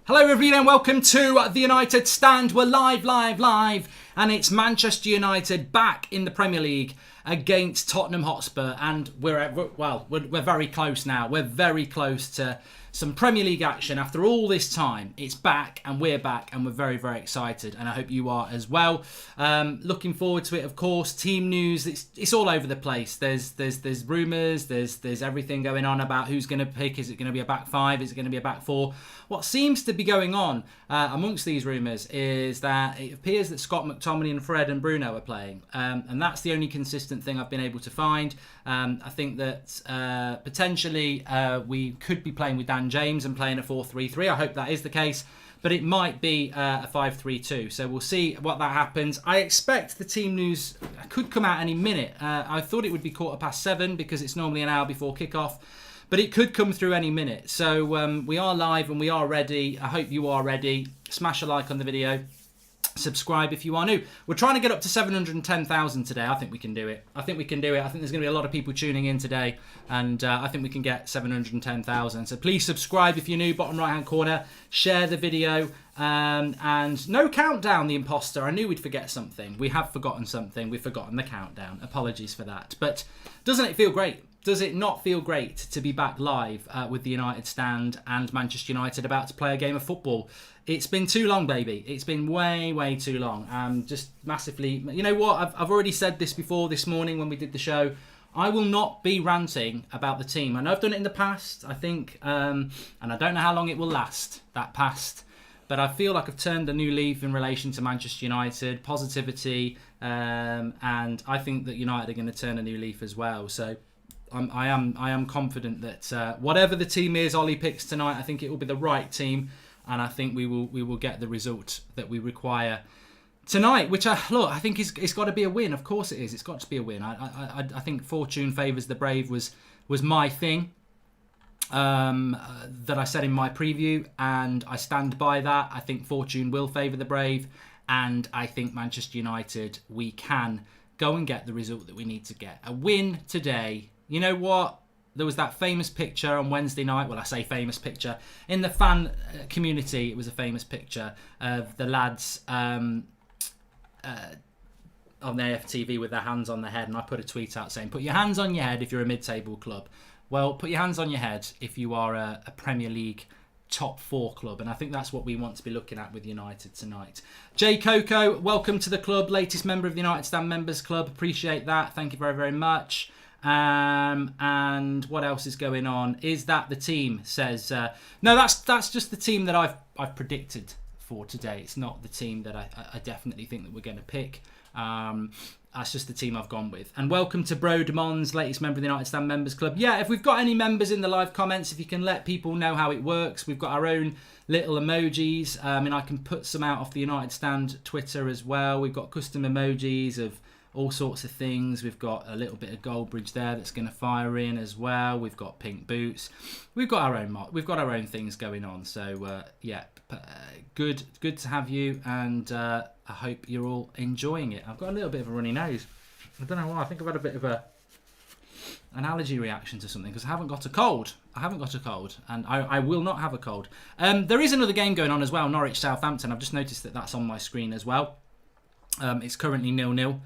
Hello everybody and welcome to the United Stand. We're live, and it's Manchester United back in the Premier League against Tottenham Hotspur, and we're very close now. We're very close to some Premier League action after all this time. It's back, and we're back, and we're very, very excited, and I hope you are as well. Looking forward to it, of course. Team news, it's all over the place. There's rumours, there's everything going on about who's going to pick. Is it going to be a back five? Is it going to be a back four? What seems to be going on amongst these rumours is that it appears that Scott McTominay and Fred and Bruno are playing, and that's the only consistent thing I've been able to find. I think that potentially we could be playing with Dan James and playing a 4-3-3. I hope that is the case, but it might be a 5-3-2. So we'll see what that happens. I expect the team news could come out any minute. I thought it would be 7:15 because it's normally an hour before kickoff. But it could come through any minute. So we are live and we are ready. I hope you are ready. Smash a like on the video. Subscribe if you are new. We're trying to get up to 710,000 today. I think we can do it. I think there's going to be a lot of people tuning in today. And I think we can get 710,000. So please subscribe if you're new. Bottom right hand corner. Share the video. And no countdown, the imposter. I knew we'd forget something. We have forgotten something. We've forgotten the countdown. Apologies for that. But doesn't it feel great? Does it not feel great to be back live with the United Stand and Manchester United about to play a game of football? It's been too long, baby. It's been way, way too long. Just massively... You know what? I've already said this before this morning when we did the show. I will not be ranting about the team. I know I've done it in the past, I think. And I don't know how long it will last, that past. But I feel like I've turned a new leaf in relation to Manchester United. Positivity. And I think that United are going to turn a new leaf as well. So... I am confident that whatever the team is Ollie picks tonight, I think it will be the right team, and I think we will get the result that we require tonight. Which I think it's got to be a win. Of course it is. It's got to be a win. I think fortune favours the brave was my thing that I said in my preview, and I stand by that. I think fortune will favour the brave, and I think Manchester United, we can go and get the result that we need to get. A win today. You know what? There was that famous picture on Wednesday night. Well, I say famous picture. In the fan community, it was a famous picture of the lads on the AFTV with their hands on their head. And I put a tweet out saying, put your hands on your head if you're a mid-table club. Well, put your hands on your head if you are a Premier League top four club. And I think that's what we want to be looking at with United tonight. Jay Coco, welcome to the club. Latest member of the United Stand Members Club. Appreciate that. Thank you very, very much. And what else is going on? Is that the team says no? That's just the team that I've predicted for today. It's not the team that I definitely think that we're going to pick. That's just the team I've gone with. And welcome to Brodemons, latest member of the United Stand Members Club. Yeah, if we've got any members in the live comments, if you can let people know how it works. We've got our own little emojis. And I can put some out off the United Stand Twitter as well. We've got custom emojis of all sorts of things. We've got a little bit of Goldbridge there that's going to fire in as well. We've got pink boots. We've got our own things going on. So good to have you, and I hope you're all enjoying it. I've got a little bit of a runny nose. I don't know why. I think I've had a bit of an allergy reaction to something because I haven't got a cold. And I will not have a cold. There is another game going on as well, Norwich-Southampton. I've just noticed that that's on my screen as well. It's currently 0-0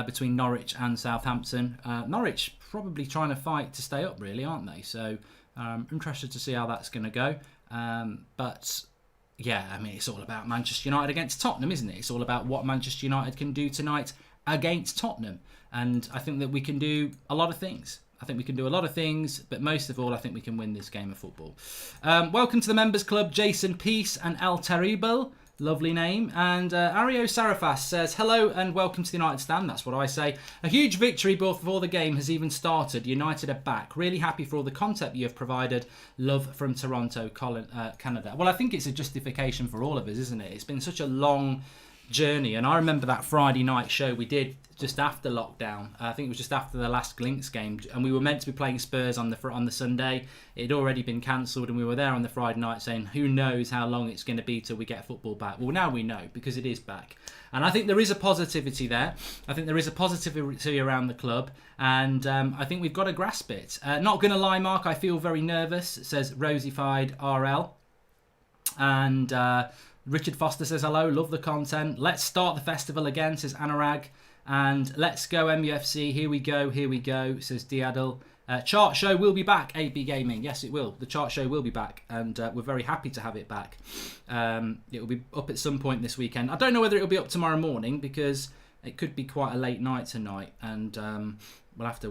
between Norwich and Southampton. Norwich probably trying to fight to stay up, really, aren't they? So interested to see how that's going to go. But yeah, I mean, it's all about Manchester United against Tottenham, isn't it? It's all about what Manchester United can do tonight against Tottenham. And I think that we can do a lot of things. But most of all, I think we can win this game of football. Welcome to the Members Club, Jason Peace and El Terrible. Lovely name. And Ario Sarafas says, hello and welcome to the United Stand. That's what I say. A huge victory before the game has even started. United are back. Really happy for all the content you have provided. Love from Toronto, Canada. Well, I think it's a justification for all of us, isn't it? It's been such a long journey. And I remember that Friday night show we did just after lockdown. I think it was just after the last Glinks game, and we were meant to be playing Spurs on the Sunday. It had already been cancelled, and we were there on the Friday night saying, who knows how long it's going to be till we get football back. Well, now we know, because it is back. And I think there is a positivity there. I think there is a positivity around the club, and I think we've got to grasp it. Not going to lie, Mark, I feel very nervous, says Rosified RL. And Richard Foster says, hello, love the content. Let's start the festival again, says Anurag. And let's go MUFC. Here we go, says Diadel. Chart show will be back, AB Gaming. Yes, it will. The chart show will be back, and we're very happy to have it back. It will be up at some point this weekend. I don't know whether it will be up tomorrow morning, because it could be quite a late night tonight, and we'll have to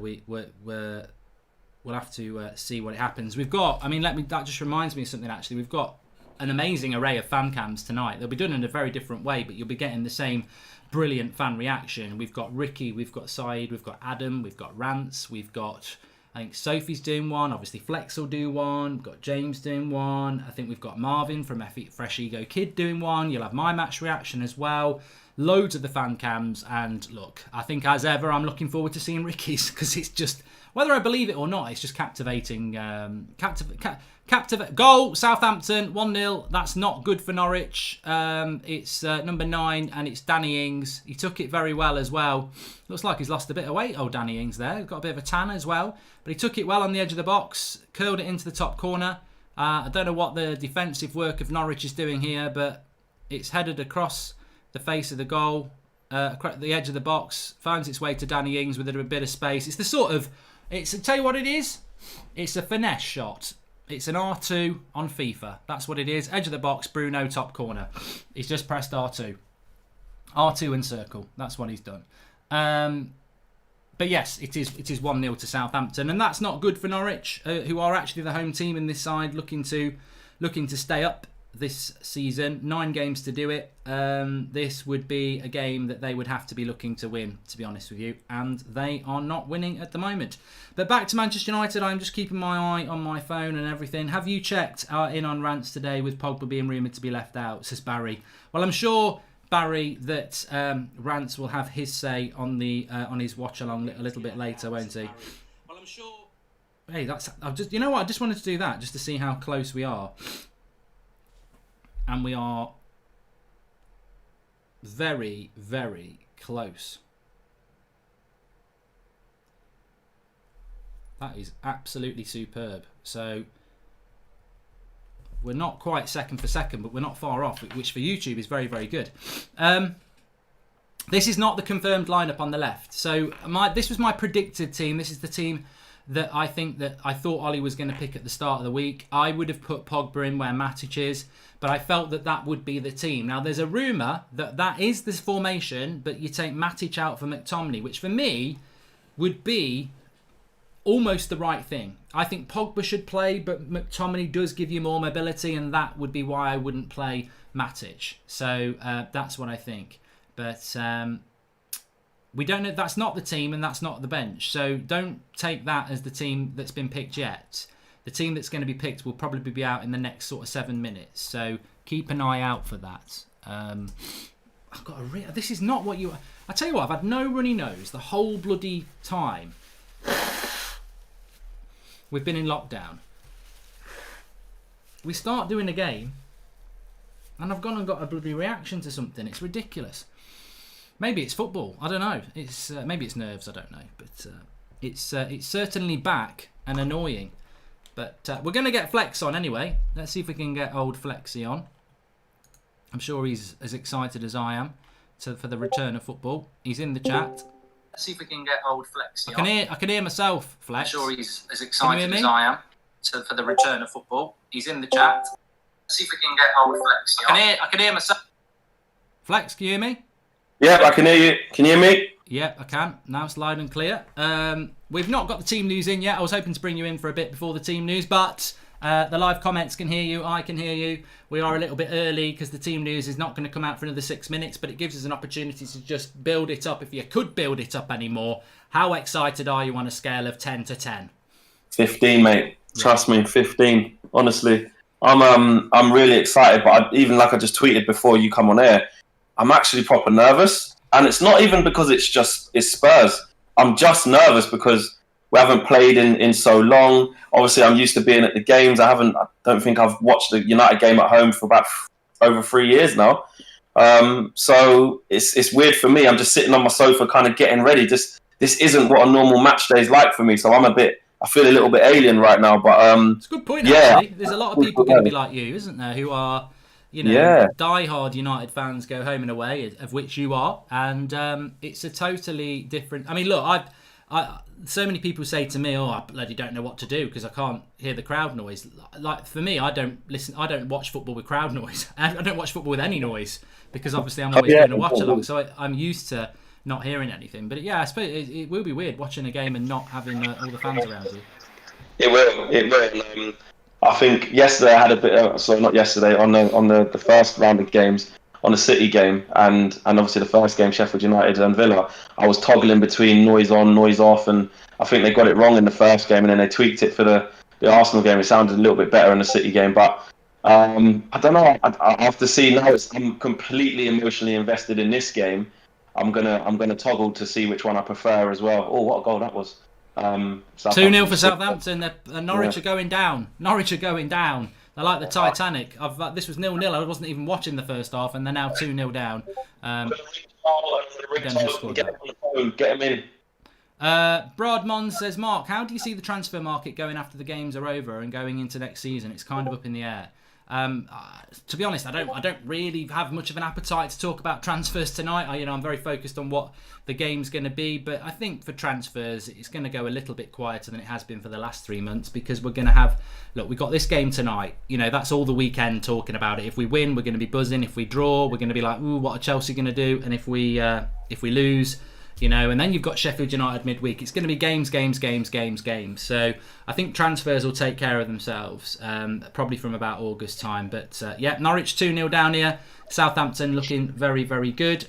see what happens. We've got, that just reminds me of something actually. We've got an amazing array of fan cams tonight. They'll be done in a very different way, but you'll be getting the same brilliant fan reaction. We've got Ricky, we've got Saeed, we've got Adam, we've got Rance, we've got, I think Sophie's doing one, obviously Flex will do one, we've got James doing one, I think we've got Marvin from Fresh Ego Kid doing one, you'll have my match reaction as well, loads of the fan cams, and look, I think as ever I'm looking forward to seeing Ricky's, because it's just, whether I believe it or not, it's just captivating. Goal, Southampton, 1-0. That's not good for Norwich. It's number 9, and it's Danny Ings. He took it very well as well. Looks like he's lost a bit of weight, Danny Ings there. He's got a bit of a tan as well. But he took it well on the edge of the box, curled it into the top corner. I don't know what the defensive work of Norwich is doing here, but it's headed across the face of the goal, the edge of the box, finds its way to Danny Ings with a bit of space. It's the sort of... I'll tell you what it is. It's a finesse shot. It's an R2 on FIFA. That's what it is. Edge of the box, Bruno, top corner. He's just pressed R2. R2 and circle. That's what he's done. But yes, it is 1-0 to Southampton. And that's not good for Norwich, who are actually the home team in this side, looking to stay up this season. 9 games to do it. This would be a game that they would have to be looking to win, to be honest with you, and they are not winning at the moment. But back to Manchester United, I'm just keeping my eye on my phone and everything. Have you checked in on rants today with Pogba being rumoured to be left out, says Barry? Well, I'm sure, Barry, that Rance will have his say on on his watch along a little bit later, won't he? Well, I'm sure. Hey, you know what? I just wanted to do that just to see how close we are. And we are very, very close. That is absolutely superb. So we're not quite second for second, but we're not far off, which for YouTube is very, very good. This is not the confirmed lineup on the left. So this was my predicted team. This is the team that I thought Ollie was going to pick at the start of the week. I would have put Pogba in where Matic is, but I felt that would be the team. Now, there's a rumour that is this formation, but you take Matic out for McTominay, which for me would be almost the right thing. I think Pogba should play, but McTominay does give you more mobility, and that would be why I wouldn't play Matic. So that's what I think. But we don't know. That's not the team, and that's not the bench. So don't take that as the team that's been picked yet. The team that's going to be picked will probably be out in the next sort of 7 minutes. So keep an eye out for that. I've got this is not what you... I tell you what, I've had no runny nose the whole bloody time we've been in lockdown. We start doing a game, and I've gone and got a bloody reaction to something. It's ridiculous. Maybe it's football. I don't know. It's maybe it's nerves. I don't know. But it's certainly back and annoying. But we're going to get Flex on anyway. Let's see if we can get old Flexi on. I'm sure he's as excited as I am for the return of football. He's in the chat. Let's see if we can get old Flexi on. I can hear myself, Flex. I'm sure he's as excited as I am for the return of football. He's in the chat. Let's see if we can get old Flexi on. I can hear myself. Flex, can you hear me? Yeah, I can hear you. Can you hear me? Yeah, I can. Now it's loud and clear. We've not got the team news in yet. I was hoping to bring you in for a bit before the team news, but the live comments can hear you. I can hear you. We are a little bit early because the team news is not going to come out for another 6 minutes, but it gives us an opportunity to just build it up. If you could build it up anymore, how excited are you on a scale of 10 to 10? 15, mate. Trust me, 15. Honestly, I'm really excited. But even like I just tweeted before you come on air, I'm actually proper nervous, and it's not even because it's Spurs. I'm just nervous because we haven't played in so long. Obviously, I'm used to being at the games. I don't think I've watched a United game at home for about over 3 years now. So it's weird for me. I'm just sitting on my sofa, kind of getting ready. This isn't what a normal match day is like for me. So I'm a bit I feel a little bit alien right now. But it's a good point, yeah, actually. There's a lot of people going to be like you, isn't there, who are, diehard United fans, go home and away, of which you are, and it's a totally different. I mean, look, I so many people say to me, "Oh, I bloody don't know what to do because I can't hear the crowd noise." Like for me, I don't watch football with crowd noise. I don't watch football with any noise because obviously I'm always doing a watch along, so I'm used to not hearing anything. But yeah, I suppose it will be weird watching a game and not having all the fans around you. It will. And, I think yesterday I had a bit. Not yesterday. On the first round of games, on the City game, and obviously the first game, Sheffield United and Villa, I was toggling between noise on, noise off, and I think they got it wrong in the first game, and then they tweaked it for the Arsenal game. It sounded a little bit better in the City game, but I don't know. I have to see now. I'm completely emotionally invested in this game. I'm gonna toggle to see which one I prefer as well. Oh, what a goal that was! 2-0 for Southampton. Norwich are going down. Norwich are going down. They're like the Titanic. This was 0-0. I wasn't even watching the first half, and they're now 2-0 down. Get him in. Broadmon says, Mark, how do you see the transfer market going after the games are over and going into next season? It's kind of up in the air. To be honest, I don't really have much of an appetite to talk about transfers tonight. I'm very focused on what the game's going to be, but I think for transfers, it's going to go a little bit quieter than it has been for the last 3 months because we're going to have. Look, we've got this game tonight. That's all the weekend talking about it. If we win, we're going to be buzzing. If we draw, we're going to be like, ooh, what are Chelsea going to do? And if we lose. And then you've got Sheffield United midweek. It's going to be games. So I think transfers will take care of themselves, probably from about August time. But Norwich 2-0 down here. Southampton looking very, very good.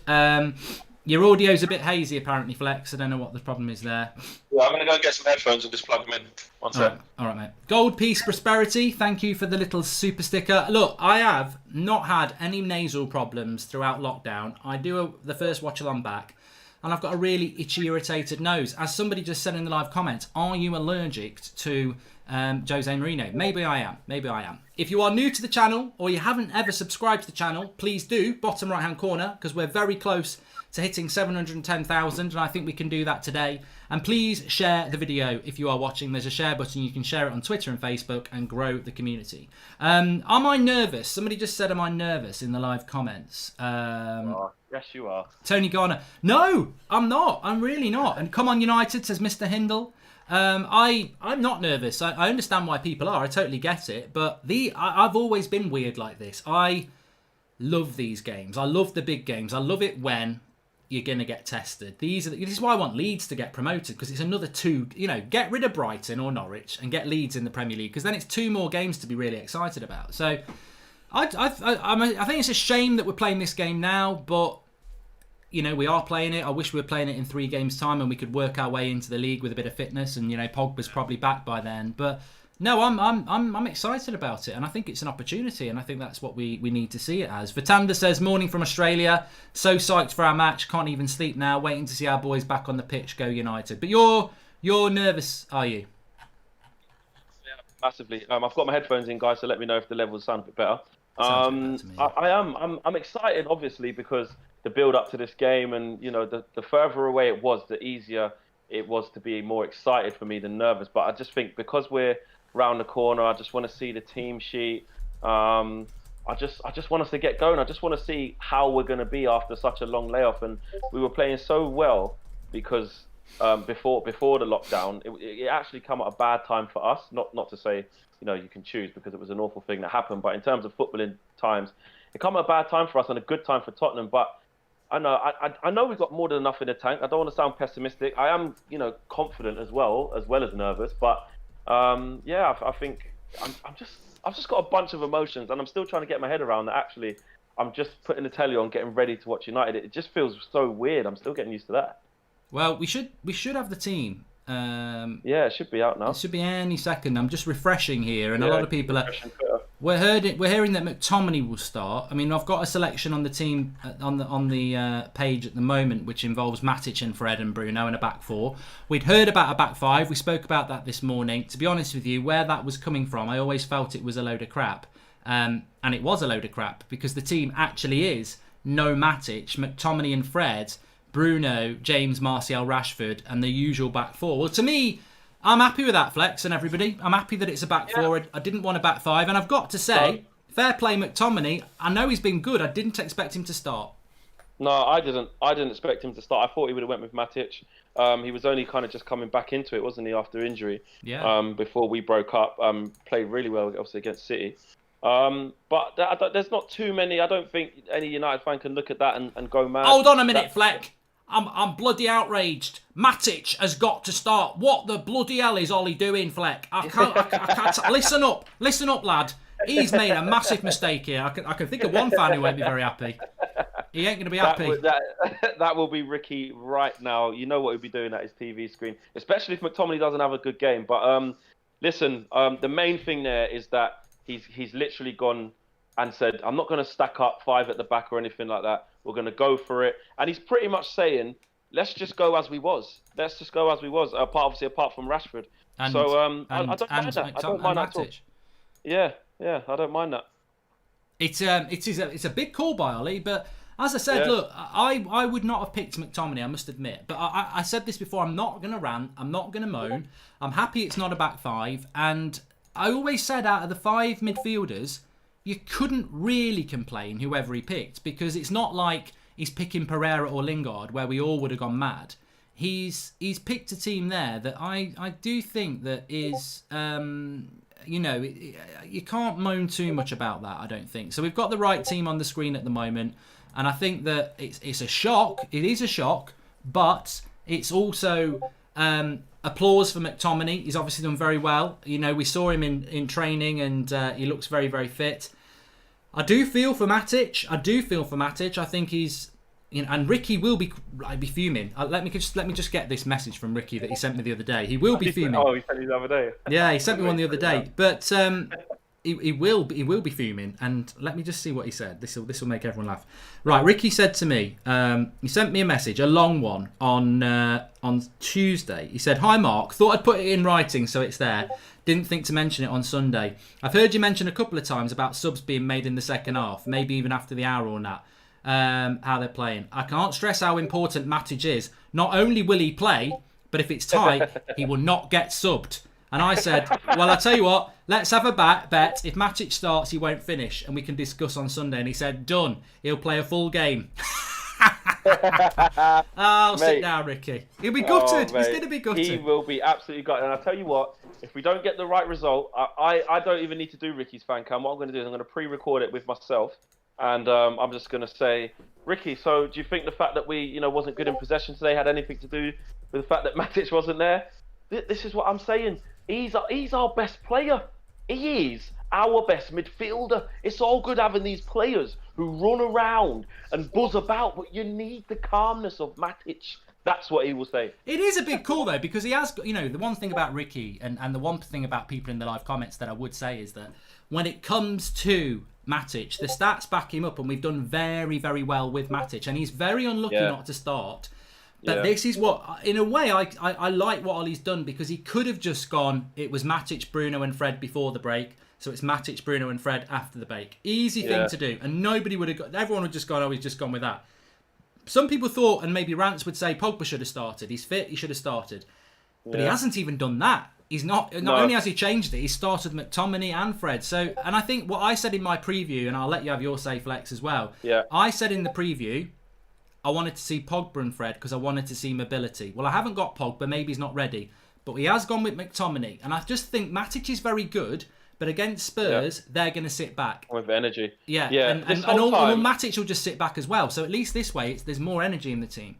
Your audio's a bit hazy apparently, Flex. I don't know what the problem is there. Yeah, I'm going to go and get some headphones and just plug them in. One sec. All right, mate. Gold Peace Prosperity, thank you for the little super sticker. Look, I have not had any nasal problems throughout lockdown. I do the first watch along back. And I've got a really itchy, irritated nose. As somebody just said in the live comments, are you allergic to Jose Mourinho? Maybe I am. If you are new to the channel or you haven't ever subscribed to the channel, please do, bottom right-hand corner, because we're very close to hitting 710,000, and I think we can do that today. And please share the video if you are watching. There's a share button. You can share it on Twitter and Facebook and grow the community. Am I nervous? Somebody just said, am I nervous in the live comments? Yes, you are. Tony Garner. No, I'm not. I'm really not. And come on, United, says Mr. Hindle. I'm not nervous. I understand why people are. I totally get it. But I've always been weird like this. I love these games. I love the big games. I love it when you're going to get tested. This is why I want Leeds to get promoted, because it's another two, get rid of Brighton or Norwich and get Leeds in the Premier League, because then it's 2 more games to be really excited about. So I think it's a shame that we're playing this game now, but we are playing it. I wish we were playing it in 3 games' time and we could work our way into the league with a bit of fitness, and Pogba's probably back by then. But no, I'm excited about it, and I think it's an opportunity, and I think that's what we need to see it as. Vatanda says, morning from Australia, so psyched for our match, can't even sleep now, waiting to see our boys back on the pitch, go United. But you're nervous, are you? Yeah, massively. I've got my headphones in, guys, so let me know if the levels sound a bit better. I am. I'm excited, obviously, because the build up to this game, and the further away it was, the easier it was to be more excited for me than nervous. But I just think because we're round the corner, I just want to see the team sheet. I just want us to get going. I just want to see how we're going to be after such a long layoff. And we were playing so well because before the lockdown, it actually come at a bad time for us. Not to say you can choose, because it was an awful thing that happened. But in terms of footballing times, it come at a bad time for us and a good time for Tottenham. But I know we've got more than enough in the tank. I don't want to sound pessimistic. I am confident as well as nervous. But I think I've just got a bunch of emotions, and I'm still trying to get my head around that. Actually, I'm just putting the telly on, getting ready to watch United. It just feels so weird. I'm still getting used to that. Well, we should have the team. It should be out now. It should be any second. I'm just refreshing here, and a lot of people are. We're hearing that McTominay will start. I mean, I've got a selection on the team on the page at the moment, which involves Matic and Fred and Bruno and a back 4. We'd heard about a back 5. We spoke about that this morning. To be honest with you, where that was coming from, I always felt it was a load of crap, and it was a load of crap, because the team actually is no Matic, McTominay and Fred, Bruno, James, Martial, Rashford, and the usual back 4. Well, to me, I'm happy with that, Flex, and everybody. I'm happy that it's a back four. I didn't want a back five, and I've got to say, fair play McTominay. I know he's been good. I didn't expect him to start. No, I didn't. I didn't expect him to start. I thought he would have went with Matic. He was only kind of just coming back into it, wasn't he, after injury? Yeah. Before we broke up, played really well, obviously, against City. But there's not too many. I don't think any United fan can look at that and go mad. Hold on a minute, Fleck. I'm bloody outraged. Matic has got to start. What the bloody hell is Ollie doing, Fleck? I can't. Listen up, lad. He's made a massive mistake here. I can think of one fan who won't be very happy. He ain't going to be happy. That will be Ricky right now. You know what he'll be doing at his TV screen, especially if McTominay doesn't have a good game. But listen, the main thing there is that he's literally gone and said, I'm not going to stack up 5 at the back or anything like that. We're going to go for it. And he's pretty much saying, let's just go as we was. Let's just go as we was, apart from Rashford. I don't mind that. I don't mind that at all. Yeah, I don't mind that. It's a big call by Ollie, but as I said, look, I would not have picked McTominay, I must admit. But I said this before, I'm not going to rant, I'm not going to moan. I'm happy it's not a back 5. And I always said out of the 5 midfielders, you couldn't really complain whoever he picked, because it's not like he's picking Pereira or Lingard where we all would have gone mad. He's picked a team there that I do think that is, you can't moan too much about that, I don't think. So we've got the right team on the screen at the moment, and I think that it's a shock. It is a shock, but it's also applause for McTominay. He's obviously done very well. You know, we saw him in training, and he looks very, very fit. I do feel for Matic. I think he's, and Ricky will be fuming. Let me just get this message from Ricky that he sent me the other day. He will be fuming. Oh, he sent you the other day. Yeah, he sent me one the other day. But he will be fuming. And let me just see what he said. This will make everyone laugh. Right, Ricky said to me, he sent me a message, a long one, on Tuesday. He said, "Hi Mark, thought I'd put it in writing so it's there. Didn't think to mention it on Sunday. I've heard you mention a couple of times about subs being made in the second half, maybe even after the hour or that. How they're playing. I can't stress how important Matic is. Not only will he play, but if it's tight, he will not get subbed." And I said, well, I'll tell you what, let's have a bet. If Matic starts, he won't finish, and we can discuss on Sunday. And he said, done. He'll play a full game. Oh, sit down, Ricky. He'll be gutted. He's going to be gutted. He will be absolutely gutted. And I'll tell you what, if we don't get the right result, I don't even need to do Ricky's fan cam. What I'm going to do is I'm going to pre-record it with myself. And I'm just going to say, Ricky, so do you think the fact that we, wasn't good in possession today had anything to do with the fact that Matic wasn't there? This is what I'm saying. He's our best player. He is our best midfielder. It's all good having these players who run around and buzz about, but you need the calmness of Matic. That's what he will say. It is a big call, though, because he has, the one thing about Ricky and the one thing about people in the live comments that I would say is that when it comes to Matic, the stats back him up, and we've done very, very well with Matic, and he's very unlucky not to start. But this is what, in a way, I like what Ollie's done, because he could have just gone, it was Matic, Bruno and Fred before the break, so it's Matic, Bruno and Fred after the break. Easy thing to do, and nobody would have got, everyone would have just gone, oh, he's just gone with that. Some people thought, and maybe Rants would say, Pogba should have started. He's fit, he should have started. But he hasn't even done that. He's not only has he changed it, he started McTominay and Fred. So, and I think what I said in my preview, and I'll let you have your say, Flex, as well. Yeah. I said in the preview, I wanted to see Pogba and Fred because I wanted to see mobility. Well, I haven't got Pogba, maybe he's not ready. But he has gone with McTominay. And I just think Matic is very good, but against Spurs, they're going to sit back. With energy. Yeah. And Matic will just sit back as well. So at least this way, there's more energy in the team.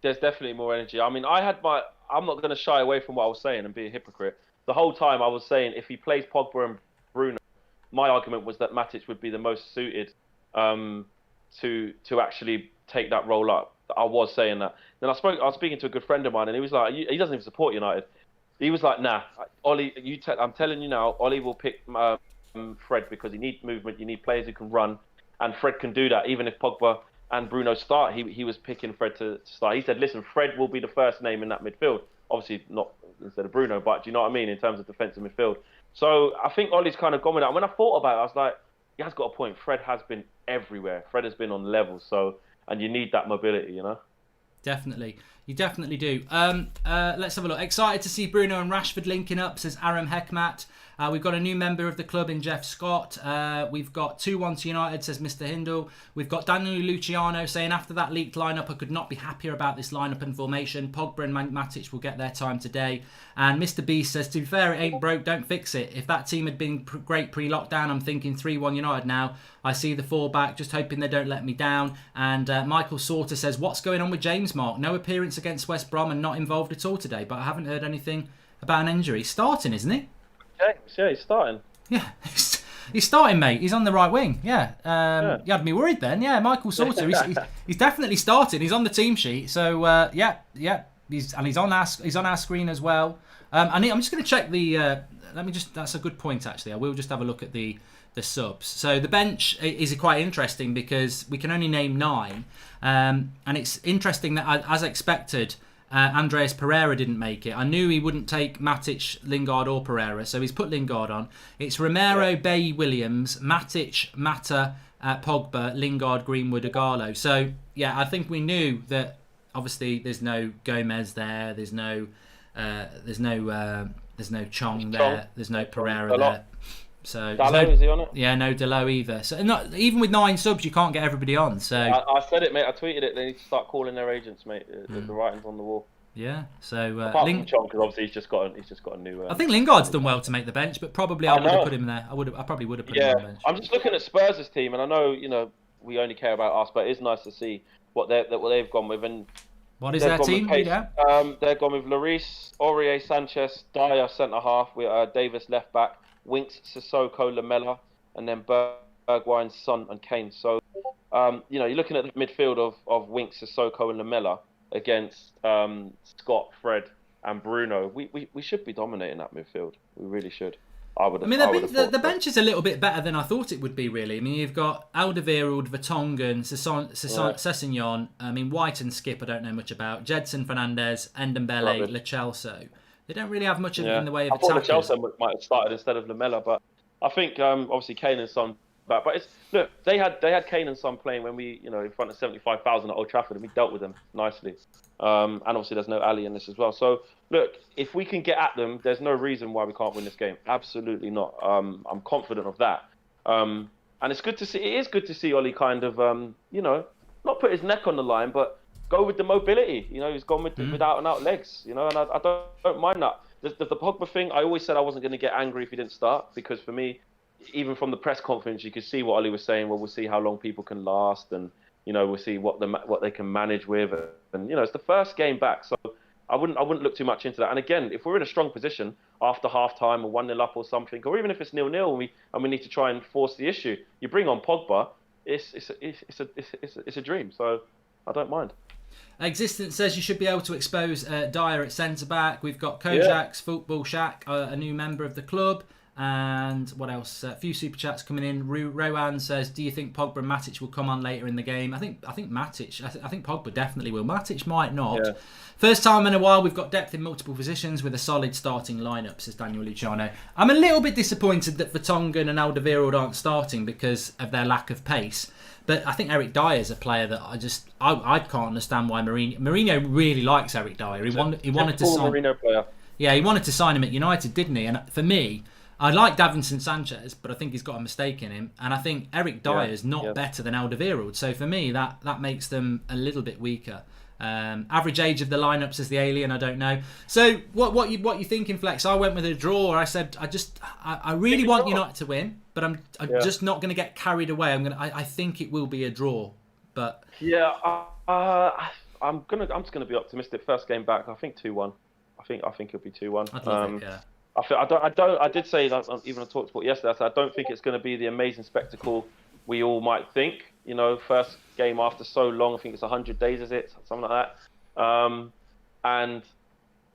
There's definitely more energy. I mean, I'm not going to shy away from what I was saying and be a hypocrite. The whole time I was saying if he plays Pogba and Bruno, my argument was that Matic would be the most suited to actually take that role up. I was saying that. Then I was speaking to a good friend of mine, and he was like, he doesn't even support United. He was like, nah, Ollie, I'm telling you now, Ollie will pick Fred because he needs movement. You need players who can run, and Fred can do that. Even if Pogba and Bruno start, he was picking Fred to start. He said, listen, Fred will be the first name in that midfield. Obviously not instead of Bruno, but do you know what I mean in terms of defensive midfield? So I think Ollie's kind of gone with that. When I thought about it, I was like, he has got a point. Fred has been everywhere. Fred has been on levels. So, and you need that mobility, Definitely. You definitely do. Let's have a look. Excited to see Bruno and Rashford linking up, says Aram Hekmat. We've got a new member of the club in Jeff Scott. We've got 2-1 to United, says Mr. Hindle. We've got Daniel Luciano saying, after that leaked lineup, I could not be happier about this lineup and formation. Pogba and Matic will get their time today. And Mr. Beast says, to be fair, it ain't broke, don't fix it. If that team had been great pre-lockdown, I'm thinking 3-1 United now. I see the 4 back, just hoping they don't let me down. And Michael Sauter says, what's going on with James Mark? No appearance against West Brom and not involved at all today, but I haven't heard anything about an injury. He's starting, isn't he? James, yeah, he's starting. Yeah, he's starting, mate. He's on the right wing. Yeah. You had me worried then. Yeah, Michael Sauter. He's definitely starting. He's on the team sheet. So yeah. He's on our screen as well. I'm just going to check the. That's a good point actually. I will just have a look at the subs. So the bench is quite interesting because we can only name 9, and it's interesting that as expected. Andreas Pereira didn't make it. I knew he wouldn't take Matic, Lingard or Pereira, so he's put Lingard on. It's Romero, Bailly, Williams, Matic, Mata, Pogba, Lingard, Greenwood, Igalo. So yeah, I think we knew that. Obviously, there's no Gomez there. There's no Chong there. There's no Pereira there. So Dalot, is he on it? Yeah, no Dalot either. So even with 9 subs, you can't get everybody on. So I said it, mate. I tweeted it. They need to start calling their agents, mate. The writing's on the wall. Yeah. So apart from Chong, because obviously he's just got a new. I think Lingard's done well to make the bench, but probably I would have put him there. I probably would have put him on the bench. I'm just looking at Spurs' team, and I know we only care about us, but it is nice to see what they've gone with. And what is their team? Yeah. They've gone with Lloris, Aurier, Sanchez, Dyer centre half, with Davis left back, Winks, Sissoko, Lamela, and then Bergwijn, Son, and Kane. So, you're looking at the midfield of Winks, Sissoko, and Lamela against Scott, Fred, and Bruno. We should be dominating that midfield. We really should. The bench is a little bit better than I thought it would be, really. I mean, you've got Alderweireld, Vertonghen, Sessegnon. I mean, White and Skip I don't know much about. Jedson Fernandez, Ndombele, Lo Celso. They don't really have much in the way of attackers. I thought Lo Celso might have started instead of Lamela, but I think obviously Kane and Son back. But they had Kane and Son playing when we in front of 75,000 at Old Trafford, and we dealt with them nicely. And obviously there's no Ali in this as well. So look, if we can get at them, there's no reason why we can't win this game. Absolutely not. I'm confident of that. And it's good to see. It is good to see Oli kind of not put his neck on the line, but go with the mobility. He's gone with out and out legs. And I don't mind that. The Pogba thing, I always said I wasn't going to get angry if he didn't start, because for me, even from the press conference, you could see what Oli was saying. Well, we'll see how long people can last, and we'll see what they can manage with, and it's the first game back, so I wouldn't look too much into that. And again, if we're in a strong position after half time or 1-0 up or something, or even if it's 0-0 and we need to try and force the issue, you bring on Pogba. It's a dream. So I don't mind. Existence says you should be able to expose Dyer at centre back. We've got Kojak's Football Shack, a new member of the club. And what else? A few super chats coming in. Rowan says, "Do you think Pogba and Matic will come on later in the game?" I think Matic. I think Pogba definitely will. Matic might not. Yeah. First time in a while we've got depth in multiple positions with a solid starting lineup, says Daniel Luciano. I'm a little bit disappointed that Vertonghen and Alderweireld aren't starting because of their lack of pace. But I think Eric Dyer is a player that I can't understand why Mourinho really likes Eric Dyer. He wanted to sign. Mourinho player. Yeah, he wanted to sign him at United, didn't he? And for me, I like Davinson Sanchez, but I think he's got a mistake in him. And I think Eric Dyer is not better than Alderweireld. So for me, that makes them a little bit weaker. Average age of the lineup, says the alien. I don't know. So what you thinking, Flex? I went with a draw. I said I really want United to win, but I'm just not going to get carried away. I think it will be a draw. But I'm just gonna be optimistic. First game back, I think 2-1. I think it'll be 2-1. I'd love it, yeah. I did say that even on TalkSport yesterday. I said I don't think it's going to be the amazing spectacle we all might think. First game after so long. I think it's 100 days, is it? Something like that. And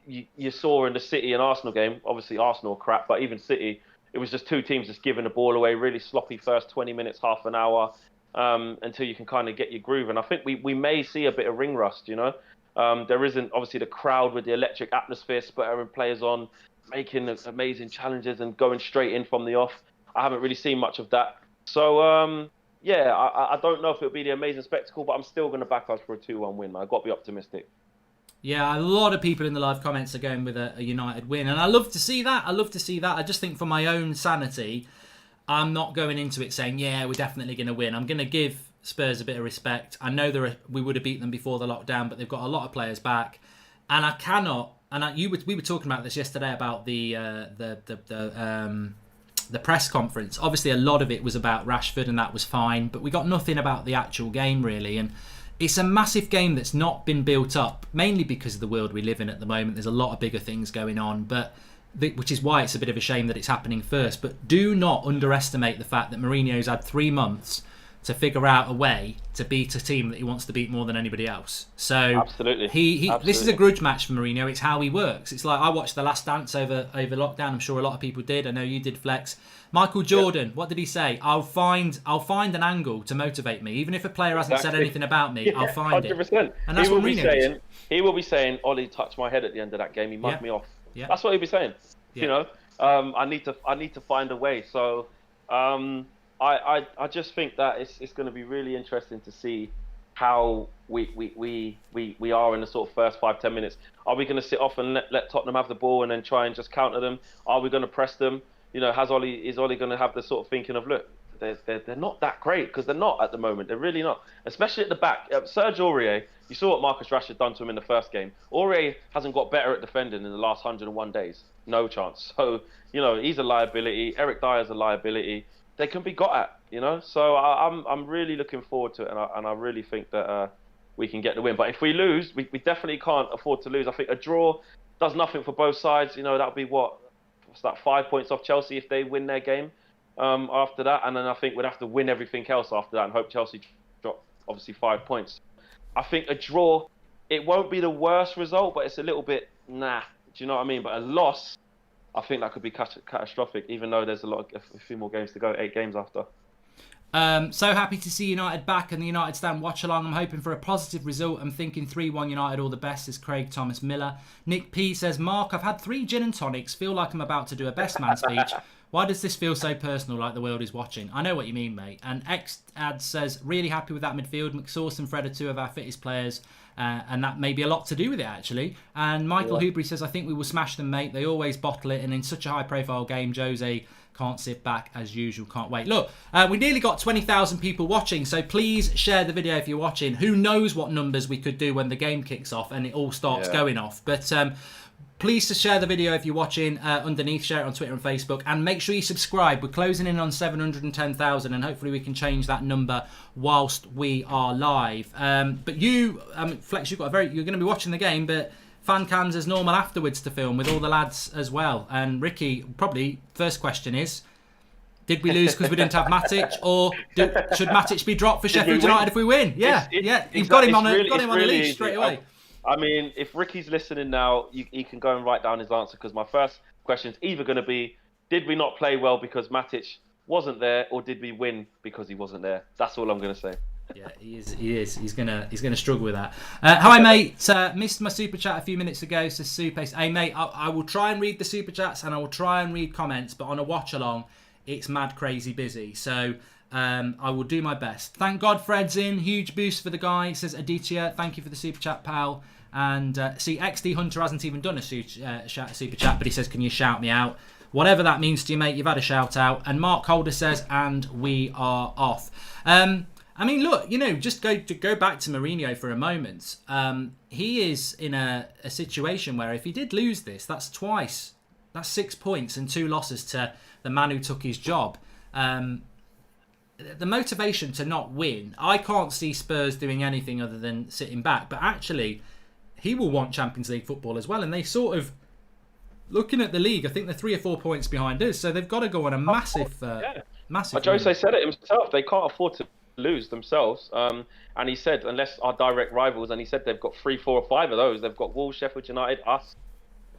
you saw in the City and Arsenal game, obviously Arsenal crap, but even City, it was just two teams just giving the ball away, really sloppy first 20 minutes, half an hour, until you can kind of get your groove. And I think we may see a bit of ring rust. There isn't obviously the crowd with the electric atmosphere, spurring players on, making amazing challenges and going straight in from the off. I haven't really seen much of that. So, I don't know if it'll be the amazing spectacle, but I'm still going to back us for a 2-1 win. I've got to be optimistic. Yeah, a lot of people in the live comments are going with a United win, and I love to see that. I just think for my own sanity, I'm not going into it saying, yeah, we're definitely going to win. I'm going to give Spurs a bit of respect. I know we would have beaten them before the lockdown, but they've got a lot of players back, and I cannot. And we were talking about this yesterday about the press conference. Obviously, a lot of it was about Rashford, and that was fine, but we got nothing about the actual game really, and it's a massive game that's not been built up, mainly because of the world we live in at the moment. There's a lot of bigger things going on, which is why it's a bit of a shame that it's happening first. But do not underestimate the fact that Mourinho's had 3 months to figure out a way to beat a team that he wants to beat more than anybody else. So absolutely, this is a grudge match for Mourinho. It's how he works. It's like I watched The Last Dance over lockdown. I'm sure a lot of people did. I know you did, Flex. Michael Jordan, What did he say? I'll find an angle to motivate me, even if a player hasn't said anything about me. I'll find 100%. it. And that's what Mourinho does. He will be saying, "Ollie touched my head at the end of that game. He mugged me off." Yeah. That's what he'll be saying. Yeah. You know, I need to find a way. So, I just think that it's going to be really interesting to see how we are in the sort of first 5-10 minutes. Are we going to sit off and let Tottenham have the ball and then try and just counter them? Are we going to press them? You know, is Ollie going to have the sort of thinking of, look, they're not that great, because they're not at the moment. They're really not, especially at the back. Serge Aurier, you saw what Marcus Rashford done to him in the first game. Aurier hasn't got better at defending in the last 101 days. No chance. So, you know, he's a liability. Eric Dyer's a liability. They can be got at, you know. So I'm really looking forward to it, and I really think that we can get the win. But if we lose, we definitely can't afford to lose. I think a draw does nothing for both sides. You know, that'll be what's that, 5 points off Chelsea if they win their game after that, and then I think we'd have to win everything else after that and hope Chelsea drop obviously 5 points. I think a draw, it won't be the worst result, but it's a little bit do you know what I mean? But a loss, I think that could be catastrophic, even though there's a few more games to go, 8 games after. So happy to see United back and the United stand watch along. I'm hoping for a positive result. I'm thinking 3-1 United, all the best, is Craig Thomas Miller. Nick P says, Mark, I've had 3 gin and tonics, feel like I'm about to do a best man speech. Why does this feel so personal, like the world is watching? I know what you mean, mate. And X-Ad says, really happy with that midfield. McSauce and Fred are 2 of our fittest players. And that may be a lot to do with it, actually. And Michael Hoobry says, I think we will smash them, mate. They always bottle it. And in such a high-profile game, Jose can't sit back as usual. Can't wait. Look, we nearly got 20,000 people watching. So please share the video if you're watching. Who knows what numbers we could do when the game kicks off and it all starts going off. But please to share the video if you're watching underneath. Share it on Twitter and Facebook. And make sure you subscribe. We're closing in on 710,000. And hopefully we can change that number whilst we are live. But you, Flex, you're going to be watching the game, but fan cams as normal afterwards to film with all the lads as well. And Ricky, probably first question is, did we lose because we didn't have Matic, or should Matic be dropped for Sheffield United if we win? Yeah, you've got him on a leash straight away. I mean, if Ricky's listening now, he can go and write down his answer, because my first question is either going to be, did we not play well because Matic wasn't there, or did we win because he wasn't there? That's all I'm going to say. Yeah, he is. He's gonna struggle with that. Hi, mate. Missed my super chat a few minutes ago. Says Super. Hey, mate. I will try and read the super chats and I will try and read comments, but on a watch along, it's mad crazy busy. So I will do my best. Thank God Fred's in. Huge boost for the guy. Says Aditya. Thank you for the super chat, pal. And see, XD Hunter hasn't even done a super chat, but he says, can you shout me out? Whatever that means to you, mate. You've had a shout out. And Mark Holder says, and we are off. I mean, look, you know, just go back to Mourinho for a moment. He is in a situation where if he did lose this, that's 6 points and 2 losses to the man who took his job. The motivation to not win, I can't see Spurs doing anything other than sitting back. But actually, he will want Champions League football as well. And they sort of, looking at the league, I think they're 3 or 4 points behind us. So they've got to go on a massive. Jose said it himself. They can't afford to lose themselves, and he said unless our direct rivals, and he said they've got 3, 4 or 5 of those. They've got Wolves, Sheffield United, us,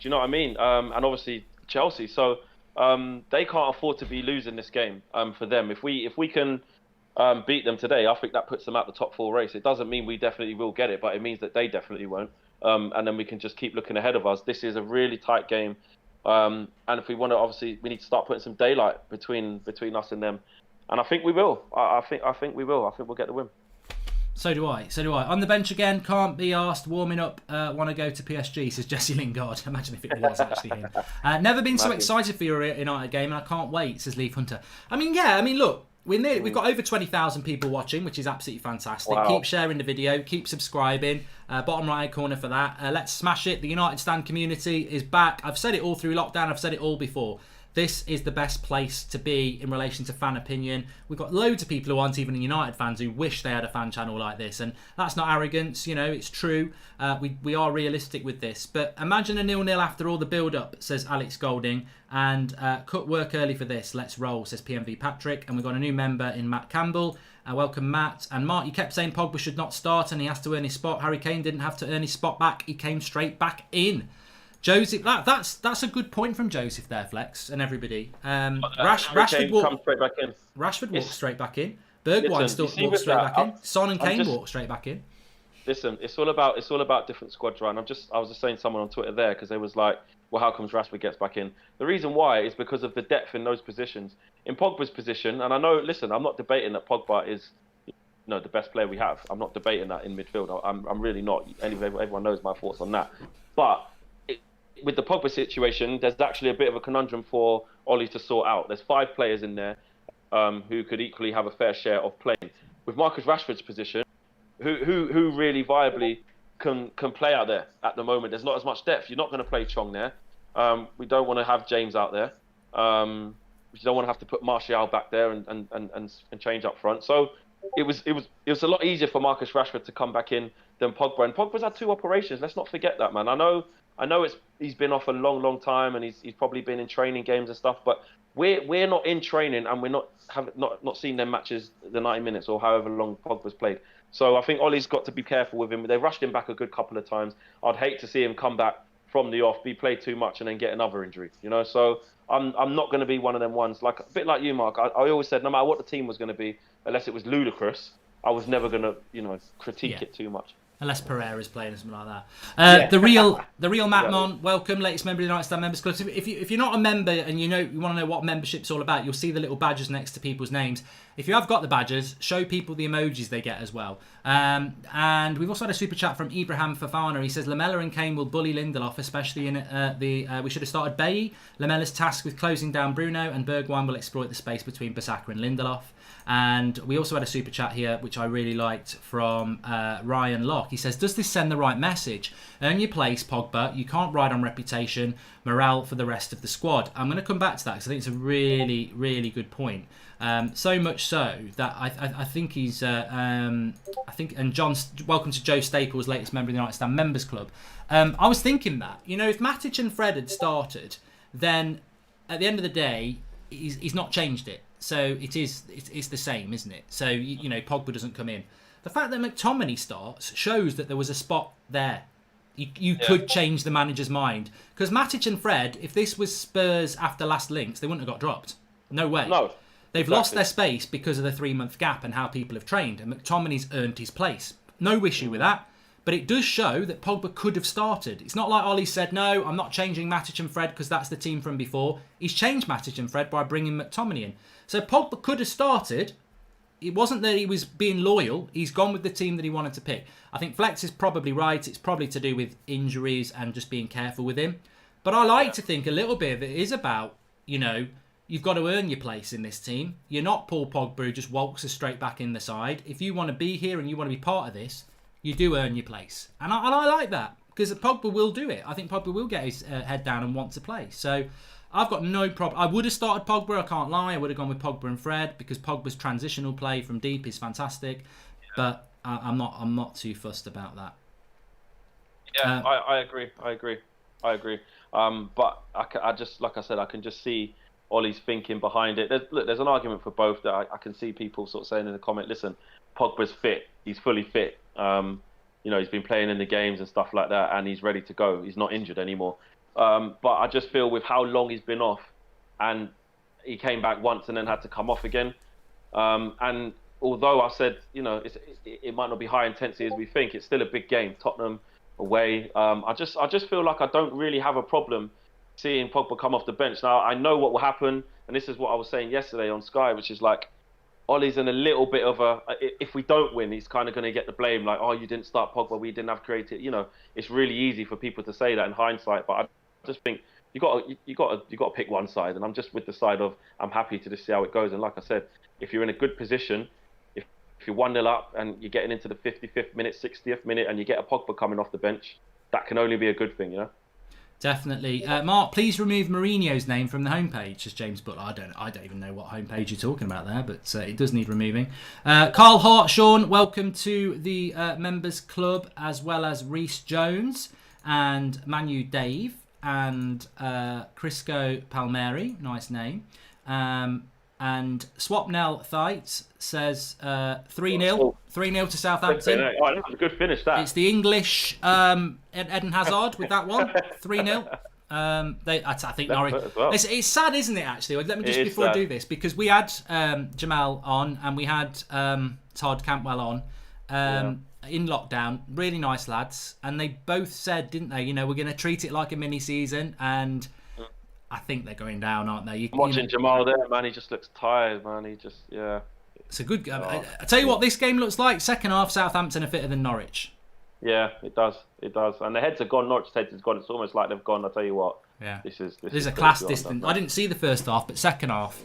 do you know what I mean, and obviously Chelsea. So they can't afford to be losing this game. For them, if we can beat them today, I think that puts them at the top 4 race. It doesn't mean we definitely will get it, but it means that they definitely won't, and then we can just keep looking ahead of us. This is a really tight game, and if we want to, obviously we need to start putting some daylight between us and them. And I think we will. I think we will. I think we'll get the win. So do I. On the bench again, can't be asked, warming up, want to go to PSG, says Jesse Lingard. Imagine if it was actually him. Never been so excited for your United game, and I can't wait, says Leaf Hunter. Look, we've got over 20,000 people watching, which is absolutely fantastic. Wow. Keep sharing the video, keep subscribing. Bottom right corner for that. Let's smash it. The United Stand community is back. I've said it all through lockdown. I've said it all before. This is the best place to be in relation to fan opinion. We've got loads of people who aren't even United fans who wish they had a fan channel like this. And that's not arrogance, it's true. We are realistic with this. But imagine a 0-0 after all the build-up, says Alex Golding. And cut work early for this. Let's roll, says PMV Patrick. And we've got a new member in Matt Campbell. Welcome, Matt. And Mark, you kept saying Pogba should not start and he has to earn his spot. Harry Kane didn't have to earn his spot back. He came straight back in. Joseph, that's a good point from Joseph there, Flex, and everybody. Rashford walked straight back in. Rashford walked straight back in. Bergwijn walked straight back in. Son and Kane walked straight back in. Listen, it's all about different squads, right? I was just saying to someone on Twitter there because they was like, well, how comes Rashford gets back in? The reason why is because of the depth in those positions. In Pogba's position, and I know, listen, I'm not debating that Pogba is the best player we have. I'm not debating that in midfield. I'm really not. Everyone knows my thoughts on that. But with the Pogba situation, there's actually a bit of a conundrum for Ollie to sort out. There's 5 players in there who could equally have a fair share of playing. With Marcus Rashford's position, who really viably can play out there at the moment? There's not as much depth. You're not going to play Chong there. We don't want to have James out there. We don't want to have to put Martial back there and change up front. So it was a lot easier for Marcus Rashford to come back in than Pogba. And Pogba's had 2 operations. Let's not forget that, man. I know he's been off a long time, and he's probably been in training games and stuff. But we're not in training, and we're not seeing them matches the 90 minutes or however long Pogba's played. So I think Ollie's got to be careful with him. They rushed him back a good couple of times. I'd hate to see him come back from the off, be played too much, and then get another injury. So I'm not going to be one of them ones. Like a bit like you, Mark. I always said no matter what the team was going to be, unless it was ludicrous, I was never going to critique it too much. Unless Pereira's playing or something like that. The real Matt Mon, welcome, latest member of the United Stand Members Club. If you're not a member and you want to know what membership's all about, you'll see the little badges next to people's names. If you have got the badges, show people the emojis they get as well. And we've also had a super chat from Ibrahim Fafana. He says Lamela and Kane will bully Lindelof, especially in we should have started Bailly. Lamela's tasked with closing down Bruno, and Bergwijn will exploit the space between Bissaka and Lindelof. And we also had a super chat here, which I really liked, from Ryan Locke. He says, does this send the right message? Earn your place, Pogba. You can't ride on reputation. Morale for the rest of the squad. I'm going to come back to that because I think it's a really, really good point. So much so that I think he's... and John, welcome to Joe Staples, latest member of the United Stand Members Club. I was thinking that, if Matic and Fred had started, then at the end of the day, he's not changed it. So it's the same, isn't it? So, Pogba doesn't come in. The fact that McTominay starts shows that there was a spot there. You could change the manager's mind. Because Matic and Fred, if this was Spurs after last links, they wouldn't have got dropped. No way. No. They've lost their space because of the 3-month gap and how people have trained. And McTominay's earned his place. No issue with that. But it does show that Pogba could have started. It's not like Ollie said, no, I'm not changing Matic and Fred because that's the team from before. He's changed Matic and Fred by bringing McTominay in. So Pogba could have started. It wasn't that he was being loyal. He's gone with the team that he wanted to pick. I think Flex is probably right. It's probably to do with injuries and just being careful with him. But I like to think a little bit of it is about, you've got to earn your place in this team. You're not Paul Pogba who just waltzes straight back in the side. If you want to be here and you want to be part of this, you do earn your place. And I like that because Pogba will do it. I think Pogba will get his head down and want to play. So I've got no problem. I would have started Pogba, I can't lie. I would have gone with Pogba and Fred because Pogba's transitional play from deep is fantastic. Yeah. But I'm not too fussed about that. Yeah, I agree. But I just, like I said, I can just see Ollie's thinking behind it. There's an argument for both that I can see people sort of saying in the comment, listen, Pogba's fit. He's fully fit. He's been playing in the games and stuff like that, and he's ready to go. He's not injured anymore. But I just feel with how long he's been off, and he came back once and then had to come off again. And although I said, it might not be high intensity as we think, it's still a big game. Tottenham away. I just feel like I don't really have a problem seeing Pogba come off the bench. Now I know what will happen, and this is what I was saying yesterday on Sky, which is like, Ollie's in a little bit of a. If we don't win, he's kind of going to get the blame. Like, oh, you didn't start Pogba. We didn't have creative. It's really easy for people to say that in hindsight. But I just think you got to pick one side, and I'm just with the side of I'm happy to just see how it goes. And like I said, if you're in a good position, if you're 1-0 up and you're getting into the 55th minute, 60th minute, and you get a Pogba coming off the bench, that can only be a good thing, Definitely. Mark, please remove Mourinho's name from the homepage, says James Butler. I don't even know what homepage you're talking about there, but it does need removing. Carl Hartshawn, welcome to the members club, as well as Reese Jones and Manu Dave and Crisco Palmieri, nice name. And Swapnell Thite says 3-0. 3-0 to Southampton. Oh, that was a good finish, that. It's the English Eden Hazard with that one. 3-0. I think Norwich. Well. It's sad, isn't it, actually? Let me just, before I do this, because we had Jamal on and we had Todd Cantwell on in lockdown. Really nice lads. And they both said, didn't they, we're going to treat it like a mini-season, and I think they're going down, aren't they? Watching Jamal there, man, he just looks tired, man. It's a good game. I tell you what, this game looks like. Second half, Southampton are fitter than Norwich. Yeah, it does. It does. And the heads are gone. Norwich's heads has gone. It's almost like they've gone. I'll tell you what. Yeah. This is a class distance. I didn't see the first half, but second half,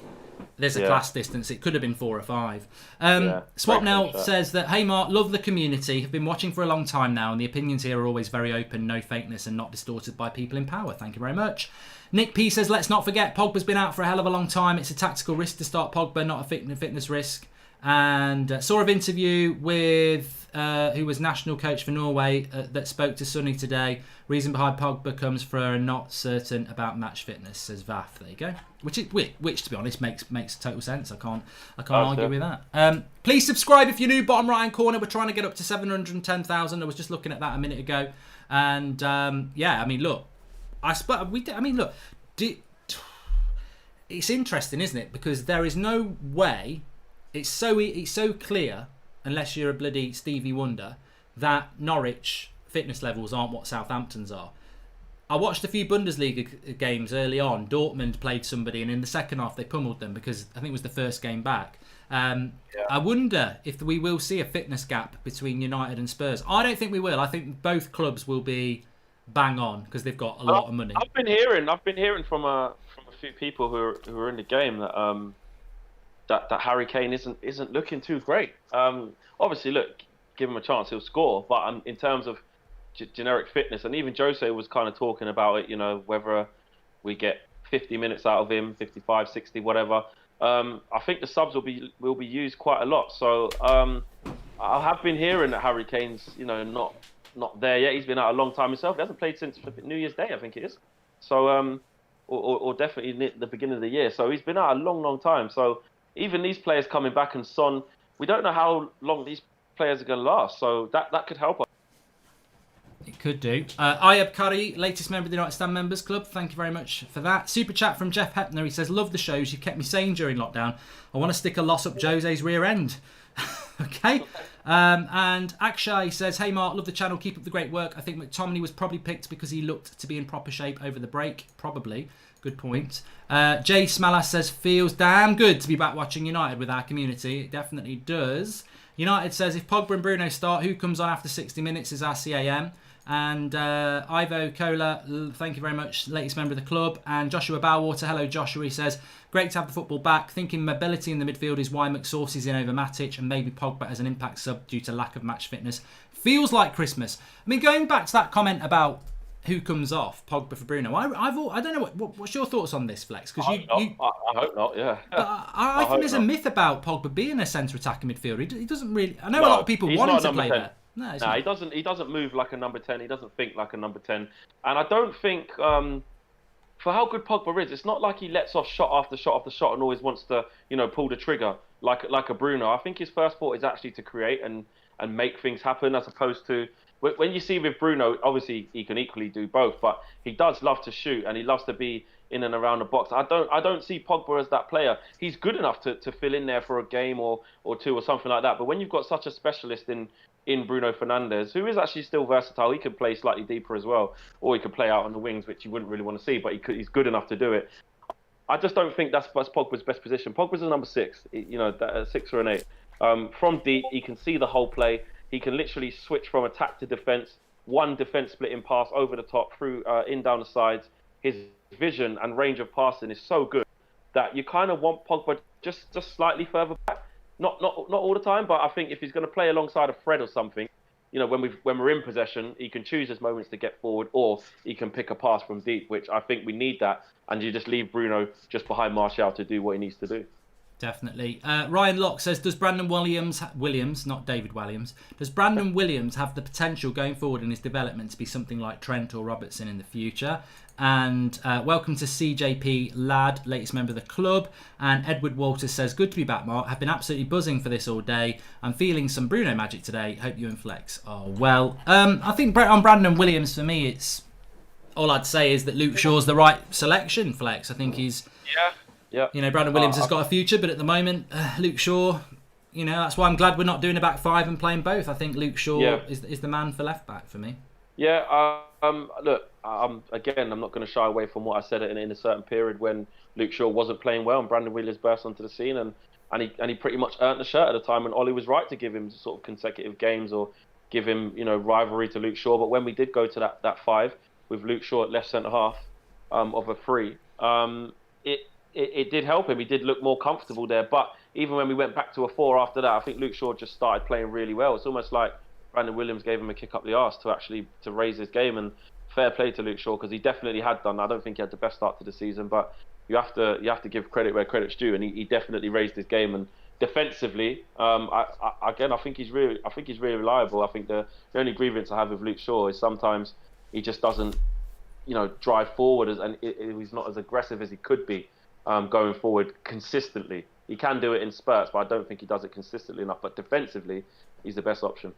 there's a class distance. It could have been 4 or 5. Swapnell says that, hey Mark, love the community. Have been watching for a long time now, and the opinions here are always very open, no fakeness, and not distorted by people in power. Thank you very much. Nick P says, let's not forget, Pogba's been out for a hell of a long time. It's a tactical risk to start Pogba, not a fitness risk. And saw an interview with who was national coach for Norway that spoke to Sonny today. Reason behind Pogba comes for not certain about match fitness, says Vaf. There you go. Which to be honest makes total sense. I can't argue with that. Please subscribe if you're new. Bottom right hand corner. We're trying to get up to 710,000. I was just looking at that a minute ago, and look. It's interesting, isn't it? Because there is no way, it's so clear, unless you're a bloody Stevie Wonder, that Norwich fitness levels aren't what Southampton's are. I watched a few Bundesliga games early on. Dortmund played somebody, and in the second half they pummeled them because I think it was the first game back. I wonder if we will see a fitness gap between United and Spurs. I don't think we will. I think both clubs will be bang on because they've got a lot of money. I've been hearing from a few people who are in the game that Harry Kane isn't looking too great. Obviously, look, give him a chance, he'll score. But in terms of generic fitness, and even Jose was kind of talking about it, whether we get 50 minutes out of him, 55, 60, whatever. I think the subs will be used quite a lot. So I have been hearing that Harry Kane's not there yet. He's been out a long time himself. He hasn't played since New Year's Day, I think it is. So or definitely the beginning of the year. So he's been out a long, long time. So even these players coming back, and Son, we don't know how long these players are going to last. So that could help us. It could do. Ayab Kari, latest member of the United Stand Members Club. Thank you very much for that. Super chat from Jeff Hepner. He says, love the shows. You've kept me sane during lockdown. I want to stick a loss up Jose's rear end. Okay. And Akshay says, hey Mark, love the channel. Keep up the great work. I think McTominay was probably picked because he looked to be in proper shape over the break. Probably. Good point. Jay Smalas says, feels damn good to be back watching United with our community. It definitely does. United says, if Pogba and Bruno start, who comes on after 60 minutes is our CAM. And Ivo Cola, thank you very much, latest member of the club. And Joshua Bowwater, hello Joshua, he says, great to have the football back. Thinking mobility in the midfield is why McSauce is in over Matic and maybe Pogba as an impact sub due to lack of match fitness. Feels like Christmas. I mean, going back to that comment about who comes off, Pogba for Bruno, I don't know, what's your thoughts on this, Flex? Because I hope not, yeah. I think there's a myth about Pogba being a centre attacking midfielder. He doesn't really, I know a lot of people want him to play 10. There. No, he doesn't move like a number 10. He doesn't think like a number 10. And I don't think, for how good Pogba is, it's not like he lets off shot after shot after shot and always wants to, pull the trigger like a Bruno. I think his first thought is actually to create and make things happen, as opposed to when you see with Bruno, obviously he can equally do both, but he does love to shoot and he loves to be in and around the box. I don't see Pogba as that player. He's good enough to fill in there for a game or two or something like that. But when you've got such a specialist in Bruno Fernandes, who is actually still versatile, he could play slightly deeper as well, or he could play out on the wings, which you wouldn't really want to see, but he's good enough to do it. I just don't think that's Pogba's best position. Pogba's a number 6, that 6 or an 8. From deep, he can see the whole play. He can literally switch from attack to defence. One defence splitting pass over the top, through in down the sides. His vision and range of passing is so good that you kind of want Pogba just slightly further back. Not all the time, but I think if he's going to play alongside a Fred or something, when we're in possession, he can choose his moments to get forward, or he can pick a pass from deep, which I think we need that. And you just leave Bruno just behind Martial to do what he needs to do. Definitely. Ryan Locke says, does Brandon Williams, not David Williams, does Brandon Williams have the potential going forward in his development to be something like Trent or Robertson in the future? And welcome to CJP Lad, latest member of the club. And Edward Walters says, good to be back, Mark. I've been absolutely buzzing for this all day. I'm feeling some Bruno magic today. Hope you and Flex are well. I think on Brandon Williams, for me, it's all I'd say is that Luke Shaw's the right selection, Flex. I think he's... Yeah. Brandon Williams has got a future, but at the moment, Luke Shaw, that's why I'm glad we're not doing a back 5 and playing both. I think Luke Shaw is the man for left back for me. Yeah, look, again, I'm not going to shy away from what I said in a certain period when Luke Shaw wasn't playing well and Brandon Williams burst onto the scene, and he pretty much earned the shirt at the time, and Ollie was right to give him sort of consecutive games or give him, rivalry to Luke Shaw. But when we did go to that 5 with Luke Shaw at left centre half of a 3, it did help him. He did look more comfortable there. But even when we went back to a 4 after that, I think Luke Shaw just started playing really well. It's almost like Brandon Williams gave him a kick up the arse to raise his game. And fair play to Luke Shaw, because he definitely had done. I don't think he had the best start to the season, but you have to give credit where credit's due, and he definitely raised his game. And defensively, I think he's really reliable. I think the only grievance I have with Luke Shaw is sometimes he just doesn't, drive forward and he's not as aggressive as he could be. Going forward consistently. He can do it in spurts, but I don't think he does it consistently enough. But defensively, he's the best option.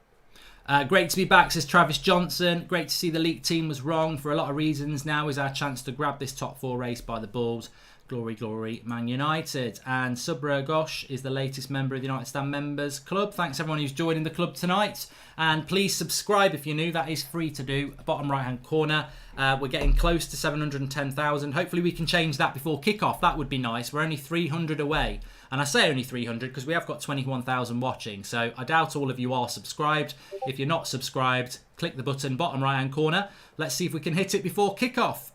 Great to be back, says Travis Johnson. Great to see the league team was wrong for a lot of reasons. Now is our chance to grab this top 4 race by the balls. Glory, glory, Man United. And Subra Ghosh is the latest member of the United Stand Members Club. Thanks everyone who's joining the club tonight. And please subscribe if you're new. That is free to do. Bottom right hand corner. We're getting close to 710,000. Hopefully we can change that before kickoff. That would be nice. We're only 300 away. And I say only 300 because we have got 21,000 watching. So I doubt all of you are subscribed. If you're not subscribed, click the button bottom right hand corner. Let's see if we can hit it before kickoff.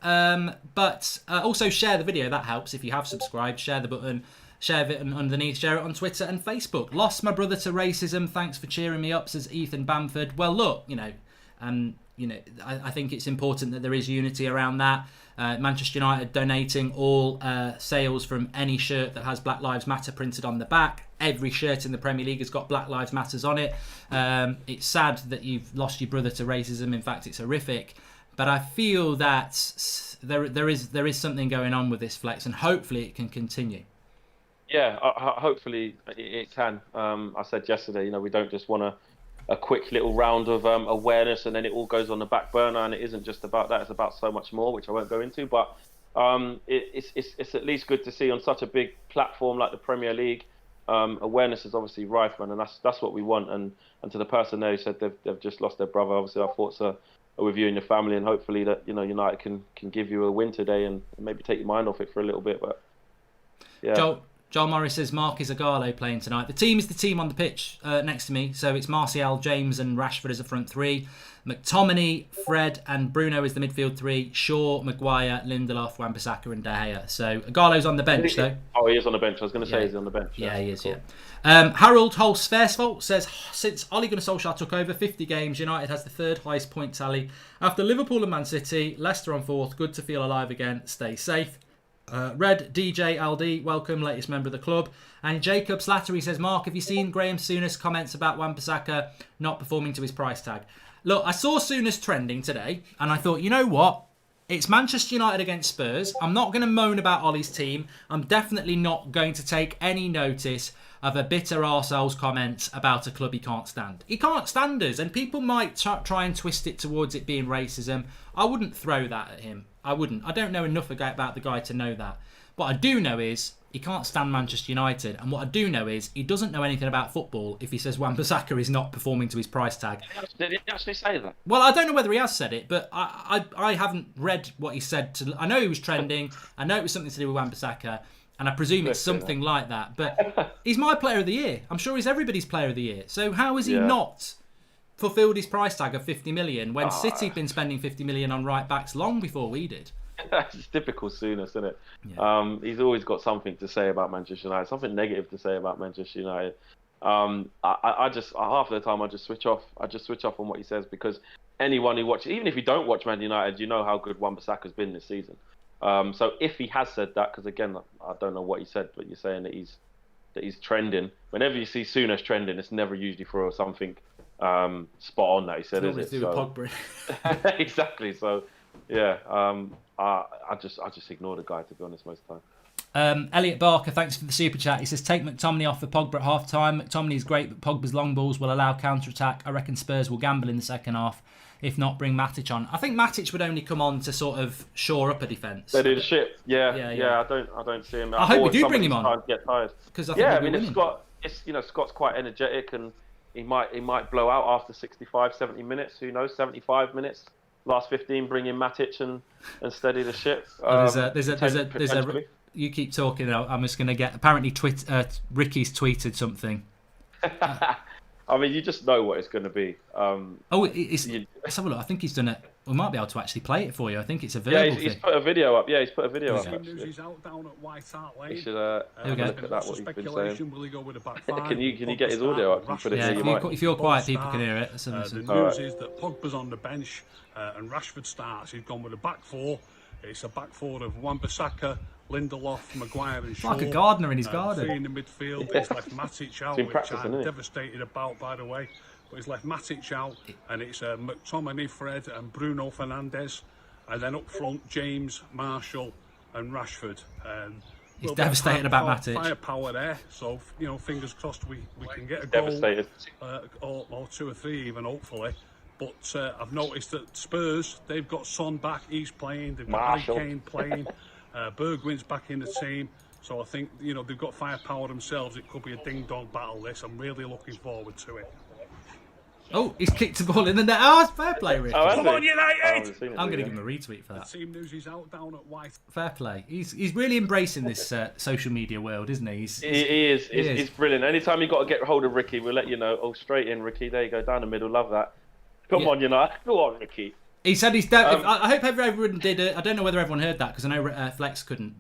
But also share the video. That helps. If you have subscribed, share the button. Share it underneath. Share it on Twitter and Facebook. Lost my brother to racism. Thanks for cheering me up, says Ethan Bamford. Well, look, I think it's important that there is unity around that. Manchester United donating all sales from any shirt that has Black Lives Matter printed on the back. Every shirt in the Premier League has got Black Lives Matters on it. It's sad that you've lost your brother to racism. In fact, it's horrific. But I feel that there is something going on with this, Flex, and hopefully it can continue. Yeah, hopefully it can. I said yesterday, we don't just want a quick little round of awareness and then it all goes on the back burner, and it isn't just about that. It's about so much more, which I won't go into. But it's at least good to see on such a big platform like the Premier League. Awareness is obviously rife, man, and that's what we want. And to the person there who said they've just lost their brother, obviously our thoughts are with you and your family, and hopefully that United can give you a win today and maybe take your mind off it for a little bit. But yeah. Joel Morris says Mark Izagallo playing tonight. The team is the team on the pitch next to me. So it's Martial, James and Rashford as a front 3. McTominay, Fred and Bruno is the midfield 3. Shaw, Maguire, Lindelof, Wan-Bissaka and De Gea. So Izagallo's on the bench though. Oh, he is on the bench. I was going to say he's on the bench. Yeah, he is, cool. Harold Holsfaresfault says, since Ole Gunnar Solskjaer took over 50 games, United has the 3rd highest point tally after Liverpool and Man City. Leicester on 4th. Good to feel alive again. Stay safe. Red DJ LD, welcome, latest member of the club. And Jacob Slattery says, Mark, have you seen Graham Souness comments about Wan-Bissaka not performing to his price tag? Look, I saw Souness trending today and I thought, you know what? It's Manchester United against Spurs. I'm not going to moan about Ollie's team. I'm definitely not going to take any notice of a bitter arsehole's comments about a club he can't stand. He can't stand us, and people might try and twist it towards it being racism. I wouldn't throw that at him. I wouldn't. I don't know enough about the guy to know that. What I do know is he can't stand Manchester United. And what I do know is he doesn't know anything about football if he says Wan-Bissaka is not performing to his price tag. Did he actually say that? Well, I don't know whether he has said it, but I haven't read what he said. I know he was trending. I know it was something to do with Wan-Bissaka, and I presume it's something like that. But he's my player of the year. I'm sure he's everybody's player of the year. So how has he not fulfilled his price tag of 50 million when City have been spending 50 million on right backs long before we did? It's typical Souness, isn't it? Yeah. He's always got something to say about Manchester United, something negative to say about Manchester United. I just half of the time I just switch off. I just switch off on what he says, because anyone who watches, even if you don't watch Man United, you know how good Wan-Bissaka's been this season. So if he has said that, because again I don't know what he said, but you're saying that he's trending. Whenever you see Souness trending, it's never usually for something spot on that he said, is it? To do with Pogba. Exactly. So yeah, I just ignore the guy, to be honest, most of the time. Elliot Barker, thanks for the super chat. He says, take McTominay off for Pogba at half time. McTominay is great, but Pogba's long balls will allow counter attack. I reckon Spurs will gamble in the second half. If not, bring Matic on. I think Matic would only come on to sort of shore up a defence. They do the shit. Yeah. I don't see him. I hope we do bring him on. Get tired. Because I mean, Scott's quite energetic, and he might blow out after 65, 70 minutes. Who knows? 75 minutes. Last 15, bring in Matic and steady the ship. There's a. You keep talking. I'm just going to get. Apparently, Ricky's tweeted something. I mean, you just know what it's going to be. Let's have a look. I think he's done it. We might be able to actually play it for you. I think it's a verbal thing. He's put a video up. Yeah, he's put a video up. He's out down at White Hart Lane. You should look at that. What he's been saying. Will he go with a back five? Can you get his audio up? If you're quiet, people can hear it. The news is that Pogba's on the bench and Rashford starts. He's gone with a back four. It's a back four of Wan-Bissaka, Lindelof, Maguire and Shaw. Like a gardener in his garden. Three in the midfield. It's left Matic out, which I'm devastated about, by the way. But he's left Matic out, and it's McTominay, Fred and Bruno Fernandes. And then up front, James, Marshall and Rashford. He's devastated about Matic. Firepower there, so fingers crossed we can get a goal, or two or three even, hopefully. But I've noticed that Spurs, they've got Son back, he's playing. They've got Harry Kane playing. Bergwijn's back in the team. So I think, they've got firepower themselves. It could be a ding-dong battle, this. I'm really looking forward to it. Oh, he's kicked the ball in the net. Oh, it's fair play, Rick. Come on, United! I'm going to give him a retweet for that. The team news is out down at White. Fair play. He's really embracing this social media world, isn't he? He is. He's brilliant. Anytime you've got to get hold of Ricky, we'll let you know. Oh, straight in, Ricky. There you go, down the middle. Love that. Come on, United. Go on, Ricky. He said he's dead. I hope everyone did it. I don't know whether everyone heard that, because I know Fleck couldn't,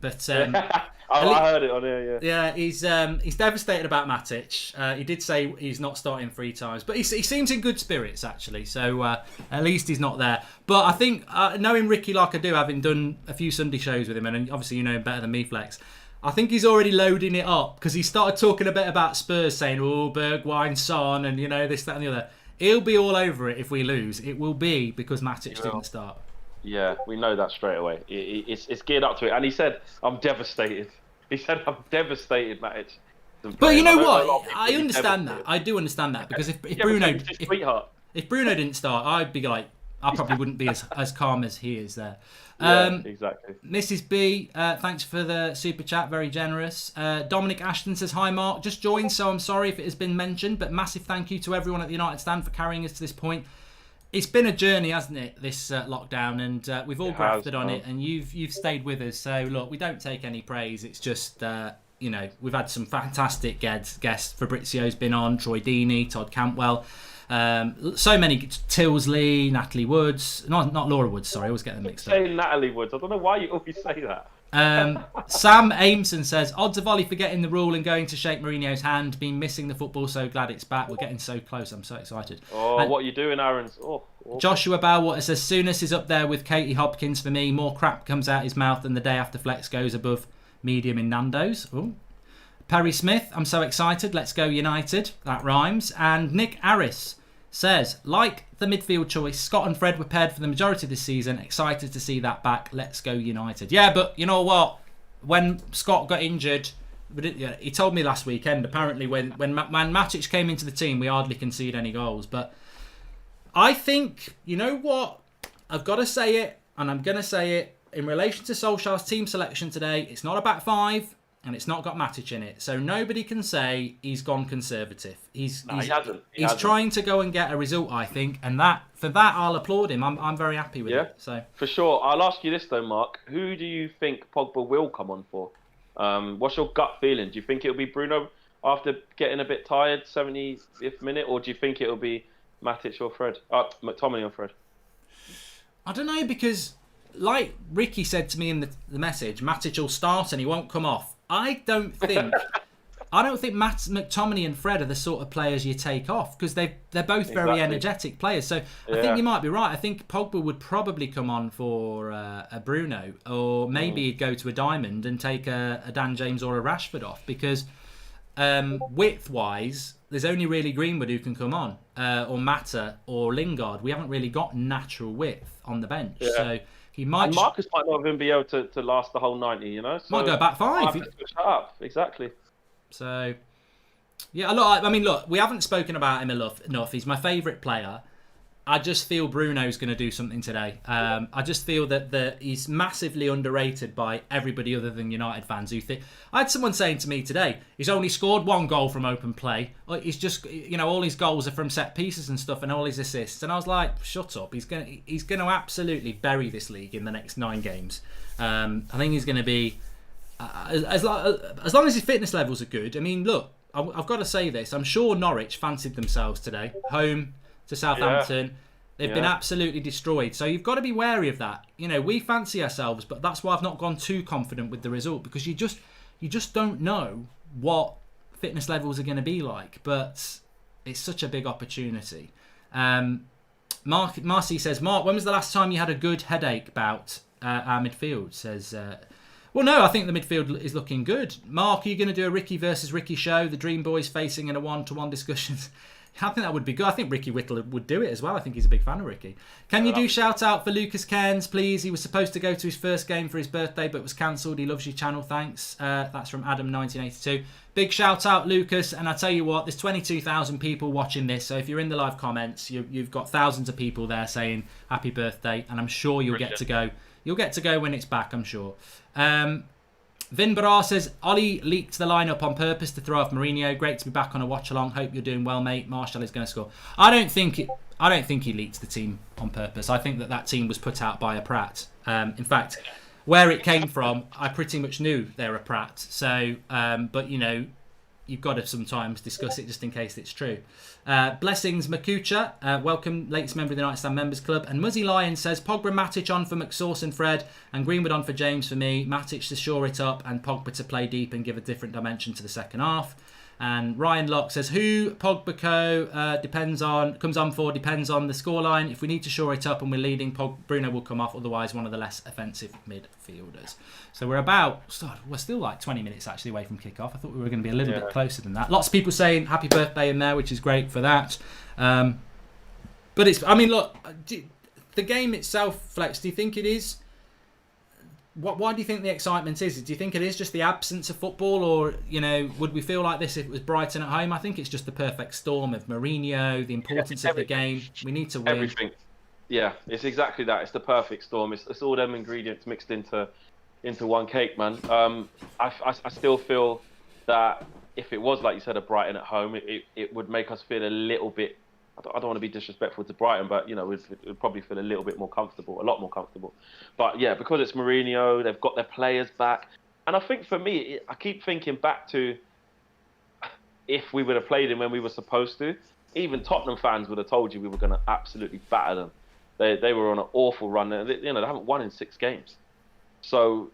but I heard it on here. Yeah, he's devastated about Matic. He did say he's not starting 3 times, but he seems in good spirits actually. So at least he's not there. But I think knowing Ricky like I do, having done a few Sunday shows with him, and obviously you know him better than me, Flex. I think he's already loading it up, because he started talking a bit about Spurs, saying, "Oh, Bergwijn, Son, and this, that, and the other." He'll be all over it if we lose. It will be because Matic didn't start. Yeah, we know that straight away. It's geared up to it. And he said, I'm devastated. He said, I'm devastated, Matic. But you know what? I understand that. I do understand that. Because if Bruno didn't start, I'd be like, I probably wouldn't be as calm as he is there. Exactly. Mrs. B, thanks for the super chat, very generous. Dominic Ashton says, hi Mark, just joined, so I'm sorry if it has been mentioned, but massive thank you to everyone at the United Stand for carrying us to this point. It's been a journey, hasn't it, this lockdown, and we've all grafted on it, and you've stayed with us. So look, we don't take any praise. It's just we've had some fantastic guests. Fabrizio's been on, Troy Deeney, Todd Cantwell. So many, Tilsley, Natalie Woods, not Laura Woods, sorry, I always get them mixed up. Saying Natalie Woods, I don't know why you always say that. Sam Ameson says, odds of Ollie forgetting the rule and going to shake Mourinho's hand, been missing the football, so glad it's back. We're getting so close, I'm so excited. What are you doing, Aaron's? Joshua Bowwater says, Souness is up there with Katie Hopkins for me. More crap comes out his mouth than the day after Flex goes above medium in Nando's. Ooh. Perry Smith, I'm so excited. Let's go United. That rhymes. And Nick Harris says, like the midfield choice, Scott and Fred were paired for the majority of this season. Excited to see that back. Let's go United. Yeah, but you know what? When Scott got injured, he told me last weekend, apparently when Matic came into the team, we hardly conceded any goals. But I think, you know what? I've got to say it, and I'm going to say it. in relation to Solskjaer's team selection today, it's not a back five and it's not got Matic in it. So nobody can say he's gone conservative. He hasn't. He's trying to go and get a result, I think, and for that I'll applaud him. I'm very happy with it. So for sure. I'll ask you this though, Mark. Who do you think Pogba will come on for? What's your gut feeling? Do you think it'll be Bruno after getting a bit tired, 70th minute, or do you think it'll be Matic or Fred? McTominay or Fred? I don't know, because like Ricky said to me in the message, Matic will start and he won't come off. I don't think McTominay and Fred are the sort of players you take off, because they're both very energetic players. So I think you might be right. I think Pogba would probably come on for a Bruno, or maybe he'd go to a diamond and take a Dan James or a Rashford off, because width-wise, there's only really Greenwood who can come on, or Mata or Lingard. We haven't really got natural width on the bench, so he might. And Marcus might not even be able to last the whole 90. You know, so might go back five. Shut up, exactly. So, yeah, look, we haven't spoken about him enough. He's my favourite player. I just feel Bruno's going to do something today. I just feel that he's massively underrated by everybody other than United fans who think. I had someone saying to me today, he's only scored one goal from open play. He's just, all his goals are from set pieces and stuff, and all his assists. And I was like, shut up. He's going to absolutely bury this league in the next 9 games. I think he's going to be, as long as his fitness levels are good. I mean, look, I've got to say this. I'm sure Norwich fancied themselves today, home to Southampton. They've been absolutely destroyed. So you've got to be wary of that. We fancy ourselves, but that's why I've not gone too confident with the result, because you just don't know what fitness levels are going to be like. But it's such a big opportunity. Marcy says, Mark, when was the last time you had a good headache about our midfield? Says, well, no, I think the midfield is looking good. Mark, are you going to do a Ricky versus Ricky show? The Dream Boys facing in a 1-to-1 discussion? I think that would be good. I think Ricky Whittle would do it as well. I think he's a big fan of Ricky. Can you do shout out for Lucas Cairns, please? He was supposed to go to his first game for his birthday, but was cancelled. He loves your channel, thanks. That's from Adam 1982. Big shout out, Lucas. And I tell you what, there's 22,000 people watching this. So if you're in the live comments, you've got thousands of people there saying happy birthday, and I'm sure you'll get to go. You'll get to go when it's back, I'm sure. Vin Barra says, Ollie leaked the lineup on purpose to throw off Mourinho. Great to be back on a watch along. Hope you're doing well, mate. Martial is going to score. I don't think he leaked the team on purpose. I think that team was put out by a prat. In fact, where it came from, I pretty much knew they're a prat. So, but you've got to sometimes discuss it just in case it's true. Blessings Makucha, welcome, latest member of the United Stand Members Club. And Muzzy Lion says, Pogba and Matic on for McSauce and Fred, and Greenwood on for James for me. Matic to shore it up, and Pogba to play deep and give a different dimension to the second half. And Ryan Locke says, who Pogba comes on for depends on the scoreline. If we need to shore it up and we're leading, Bruno will come off, otherwise one of the less offensive midfielders. So we're still like 20 minutes actually away from kickoff. I thought we were going to be a little bit closer than that. Lots of people saying happy birthday in there, which is great for that. But look, the game itself, Flex, do you think it is? Why do you think the excitement is? Do you think it is just the absence of football, or would we feel like this if it was Brighton at home? I think it's just the perfect storm of Mourinho, the importance of the game. We need to win. Everything. Yeah, it's exactly that. It's the perfect storm. It's all them ingredients mixed into one cake, man. I still feel that if it was, like you said, a Brighton at home, it would make us feel a little bit. I don't want to be disrespectful to Brighton, but we'd probably feel a little bit more comfortable, a lot more comfortable. But yeah, because it's Mourinho, they've got their players back, and I think for me, I keep thinking back to if we would have played him when we were supposed to. Even Tottenham fans would have told you we were going to absolutely batter them. They were on an awful run. They haven't won in 6 games, so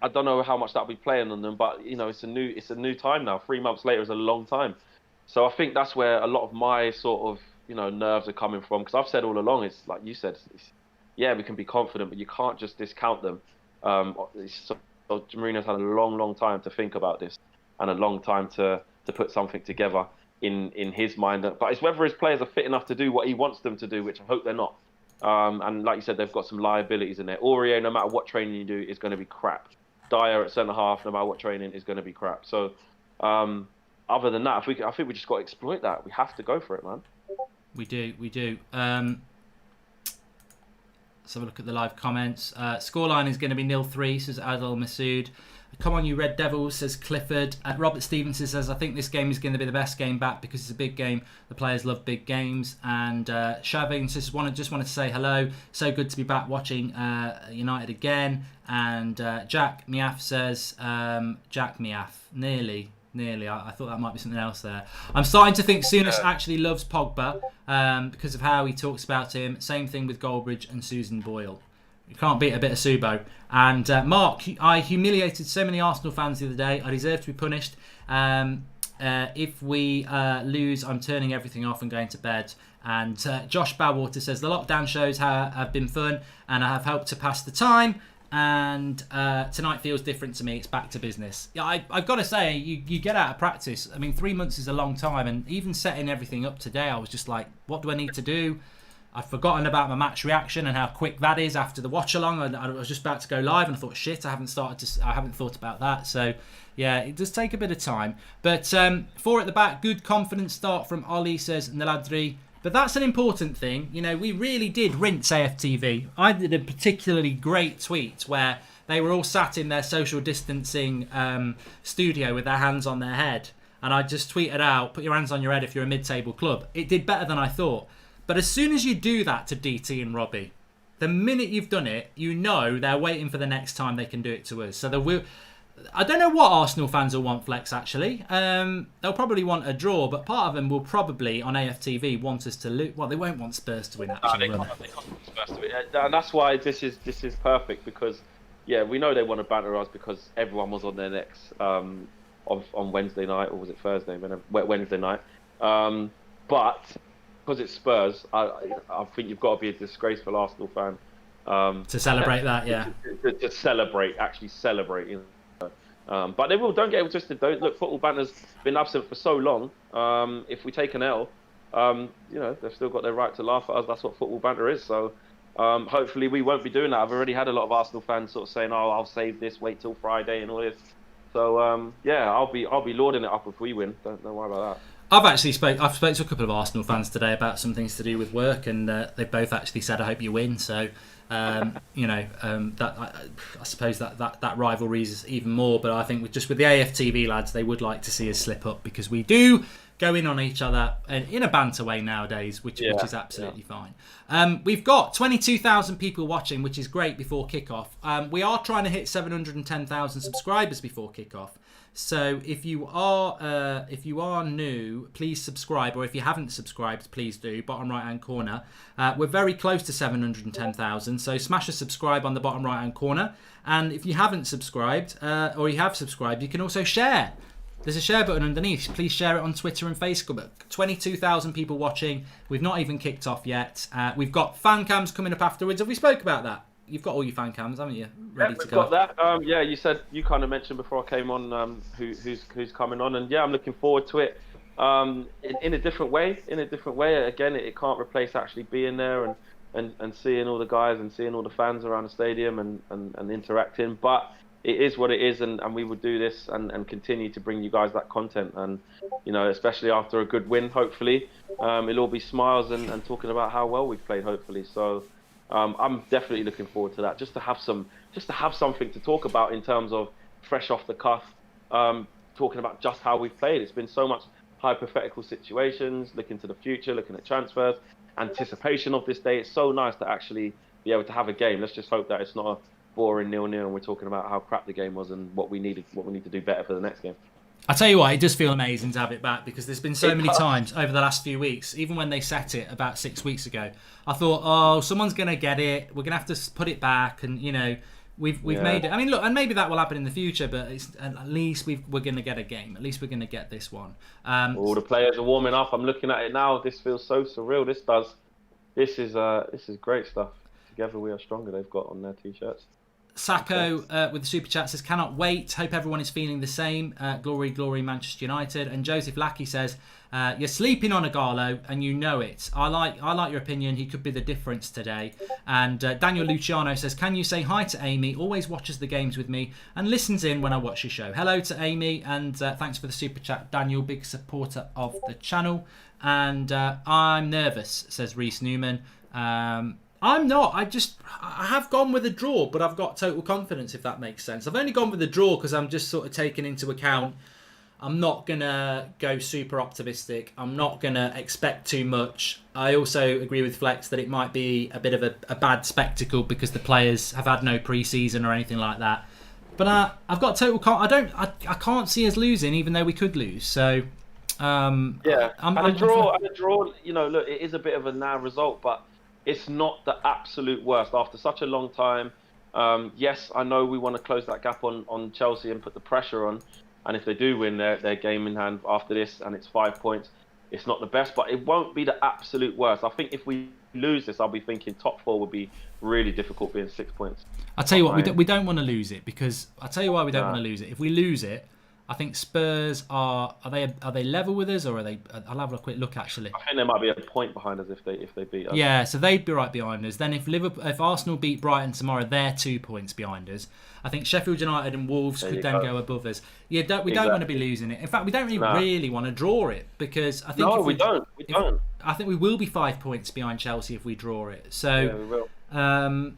I don't know how much that'll be playing on them. But it's a new time now. 3 months later is a long time, so I think that's where a lot of my sort of nerves are coming from, because I've said all along, it's like you said, we can be confident, but you can't just discount them. So Mourinho's had a long time to think about this, and a long time to put something together in his mind. But it's whether his players are fit enough to do what he wants them to do, which I hope they're not. And like you said, they've got some liabilities in there. Aurier, no matter what training you do, is going to be crap. Dyer at centre half, no matter what training, is going to be crap. So other than that, I think we just got to exploit that. We have to go for it, man. We do. Let's have a look at the live comments. Scoreline is going to be 0-3, says Adil Masood. Come on, you Red Devils, says Clifford. Robert Stevenson says, I think this game is going to be the best game back because it's a big game. The players love big games. And Shavin says, just wanted to say hello. So good to be back watching United again. And Jack Miaf says, Jack Miaf, nearly. I thought that might be something else there. I'm starting to think Souness actually loves Pogba because of how he talks about him. Same thing with Goldbridge and Susan Boyle. You can't beat a bit of Subo. And Mark, I humiliated so many Arsenal fans the other day. I deserve to be punished. If we lose, I'm turning everything off and going to bed. And Josh Bowater says, the lockdown shows have been fun and have helped to pass the time. And tonight feels different to me. It's back to business. Yeah, I've got to say, you get out of practice. I mean, 3 months is a long time. And even setting everything up today, I was just like, what do I need to do? I've forgotten about my match reaction and how quick that is after the watch along. And I was just about to go live and I thought, shit, I haven't thought about that. So yeah, it does take a bit of time. But 4 at the back, good confident start from Ollie, says Naladri. But that's an important thing. You know, we really did rinse AFTV. I did a particularly great tweet where they were all sat in their social distancing studio with their hands on their head. And I just tweeted out, put your hands on your head if you're a mid-table club. It did better than I thought. But as soon as you do that to DT and Robbie, the minute you've done it, you know they're waiting for the next time they can do it to us. So I don't know what Arsenal fans will want, Flex, actually. They'll probably want a draw, but part of them will probably, on AFTV, want us to lose. Well, they won't want Spurs to win, actually. They can't want Spurs to win. And that's why this is perfect, because, yeah, we know they want to banter us because everyone was on their necks on Wednesday night, or was it Thursday? Wednesday night. But because it's Spurs, I think you've got to be a disgraceful Arsenal fan to celebrate that, yeah. To actually celebrate. You know. But they will. Don't get it twisted. Look, football banter's been absent for so long. If we take an L, you know, they've still got their right to laugh at us. That's what football banter is. So hopefully we won't be doing that. I've already had a lot of Arsenal fans sort of saying, "Oh, I'll save this, wait till Friday," and all this. So yeah, I'll be lording it up if we win. Don't worry about that. I've spoken to a couple of Arsenal fans today about some things to do with work, and they've both actually said, "I hope you win." So, you know, that I suppose that rivalry is even more. But I think with the AFTV lads, they would like to see us slip up because we do go in on each other in a banter way nowadays, which is absolutely fine. We've got 22,000 people watching, which is great before kickoff. We are trying to hit 710,000 subscribers before kickoff. So if you are new, please subscribe, or if you haven't subscribed, please do. Bottom right hand corner. We're very close to 710,000, so smash a subscribe on the bottom right hand corner. And if you haven't subscribed, or you have subscribed, you can also share. There's a share button underneath. Please share it on Twitter and Facebook. 22,000 people watching. We've not even kicked off yet. We've got fan cams coming up afterwards. Have we spoke about that? You've got all your fan cams, haven't you? Ready to go. We've got that. Yeah, you kind of mentioned before I came on who's coming on, and yeah, I'm looking forward to it. In a different way. Again, it can't replace actually being there and seeing all the guys and seeing all the fans around the stadium and interacting. But it is what it is, and we will do this and continue to bring you guys that content. And you know, especially after a good win, hopefully, it'll all be smiles and talking about how well we've played, hopefully. So. I'm definitely looking forward to that. Just to have something to talk about in terms of fresh off the cuff, talking about just how we've played. It's been so much hypothetical situations, looking to the future, looking at transfers, anticipation of this day. It's so nice to actually be able to have a game. Let's just hope that it's not a boring 0-0 and we're talking about how crap the game was and what we need to do better for the next game. I tell you what, it does feel amazing to have it back because there's been so many times over the last few weeks, even when they set it about 6 weeks ago, I thought, oh, someone's going to get it. We're going to have to put it back. And, you know, we've made it. I mean, look, and maybe that will happen in the future, but at least we're going to get a game. At least we're going to get this one. All the players are warming up. I'm looking at it now. This feels so surreal. This is great stuff. Together we are stronger. They've got on their T-shirts. Sacco with the super chat says, cannot wait. Hope everyone is feeling the same. Glory, Manchester United. And Joseph Lackey says, you're sleeping on Agallo and you know it. I like your opinion. He could be the difference today. And Daniel Luciano says, can you say hi to Amy? Always watches the games with me and listens in when I watch your show. Hello to Amy, and thanks for the super chat, Daniel. Big supporter of the channel. And I'm nervous, says Reese Newman. I'm not. I have gone with a draw, but I've got total confidence, if that makes sense. I've only gone with a draw because I'm just sort of taking into account I'm not going to go super optimistic. I'm not going to expect too much. I also agree with Flex that it might be a bit of a bad spectacle because the players have had no pre-season or anything like that. But I've got total I can't see us losing, even though we could lose. So a draw, you know, look, it is a bit of a now result, but it's not the absolute worst after such a long time. Yes, I know we want to close that gap on Chelsea and put the pressure on. And if they do win their game in hand after this and it's 5 points, it's not the best, but it won't be the absolute worst. I think if we lose this, I'll be thinking top 4 would be really difficult being 6 points. I'll tell you what, we don't want to lose it because I'll tell you why we don't want to lose it. If we lose it, I think Spurs are they level with us or are they? I'll have a quick look actually. I think they might be a point behind us if they beat us. Yeah, so they'd be right behind us. Then if Arsenal beat Brighton tomorrow, they're 2 points behind us. I think Sheffield United and Wolves could then go above us. Yeah, we don't want to be losing it. In fact, we don't really want to draw it because I think we don't. I think we will be 5 points behind Chelsea if we draw it. So yeah, we will. I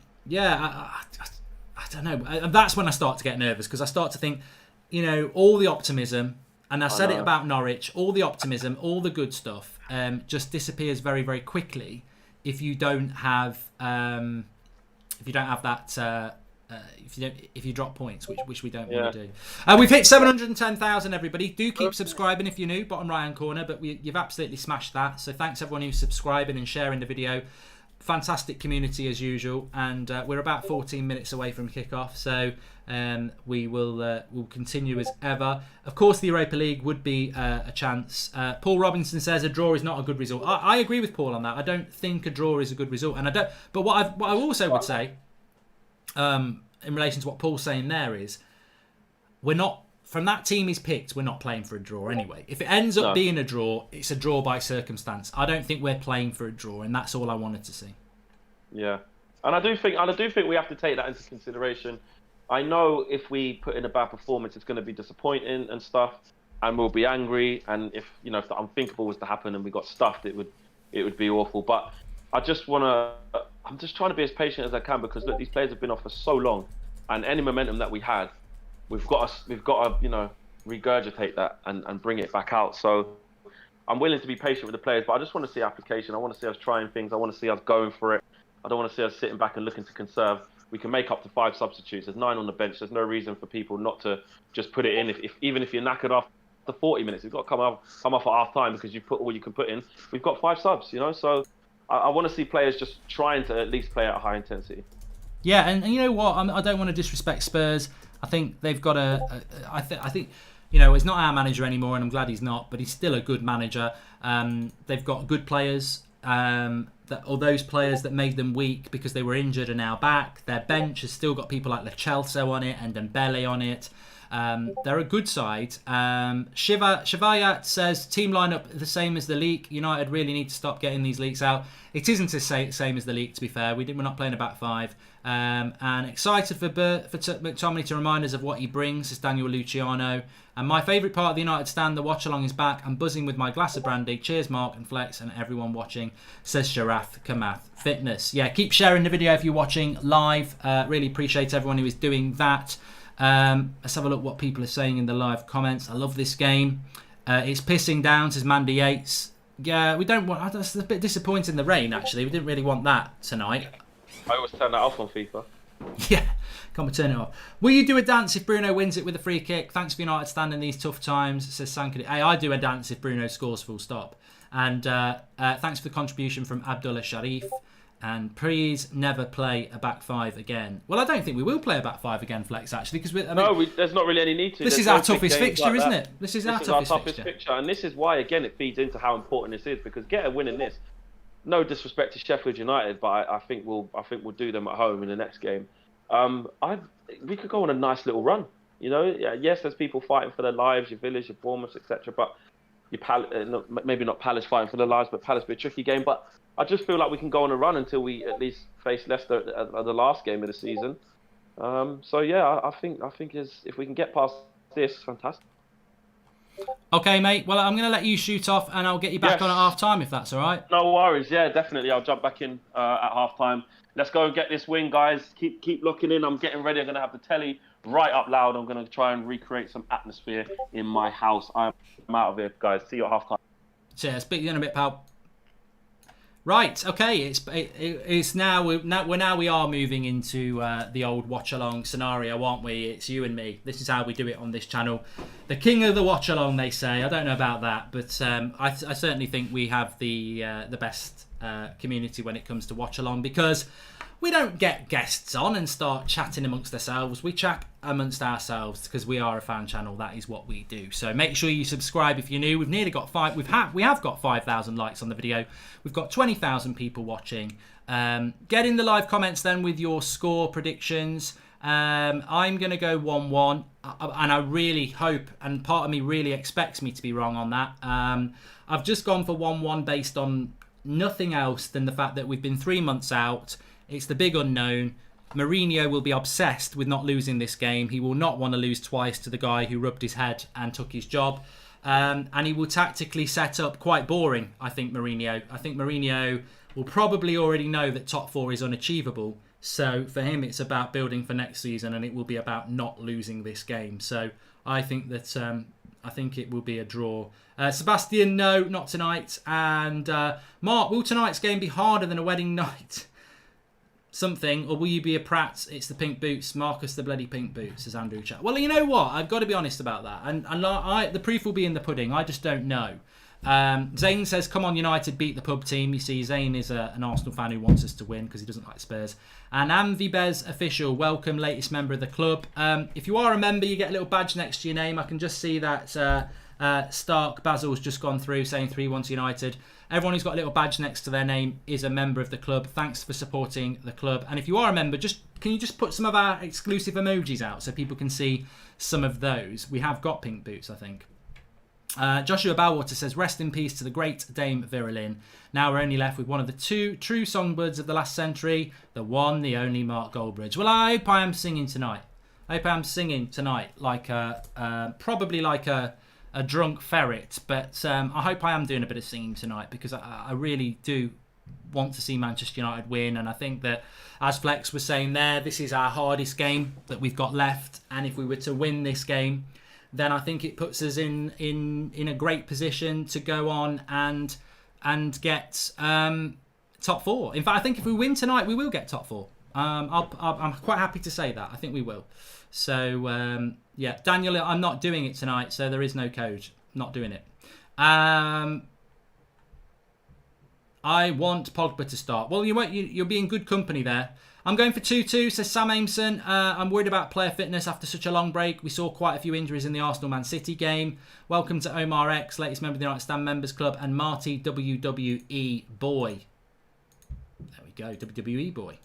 don't know. And that's when I start to get nervous because I start to think, you know, all the optimism, and I said it about Norwich, all the optimism, all the good stuff, just disappears very, very quickly if you don't have that. If you drop points, which we don't want to do. We've hit 710,000, everybody. Do keep subscribing if you're new, bottom right hand corner. But you've absolutely smashed that. So thanks everyone who's subscribing and sharing the video. Fantastic community as usual, and we're about 14 minutes away from kickoff, so we'll continue as ever. Of course, the Europa League would be a chance. Paul Robinson says a draw is not a good result. I agree with Paul on that. I don't think a draw is a good result, and I don't. But what I also would say, in relation to what Paul's saying there, is we're not. From that team he's picked, we're not playing for a draw anyway. If it ends up being a draw, it's a draw by circumstance. I don't think we're playing for a draw, and that's all I wanted to see. Yeah, and I do think we have to take that into consideration. I know if we put in a bad performance, it's going to be disappointing and stuff, and we'll be angry. And if the unthinkable was to happen and we got stuffed, it would be awful. But I'm just trying to be as patient as I can because look, these players have been off for so long, and any momentum that we had. We've got to regurgitate that and bring it back out. So I'm willing to be patient with the players, but I just want to see application. I want to see us trying things. I want to see us going for it. I don't want to see us sitting back and looking to conserve. We can make up to 5 substitutes. There's 9 on the bench. There's no reason for people not to just put it in. Even if you're knackered after 40 minutes, you've got to come off at half time because you've put all you can put in. We've got 5 subs, So I want to see players just trying to at least play at a high intensity. Yeah, and you know what? I don't want to disrespect Spurs. I think they've got I think he's not our manager anymore, and I'm glad he's not. But he's still a good manager. They've got good players. Those players that made them weak because they were injured are now back. Their bench has still got people like Lo Celso on it and Dembele on it. They're a good side. Shivayat says team lineup the same as the league. United really need to stop getting these leaks out. It isn't the same as the league, to be fair. We're not playing a back 5. And excited for McTominay to remind us of what he brings, says Daniel Luciano. And my favourite part of the United stand, the watch along, is back. I'm buzzing with my glass of brandy. Cheers, Mark and Flex and everyone watching, says Sharath Kamath Fitness. Yeah, keep sharing the video if you're watching live. Really appreciate everyone who is doing that. Let's have a look what people are saying in the live comments. I love this game. It's pissing down, says Mandy Yates. Yeah, we don't want. That's a bit disappointing. The rain, actually, we didn't really want that tonight. I always turn that off on FIFA. Yeah, can't turn it off. Will you do a dance if Bruno wins it with a free kick? Thanks for United standing these tough times, says Sankadi. Hey, I do a dance if Bruno scores full stop. And thanks for the contribution from Abdullah Sharif. And please never play a back 5 again. Well, I don't think we will play a back 5 again, Flex, actually, because there's not really any need to. This is our toughest fixture, isn't it? This is our toughest fixture, and this is why again it feeds into how important this is because get a win in this. No disrespect to Sheffield United, but I think we'll do them at home in the next game. We could go on a nice little run. Yes, there's people fighting for their lives, your Village, your Bournemouth, etc. But maybe not Palace fighting for their lives, but Palace be a tricky game. But I just feel like we can go on a run until we at least face Leicester at the last game of the season. I think if we can get past this, fantastic. Okay, mate. Well, I'm going to let you shoot off, and I'll get you back on at half time if that's all right. No worries. Yeah, definitely. I'll jump back in at half time. Let's go and get this win, guys. Keep looking in. I'm getting ready. I'm going to have the telly right up loud. I'm going to try and recreate some atmosphere in my house. I'm out of here, guys. See you at half time. Cheers. Speak to you in a bit, pal. Right, okay, it's now we are moving into the old watch along scenario, aren't we? It's you and me. This is how we do it on this channel. The king of the watch along, they say. I don't know about that, but I certainly think we have the best community when it comes to watch along, because we don't get guests on and start chatting amongst ourselves. We chat amongst ourselves because we are a fan channel. That is what we do. So make sure you subscribe if you're new. We've nearly got we have got 5,000 likes on the video. We've got 20,000 people watching. Get in the live comments then with your score predictions. I'm going to go 1-1, and I really hope, and part of me really expects me to be wrong on that. I've just gone for 1-1 based on nothing else than the fact that we've been 3 months out. It's the big unknown. Mourinho will be obsessed with not losing this game. He will not want to lose twice to the guy who rubbed his head and took his job. And he will tactically set up quite boring, I think, Mourinho. I think Mourinho will probably already know that top 4 is unachievable. So for him, it's about building for next season, and it will be about not losing this game. So I think that I think it will be a draw. Sebastian, no, not tonight. And Mark, will tonight's game be harder than a wedding night? Something, or will you be a prat? It's the pink boots, Marcus the bloody pink boots, says Andrew Chat. Well, you know what? I've got to be honest about that. And the proof will be in the pudding. I just don't know. Zane says, come on United, beat the pub team. You see, Zane is an Arsenal fan who wants us to win because he doesn't like Spurs. And Amvibez official, welcome, latest member of the club. If you are a member, you get a little badge next to your name. I can just see that Stark Basil's just gone through saying 3-1 to United. Everyone who's got a little badge next to their name is a member of the club. Thanks for supporting the club. And if you are a member, can you just put some of our exclusive emojis out so people can see some of those? We have got pink boots, I think. Joshua Bowwater says, rest in peace to the great Dame Virilyn. Now we're only left with one of the 2 true songbirds of the last century, the one, the only Mark Goldbridge. Well, I hope I am singing tonight. like probably like a drunk ferret, but I hope I am doing a bit of singing tonight, because I really do want to see Manchester United win. And I think that, as Flex was saying there, this is our hardest game that we've got left, and if we were to win this game, then I think it puts us in a great position to go on and get top 4. In fact, I think if we win tonight, we will get top 4. I'm quite happy to say that. I think we will. So yeah, Daniel, I'm not doing it tonight, so there is no code. Not doing it. I want Pogba to start. Well, you'll be in good company there. I'm going for 2-2, says Sam Ameson. I'm worried about player fitness after such a long break. We saw quite a few injuries in the Arsenal-Man City game. Welcome to Omar X, latest member of the United Stand Members Club, and Marty WWE Boy. There we go, WWE Boy.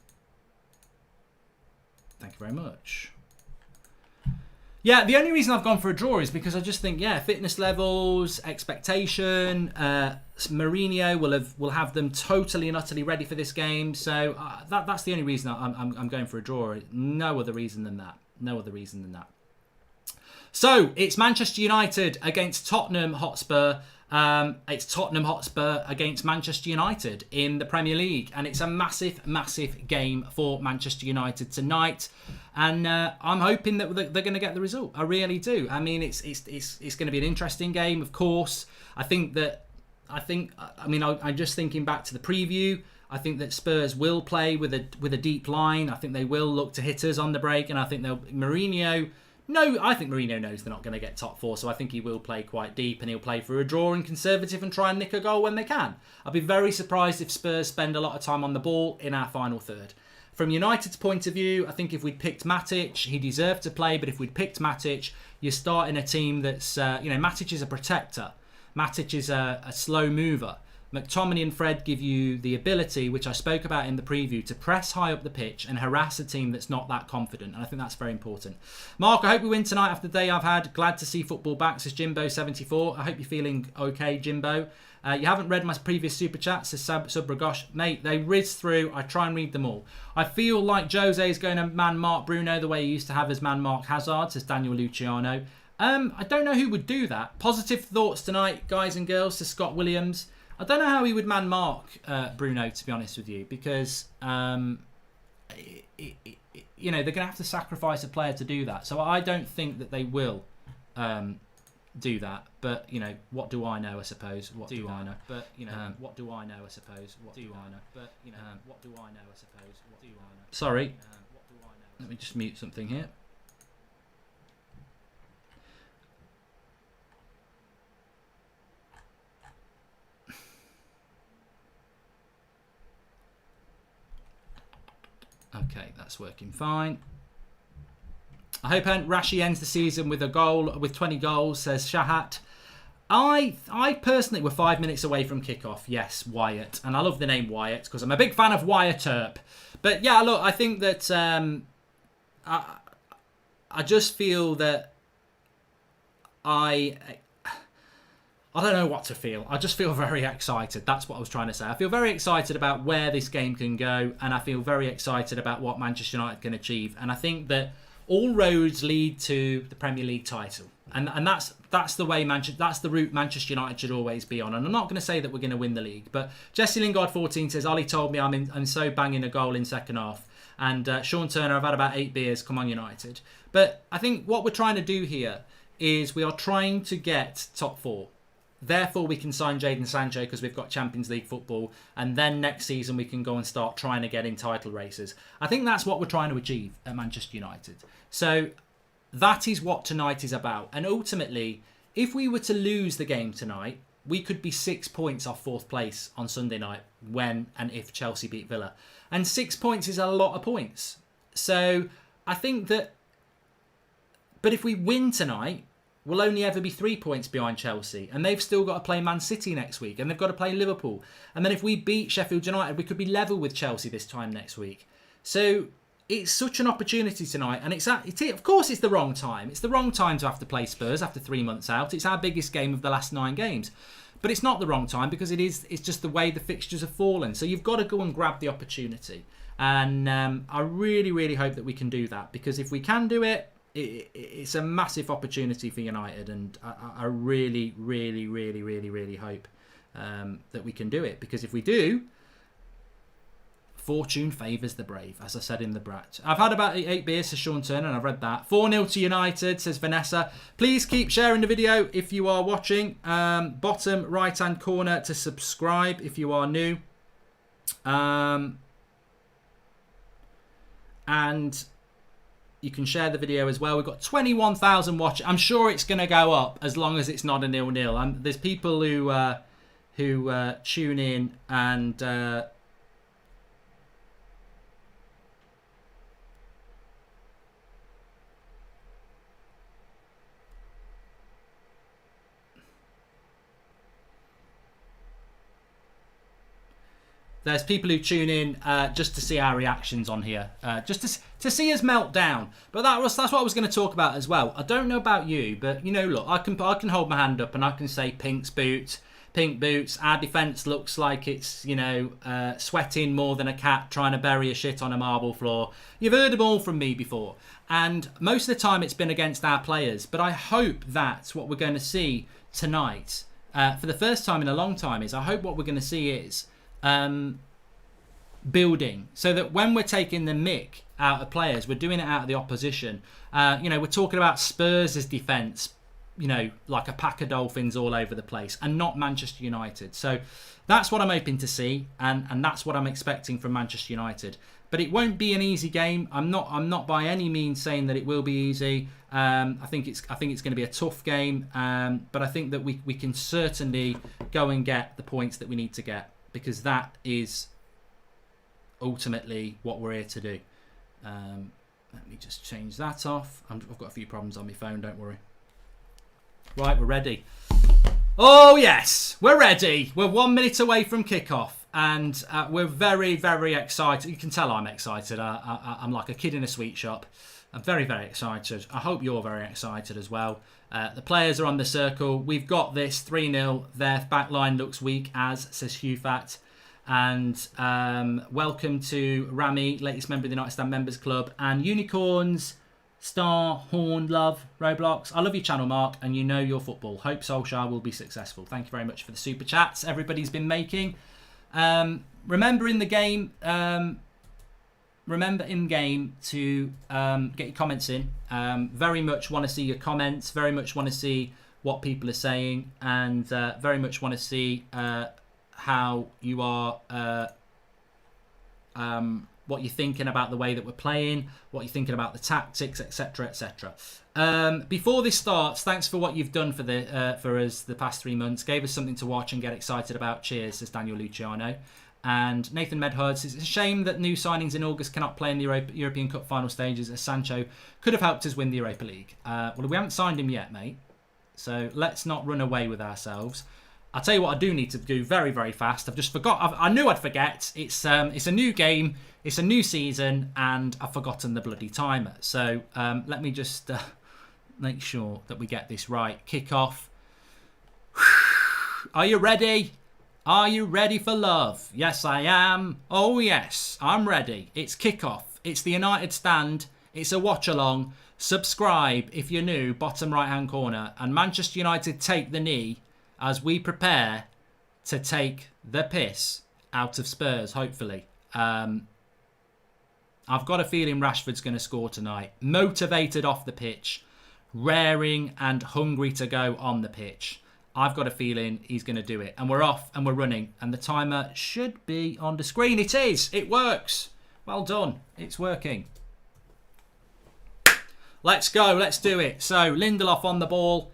Thank you very much. Yeah, the only reason I've gone for a draw is because I just think, fitness levels, expectation, Mourinho will have them totally and utterly ready for this game. So that's the only reason I'm going for a draw. No other reason than that. No other reason than that. So it's Manchester United against Tottenham Hotspur. It's Tottenham Hotspur against Manchester United in the Premier League, and it's a massive, massive game for Manchester United tonight. And I'm hoping that they're going to get the result. I really do. I mean, it's going to be an interesting game, of course. I'm just thinking back to the preview. I think that Spurs will play with a deep line. I think they will look to hit us on the break, and I think Mourinho knows they're not going to get top 4, so I think he will play quite deep, and he'll play for a draw and conservative and try and nick a goal when they can. I'll be very surprised if Spurs spend a lot of time on the ball in our final third. From United's point of view, I think if we'd picked Matic, he deserved to play, but if we'd picked Matic, you're starting a team that's, Matic is a protector. Matic is a slow mover. McTominay and Fred give you the ability, which I spoke about in the preview, to press high up the pitch and harass a team that's not that confident. And I think that's very important. Mark, I hope we win tonight after the day I've had. Glad to see football back, says Jimbo74. I hope you're feeling okay, Jimbo. You haven't read my previous super chat, says Subragosh. Mate, they whiz through. I try and read them all. I feel like Jose is going to man Mark Bruno the way he used to have his man Mark Hazard, says Daniel Luciano. I don't know who would do that. Positive thoughts tonight, guys and girls, to Scott Williams. I don't know how he would man mark Bruno, to be honest with you, because you know, they're going to have to sacrifice a player to do that. So I don't think that they will do that. But, you know, what do I know, I suppose? What do I know? But, you know, what do I know, I suppose? What do I know? But, you know, what do I know, I suppose? What do I know? Sorry. What do I know? Let me just mute something here. Okay, that's working fine. I hope Rashi ends the season with a goal, with 20 goals, says Shahat. I personally, we're 5 minutes away from kickoff. Yes, Wyatt. And I love the name Wyatt because I'm a big fan of Wyatt Earp. But yeah, look, I think that I just feel that I don't know what to feel. I just feel very excited. That's what I was trying to say. I feel very excited about where this game can go, and I feel very excited about what Manchester United can achieve. And I think that all roads lead to the Premier League title, and that's the way that's the route Manchester United should always be on. And I'm not going to say that we're going to win the league, but Jesse Lingard 14 says Ollie told me I'm so banging a goal in second half, and Sean Turner, I've had about 8 beers. Come on, United. But I think what we're trying to do here is we are trying to get top 4. Therefore, we can sign Jadon Sancho because we've got Champions League football. And then next season, we can go and start trying to get in title races. I think that's what we're trying to achieve at Manchester United. So that is what tonight is about. And ultimately, if we were to lose the game tonight, we could be 6 points off 4th place on Sunday night when and if Chelsea beat Villa. And 6 points is a lot of points. So I think that... But if we win tonight, we'll only ever be 3 points behind Chelsea. And they've still got to play Man City next week. And they've got to play Liverpool. And then if we beat Sheffield United, we could be level with Chelsea this time next week. So it's such an opportunity tonight. And of course it's the wrong time. It's the wrong time to have to play Spurs after 3 months out. It's our biggest game of the last 9 games. But it's not the wrong time because it's just the way the fixtures have fallen. So you've got to go and grab the opportunity. And I really, really hope that we can do that. Because if we can do it, it's a massive opportunity for United, and I really, really, really, really, really hope that we can do it. Because if we do, fortune favours the brave, as I said in the brat. I've had about 8 beers, says Sean Turner, and I've read that. 4-0 to United, says Vanessa. Please keep sharing the video if you are watching. Bottom right-hand corner to subscribe if you are new. And you can share the video as well. We've got 21,000 watching. I'm sure it's going to go up as long as it's not a 0-0. There's people who tune in and there's people who tune in just to see our reactions on here, just to see us melt down. But that's what I was going to talk about as well. I don't know about you, but you know, look, I can hold my hand up and I can say pink boots. Our defence looks like it's, you know, sweating more than a cat trying to bury a shit on a marble floor. You've heard them all from me before, and most of the time it's been against our players. But I hope that's what we're going to see tonight for the first time in a long time. I hope what we're going to see is building, so that when we're taking the mick out of players, we're doing it out of the opposition. You know, we're talking about Spurs' defence, you know, like a pack of dolphins all over the place, and not Manchester United. So that's what I'm hoping to see, and that's what I'm expecting from Manchester United. But it won't be an easy game. I'm not by any means saying that it will be easy. I think it's going to be a tough game, but I think that we can certainly go and get the points that we need to get, because that is ultimately what we're here to do. Let me just change that off. I've got a few problems on my phone, don't worry. Right, we're ready. Oh yes, we're ready. We're 1 minute away from kickoff, and we're very, very excited. You can tell I'm excited. I'm like a kid in a sweet shop. I'm very, very excited. I hope you're very excited as well. The players are on the circle. We've got this 3-0. Their back line looks weak, as says Hugh Fat. And welcome to Rami, latest member of the United Stand Members Club. And Unicorns Star, Horn, Love, Roblox. I love your channel, Mark, and you know your football. Hope Solskjaer will be successful. Thank you very much for the super chats everybody's been making. Remember in the game, to get your comments in. Very much want to see your comments. Very much want to see what people are saying, and very much want to see how you are. What you're thinking about the way that we're playing, what you're thinking about the tactics, etc., etc. Before this starts, thanks for what you've done for us the past 3 months. Gave us something to watch and get excited about. Cheers, says Daniel Luciano. And Nathan Medhard says, it's a shame that new signings in August cannot play in the European Cup final stages, as Sancho could have helped us win the Europa League. Well, we haven't signed him yet, mate. So let's not run away with ourselves. I'll tell you what I do need to do very, very fast. I've just forgot. I knew I'd forget. It's a new game. It's a new season, and I've forgotten the bloody timer. So let me just make sure that we get this right. Kickoff. Are you ready? Are you ready for love? Yes, I am. Oh, yes, I'm ready. It's Kickoff. It's the United Stand. It's a watch-along. Subscribe if you're new, bottom right-hand corner. And Manchester United take the knee as we prepare to take the piss out of Spurs, hopefully. I've got a feeling Rashford's going to score tonight. Motivated off the pitch, raring and hungry to go on the pitch. I've got a feeling he's going to do it. And we're off and we're running. And the timer should be on the screen. It is. It works. Well done. It's working. Let's go. Let's do it. So Lindelof on the ball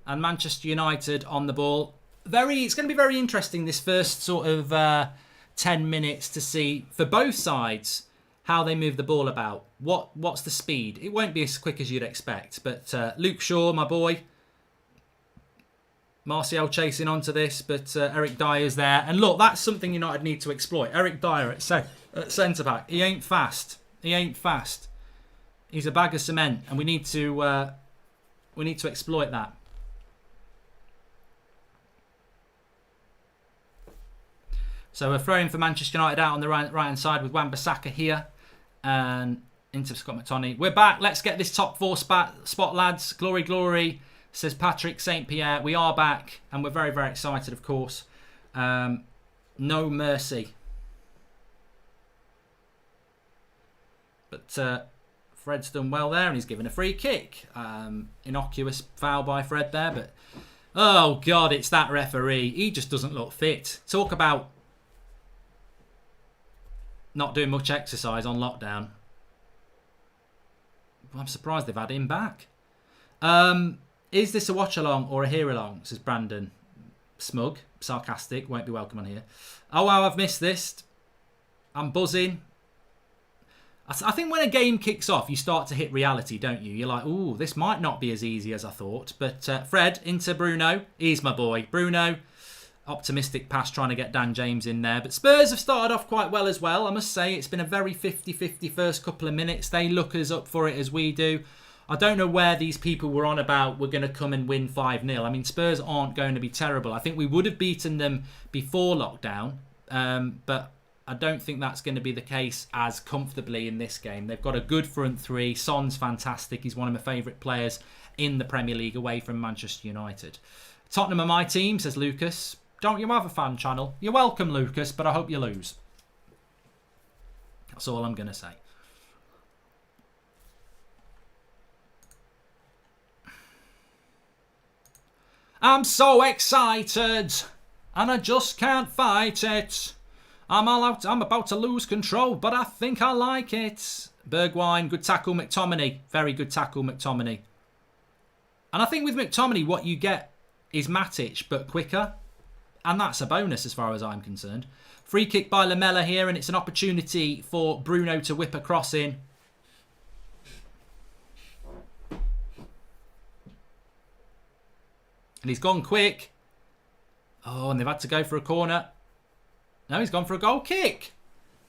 and Manchester United on the ball. It's going to be very interesting this first sort of 10 minutes to see for both sides how they move the ball about. What's the speed? It won't be as quick as you'd expect. But Luke Shaw, my boy. Martial chasing onto this, but Eric Dyer's there. And look, that's something United need to exploit. Eric Dyer at centre-back. He ain't fast. He's a bag of cement, and we need to exploit that. So we're throwing for Manchester United out on the right-hand side with Wan-Bissaka here. And into Scott McTominay. We're back. Let's get this top 4 spot, lads. Glory, glory, says Patrick St. Pierre. We are back, and we're very, very excited, of course. No mercy. But Fred's done well there, and he's given a free kick. Innocuous foul by Fred there, but oh God, it's that referee. He just doesn't look fit. Talk about not doing much exercise on lockdown. I'm surprised they've had him back. Is this a watch-along or a hear-along, says Brandon. Smug, sarcastic, won't be welcome on here. Oh, wow, I've missed this. I'm buzzing. I think when a game kicks off, you start to hit reality, don't you? You're like, ooh, this might not be as easy as I thought. But Fred into Bruno. He's my boy. Bruno, optimistic pass trying to get Dan James in there. But Spurs have started off quite well as well. I must say, it's been a very 50-50 first couple of minutes. They look as up for it as we do. I don't know where these people were on about we're going to come and win 5-0. I mean, Spurs aren't going to be terrible. I think we would have beaten them before lockdown. But I don't think that's going to be the case as comfortably in this game. They've got a good front three. Son's fantastic. He's one of my favourite players in the Premier League away from Manchester United. Tottenham are my team, says Lucas. Don't you have a fan channel? You're welcome, Lucas, but I hope you lose. That's all I'm going to say. I'm so excited, and I just can't fight it. I'm about to lose control, but I think I like it. Bergwijn, good tackle, McTominay. Very good tackle, McTominay. And I think with McTominay, what you get is Matic, but quicker. And that's a bonus as far as I'm concerned. Free kick by Lamela here, and it's an opportunity for Bruno to whip a cross in. And he's gone quick. Oh, and they've had to go for a corner. No, he's gone for a goal kick.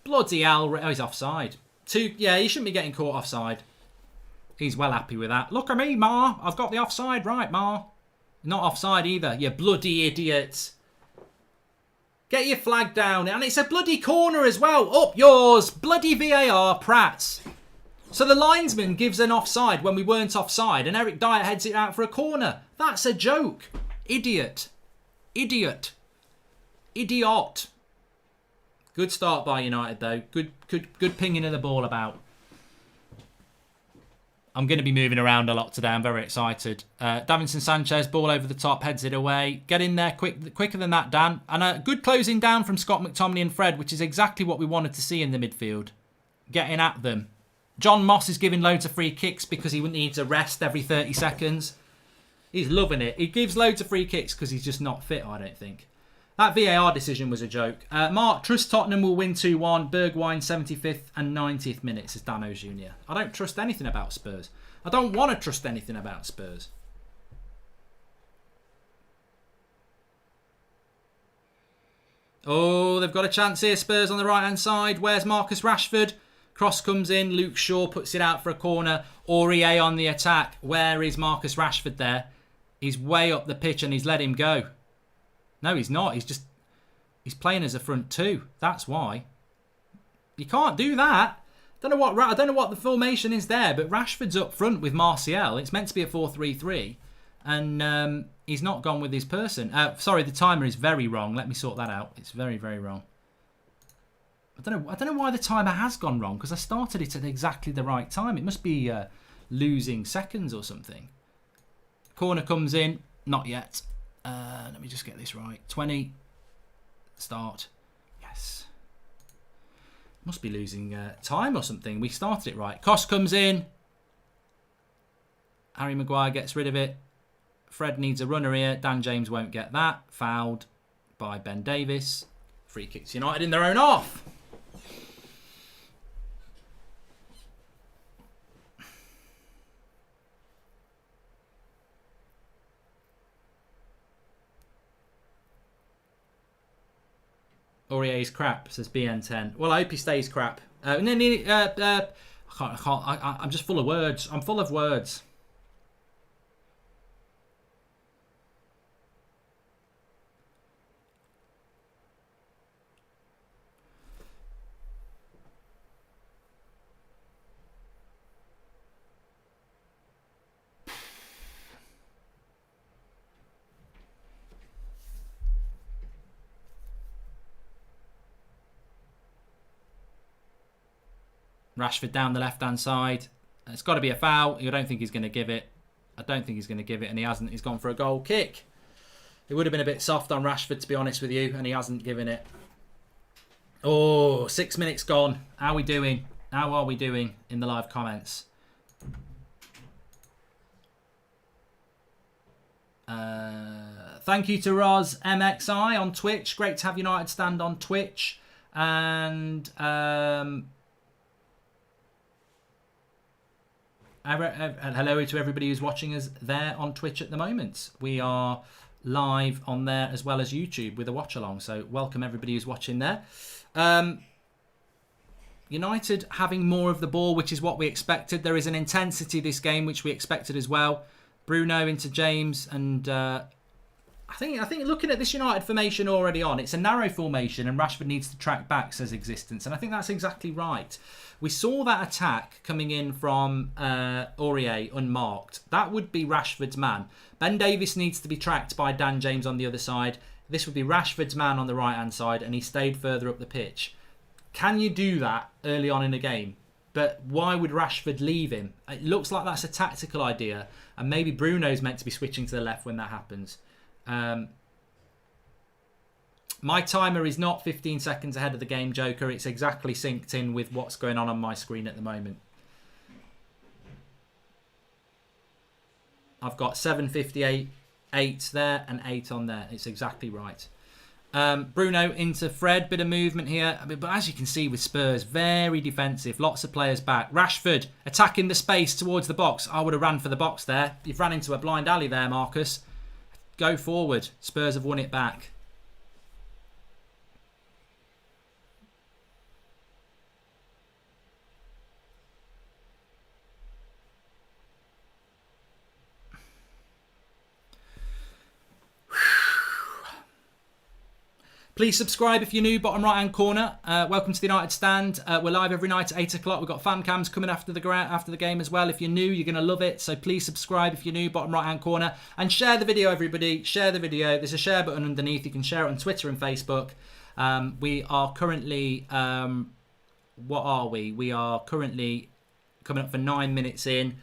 Bloody hell. Oh, he's offside. Yeah, he shouldn't be getting caught offside. He's well happy with that. Look at me, Ma. I've got the offside right, Ma. Not offside either, you bloody idiot. Get your flag down. And it's a bloody corner as well. Up yours. Bloody VAR, Prats. So the linesman gives an offside when we weren't offside, and Eric Dyer heads it out for a corner. That's a joke. Idiot. Idiot. Idiot. Good start by United, though. Good pinging of the ball about. I'm going to be moving around a lot today. I'm very excited. Davinson Sanchez, ball over the top, heads it away. Get in there quicker than that, Dan. And a good closing down from Scott McTominay and Fred, which is exactly what we wanted to see in the midfield. Getting at them. John Moss is giving loads of free kicks because he needs a rest every 30 seconds. He's loving it. He gives loads of free kicks because he's just not fit, I don't think. That VAR decision was a joke. Mark, trust Tottenham will win 2-1. Bergwijn 75th and 90th minutes, says Dano Jr. I don't trust anything about Spurs. I don't want to trust anything about Spurs. Oh, they've got a chance here. Spurs on the right-hand side. Where's Marcus Rashford? Cross comes in. Luke Shaw puts it out for a corner. Aurier on the attack. Where is Marcus Rashford there? He's way up the pitch and he's let him go. No, he's not. He's playing as a front two. That's why. You can't do that. I don't know what the formation is there, but Rashford's up front with Martial. It's meant to be a 4-3-3, and he's not gone with his person. Sorry, the timer is very wrong. Let me sort that out. It's very, very wrong. I don't know why the timer has gone wrong, because I started it at exactly the right time. It must be losing seconds or something. Corner comes in. Not yet. Let me just get this right. 20. Start. Yes. Must be losing time or something. We started it right. Koss comes in. Harry Maguire gets rid of it. Fred needs a runner here. Dan James won't get that. Fouled by Ben Davis. Free kicks United in their own half. Aurier's crap, says BN10. Well, I hope he stays crap. I can't. I'm just full of words. I'm full of words. Rashford down the left-hand side. It's got to be a foul. I don't think he's going to give it. I don't think he's going to give it, and he hasn't. He's gone for a goal kick. It would have been a bit soft on Rashford, to be honest with you, and he hasn't given it. Oh, 6 minutes gone. How are we doing? How are we doing in the live comments? Thank you to Roz MXI on Twitch. Great to have United stand on Twitch. And hello to everybody who's watching us there on Twitch at the moment. We are live on there as well as YouTube with a watch along. So welcome everybody who's watching there. United having more of the ball, which is what we expected. There is an intensity this game, which we expected as well. Bruno into James, and I think looking at this United formation already on, it's a narrow formation, and Rashford needs to track back, says Existence, and I think that's exactly right. We saw that attack coming in from Aurier unmarked. That would be Rashford's man. Ben Davis needs to be tracked by Dan James on the other side. This would be Rashford's man on the right-hand side, and he stayed further up the pitch. Can you do that early on in a game? But why would Rashford leave him? It looks like that's a tactical idea, and maybe Bruno's meant to be switching to the left when that happens. My timer is not 15 seconds ahead of the game, Joker. It's exactly synced in with what's going on my screen at the moment. I've got 7:58, 8 there and 8 on there. It's exactly right. Bruno into Fred. Bit of movement here. But as you can see with Spurs, very defensive. Lots of players back. Rashford attacking the space towards the box. I would have ran for the box there. You've ran into a blind alley there, Marcus. Go forward. Spurs have won it back. Please subscribe if you're new, bottom right-hand corner. Welcome to the United Stand. We're live every night at 8 o'clock. We've got fan cams coming after the game as well. If you're new, you're going to love it. So please subscribe if you're new, bottom right-hand corner. And share the video, everybody. Share the video. There's a share button underneath. You can share it on Twitter and Facebook. We are currently... what are we? We are currently coming up for 9 minutes in.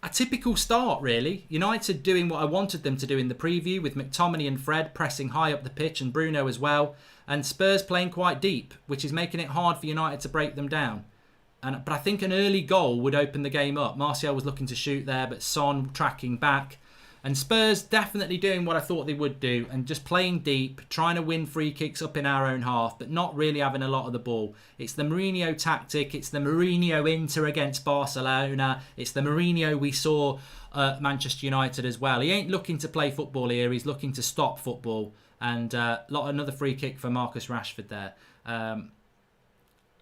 A typical start, really. United doing what I wanted them to do in the preview, with McTominay and Fred pressing high up the pitch and Bruno as well. And Spurs playing quite deep, which is making it hard for United to break them down. But I think an early goal would open the game up. Martial was looking to shoot there, but Son tracking back. And Spurs definitely doing what I thought they would do and just playing deep, trying to win free kicks up in our own half, but not really having a lot of the ball. It's the Mourinho tactic. It's the Mourinho Inter against Barcelona. It's the Mourinho we saw at Manchester United as well. He ain't looking to play football here. He's looking to stop football. And another free kick for Marcus Rashford there.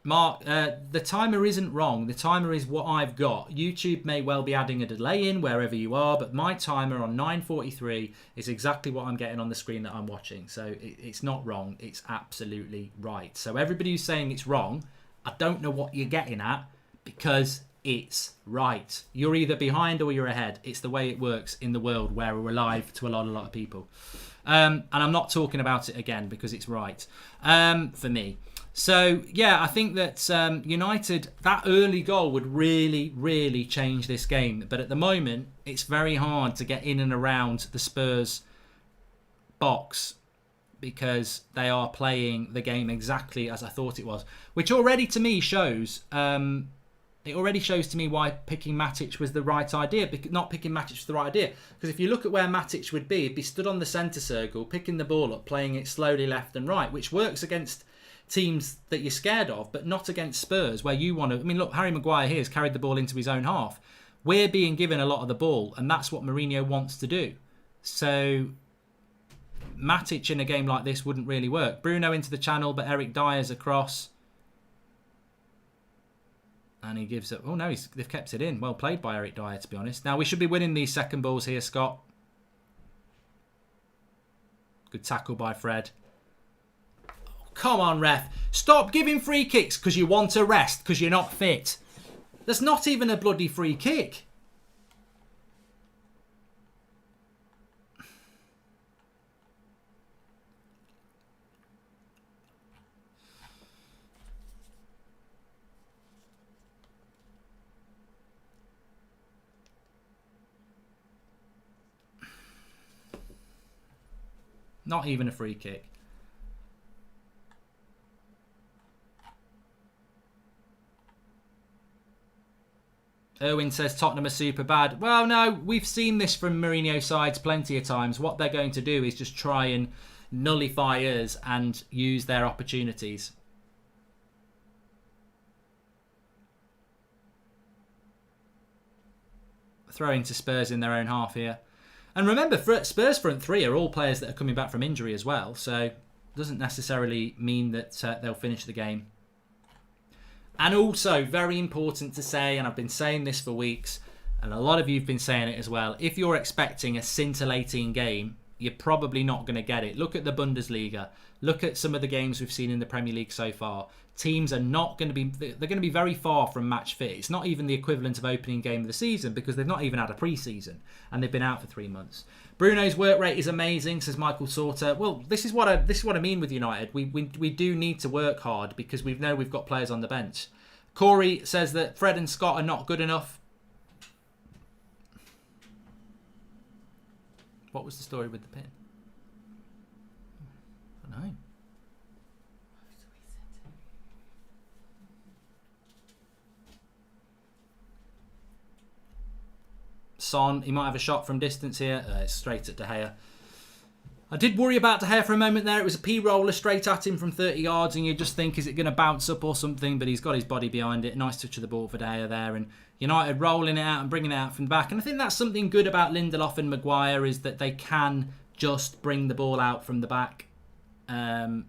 Mark, the timer isn't wrong. The timer is what I've got. YouTube may well be adding a delay in wherever you are, but my timer on 9:43 is exactly what I'm getting on the screen that I'm watching. So it's not wrong. It's absolutely right. So everybody who's saying it's wrong, I don't know what you're getting at, because it's right. You're either behind or you're ahead. It's the way it works in the world where we're alive to a lot of people. And I'm not talking about it again because it's right for me. So, yeah, I think that United, that early goal would really, really change this game. But at the moment, it's very hard to get in and around the Spurs box because they are playing the game exactly as I thought it was. Which already to me shows, it already shows to me why picking Matic was the right idea. Not picking Matic was the right idea. Because if you look at where Matic would be, he'd be stood on the centre circle, picking the ball up, playing it slowly left and right, which works against teams that you're scared of, but not against Spurs, where you want to... I mean, look, Harry Maguire here has carried the ball into his own half. We're being given a lot of the ball, and that's what Mourinho wants to do. So, Matic in a game like this wouldn't really work. Bruno into the channel, but Eric Dyer's across. And he gives it... Oh, no, they've kept it in. Well played by Eric Dyer, to be honest. Now, we should be winning these second balls here, Scott. Good tackle by Fred. Come on, ref. Stop giving free kicks because you want to rest, because you're not fit. There's not even a bloody free kick. Not even a free kick. Erwin says Tottenham are super bad. Well, no, we've seen this from Mourinho sides plenty of times. What they're going to do is just try and nullify us and use their opportunities. Throwing to Spurs in their own half here. And remember, Spurs front three are all players that are coming back from injury as well. So it doesn't necessarily mean that they'll finish the game. And also, very important to say, and I've been saying this for weeks, and a lot of you have been saying it as well, if you're expecting a scintillating game, you're probably not going to get it. Look at the Bundesliga. Look at some of the games we've seen in the Premier League so far. Teams are not going to be... They're going to be very far from match fit. It's not even the equivalent of opening game of the season because they've not even had a pre-season and they've been out for 3 months. Bruno's work rate is amazing, says Michael Sauter. Well, this is what I mean with United. We do need to work hard because we know we've got players on the bench. Corey says that Fred and Scott are not good enough. What was the story with the pin? I don't know. Son, he might have a shot from distance here. It's straight at De Gea. I did worry about De Gea for a moment there. It was a P-roller straight at him from 30 yards, and you just think, is it going to bounce up or something? But he's got his body behind it. Nice touch of the ball for De Gea there. And United rolling it out and bringing it out from the back. And I think that's something good about Lindelof and Maguire, is that they can just bring the ball out from the back. But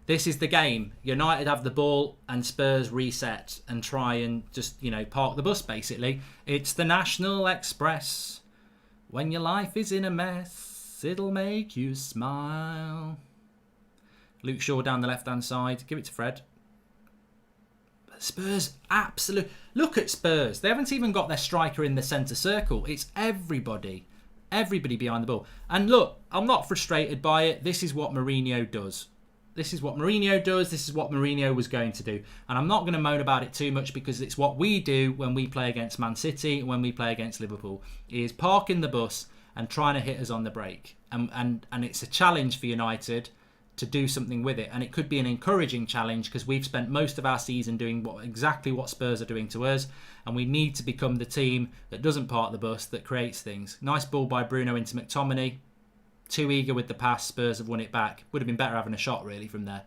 this is the game. United have the ball and Spurs reset and try and just, park the bus, basically. It's the National Express when your life is in a mess. It'll make you smile. Luke Shaw down the left-hand side. Give it to Fred. Spurs, absolute. Look at Spurs. They haven't even got their striker in the centre circle. It's everybody. Everybody behind the ball. And look, I'm not frustrated by it. This is what Mourinho does. This is what Mourinho does. This is what Mourinho was going to do. And I'm not going to moan about it too much because it's what we do when we play against Man City, when we play against Liverpool. Is parking the bus and trying to hit us on the break. And it's a challenge for United to do something with it. And it could be an encouraging challenge because we've spent most of our season doing exactly what Spurs are doing to us. And we need to become the team that doesn't park the bus, that creates things. Nice ball by Bruno into McTominay. Too eager with the pass. Spurs have won it back. Would have been better having a shot, really, from there.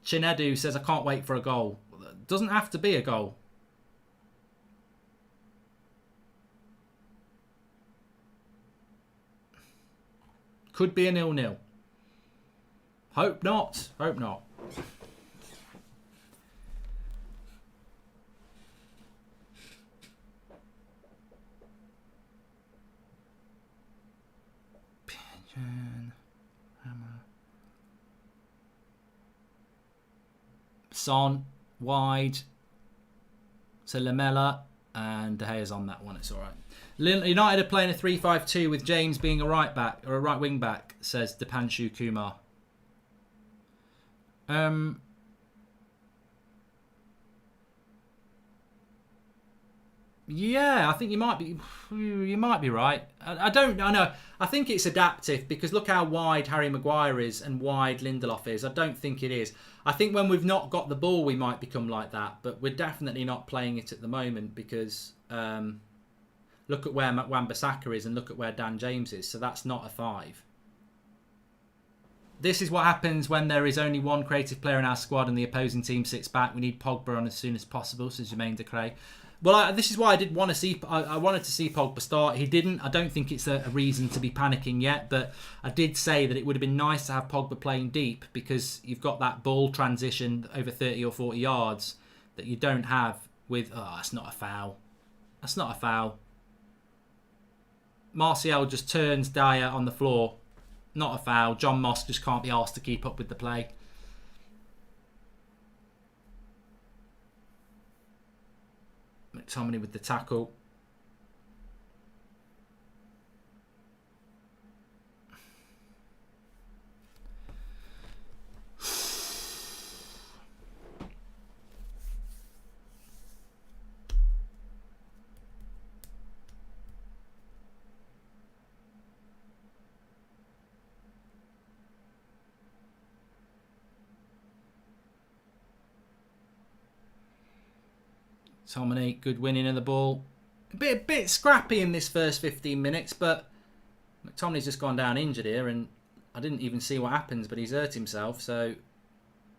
Chinedu says, I can't wait for a goal. Doesn't have to be a goal. Could be a 0-0. Hope not. Hope not. Son wide. So Lamella and De Gea's on that one. It's all right. United are playing a 3-5-2 with James being a right back or a right wing back, says Dipanshu Kumar. Yeah, I think you might be right. I know. I think it's adaptive because look how wide Harry Maguire is and wide Lindelof is. I don't think it is. I think when we've not got the ball, we might become like that, but we're definitely not playing it at the moment because look at where Wan-Bissaka is and look at where Dan James is. So that's not a 5. This is what happens when there is only one creative player in our squad and the opposing team sits back. We need Pogba on as soon as possible, says Jermaine Decray. Well, this is why I did want to see. I wanted to see Pogba start. He didn't. I don't think it's a reason to be panicking yet. But I did say that it would have been nice to have Pogba playing deep because you've got that ball transition over 30 or 40 yards that you don't have with. Oh, that's not a foul. That's not a foul. Martial just turns Dyer on the floor. Not a foul. John Moss just can't be asked to keep up with the play. McTominay with the tackle. Tomine, good winning of the ball. A bit scrappy in this first 15 minutes, but McTominay's just gone down injured here, and I didn't even see what happens, but he's hurt himself, so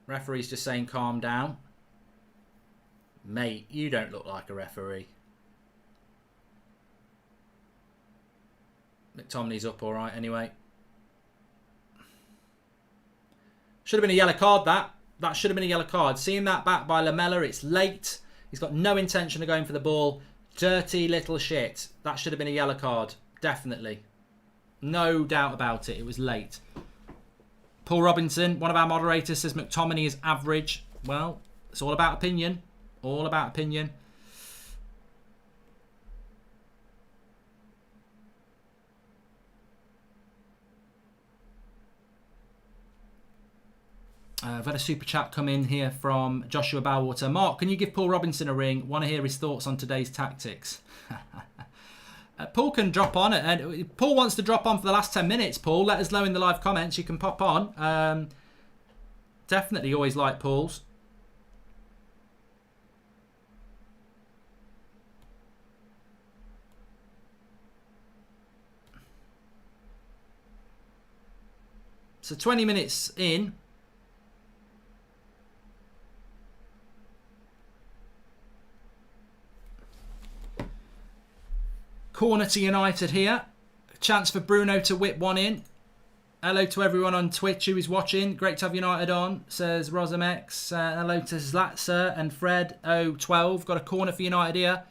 referee's just saying calm down. Mate, you don't look like a referee. McTominay's up all right anyway. Should have been a yellow card, that. That should have been a yellow card. Seeing that back by Lamella, it's late. He's got no intention of going for the ball. Dirty little shit. That should have been a yellow card. Definitely. No doubt about it. It was late. Paul Robinson, one of our moderators, says McTominay is average. Well, it's all about opinion. All about opinion. I've had a super chat come in here from Joshua Bowwater. Mark, can you give Paul Robinson a ring? Want to hear his thoughts on today's tactics. Paul can drop on it. And Paul wants to drop on for the last 10 minutes, Paul. Let us know in the live comments. You can pop on. Definitely always like Paul's. So 20 minutes in. Corner to United here. Chance for Bruno to whip one in. Hello to everyone on Twitch who is watching. Great to have United on, says Rosamex. Hello to Zlatzer and Fred012. Got a corner for United here.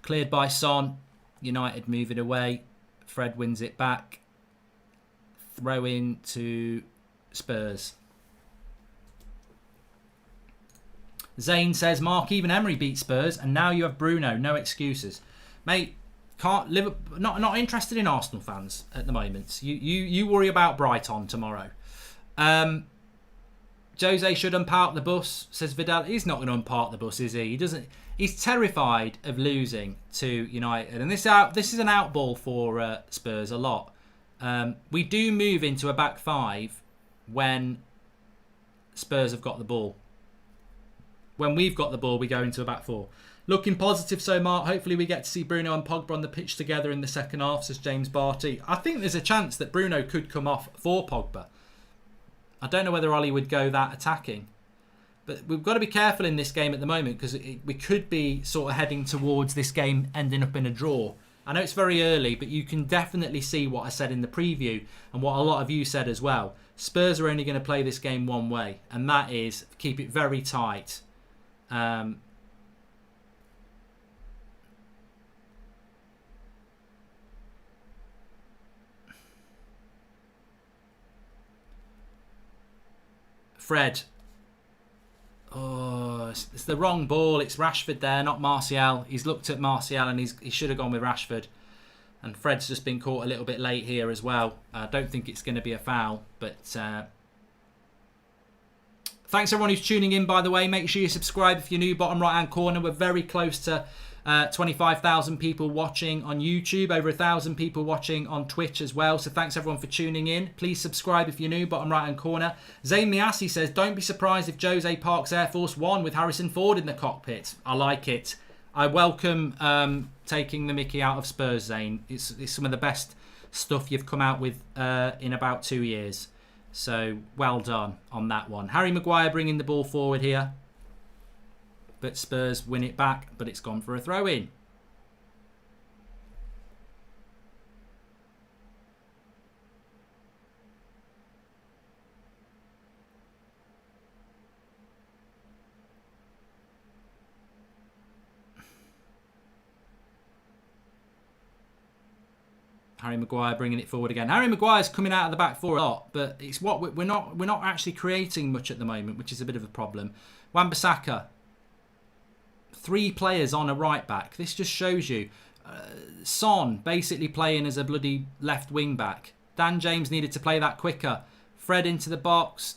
Cleared by Son. United move it away. Fred wins it back. Throw in to Spurs. Zane says, Mark, even Emery beat Spurs, and now you have Bruno. No excuses. Mate, can't live. Not interested in Arsenal fans at the moment. You worry about Brighton tomorrow. Jose should unpark the bus, says Vidal. He's not going to unpark the bus, is he? He doesn't. He's terrified of losing to United, and this is an outball for Spurs a lot. We do move into a back five when Spurs have got the ball. When we've got the ball, we go into a back four. Looking positive so, Mark. Hopefully we get to see Bruno and Pogba on the pitch together in the second half, says James Barty. I think there's a chance that Bruno could come off for Pogba. I don't know whether Ollie would go that attacking. But we've got to be careful in this game at the moment because we could be sort of heading towards this game ending up in a draw. I know it's very early, but you can definitely see what I said in the preview and what a lot of you said as well. Spurs are only going to play this game one way, and that is keep it very tight. Fred. Oh, it's the wrong ball. It's Rashford there, not Martial. He's looked at Martial and he should have gone with Rashford. And Fred's just been caught a little bit late here as well. I don't think it's going to be a foul, but thanks everyone who's tuning in, by the way. Make sure you subscribe if you're new. Bottom right hand corner. We're very close to 25,000 people watching on YouTube. Over 1,000 people watching on Twitch as well. So thanks everyone for tuning in. Please subscribe if you're new. Bottom right hand corner. Zayn Miasi says, don't be surprised if Jose parks Air Force One with Harrison Ford in the cockpit. I like it. I welcome taking the mickey out of Spurs, Zayn. It's some of the best stuff you've come out with in about 2 years. So well done on that one. Harry Maguire bringing the ball forward here. But Spurs win it back, but it's gone for a throw-in. Harry Maguire bringing it forward again. Harry Maguire's coming out of the back four a lot, but it's what we're not actually creating much at the moment, which is a bit of a problem. Wan-Bissaka. 3 players on a right back. This just shows you. Son basically playing as a bloody left wing back. Dan James needed to play that quicker. Fred into the box.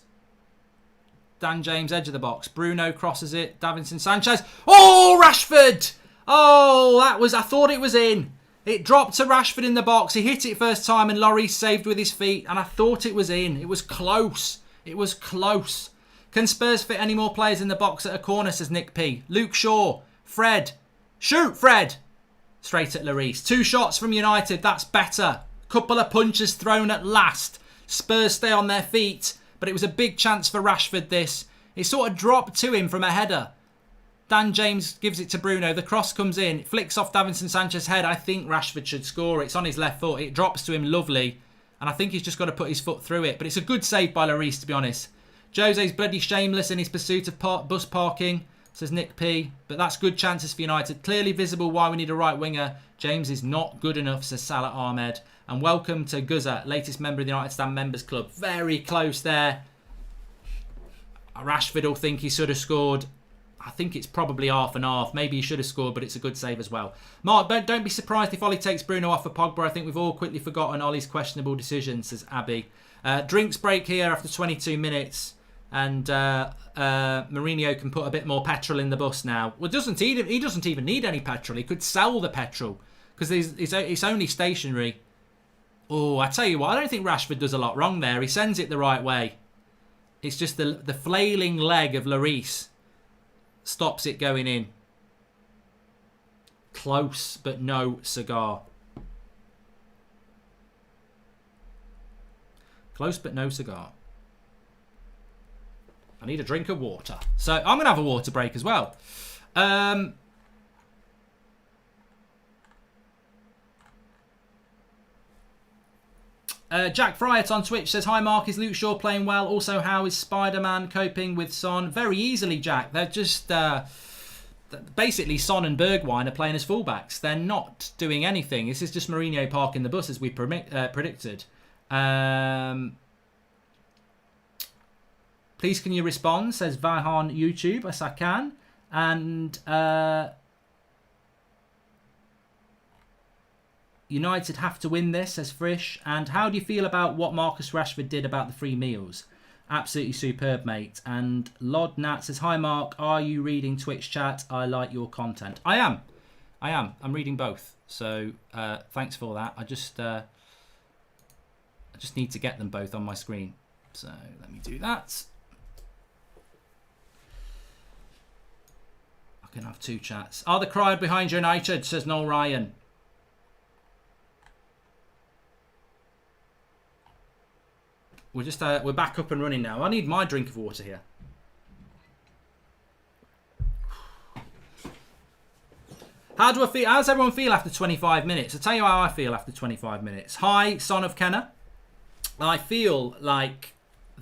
Dan James edge of the box. Bruno crosses it. Davinson Sanchez. Oh, Rashford! Oh, I thought it was in. It dropped to Rashford in the box. He hit it first time and Lloris saved with his feet. And I thought it was in. It was close. It was close. Can Spurs fit any more players in the box at a corner, says Nick P. Luke Shaw. Fred. Shoot, Fred. Straight at Lloris. 2 shots from United. That's better. Couple of punches thrown at last. Spurs stay on their feet. But it was a big chance for Rashford, this. It sort of dropped to him from a header. Dan James gives it to Bruno. The cross comes in. It flicks off Davinson Sanchez's head. I think Rashford should score. It's on his left foot. It drops to him lovely. And I think he's just got to put his foot through it. But it's a good save by Lloris, to be honest. Jose's bloody shameless in his pursuit of bus parking, says Nick P. But that's good chances for United. Clearly visible why we need a right winger. James is not good enough, says Salah Ahmed. And welcome to Guzza, latest member of the United Stand Members Club. Very close there. Rashford will think he should have scored. I think it's probably half and half. Maybe he should have scored, but it's a good save as well. Mark, don't be surprised if Ollie takes Bruno off for Pogba. I think we've all quickly forgotten Ollie's questionable decision, says Abby. Drinks break here after 22 minutes. And Mourinho can put a bit more petrol in the bus now. Well, he doesn't even need any petrol. He could sell the petrol because it's only stationary. Oh, I tell you what, I don't think Rashford does a lot wrong there. He sends it the right way. It's just the flailing leg of Lloris stops it going in. Close, but no cigar. Close, but no cigar. I need a drink of water. So I'm going to have a water break as well. Jack Fryatt on Twitch says, hi Mark, is Luke Shaw playing well? Also, how is Spider-Man coping with Son? Very easily, Jack. They're just... basically, Son and Bergwijn are playing as fullbacks. They're not doing anything. This is just Mourinho parking the bus as we predicted. Please can you respond, says Vahan YouTube. Yes, I can. And United have to win this, says Frisch. And how do you feel about what Marcus Rashford did about the free meals? Absolutely superb, mate. And Lod Nat says, hi Mark, are you reading Twitch chat? I like your content. I am. I'm reading both. So thanks for that. I just need to get them both on my screen. So let me do that. I can have two chats. Are the crowd behind United? Says Noel Ryan. We're back up and running now. I need my drink of water here. How do I feel? How does everyone feel after 25 minutes? I'll tell you how I feel after 25 minutes. Hi, son of Kenner. I feel like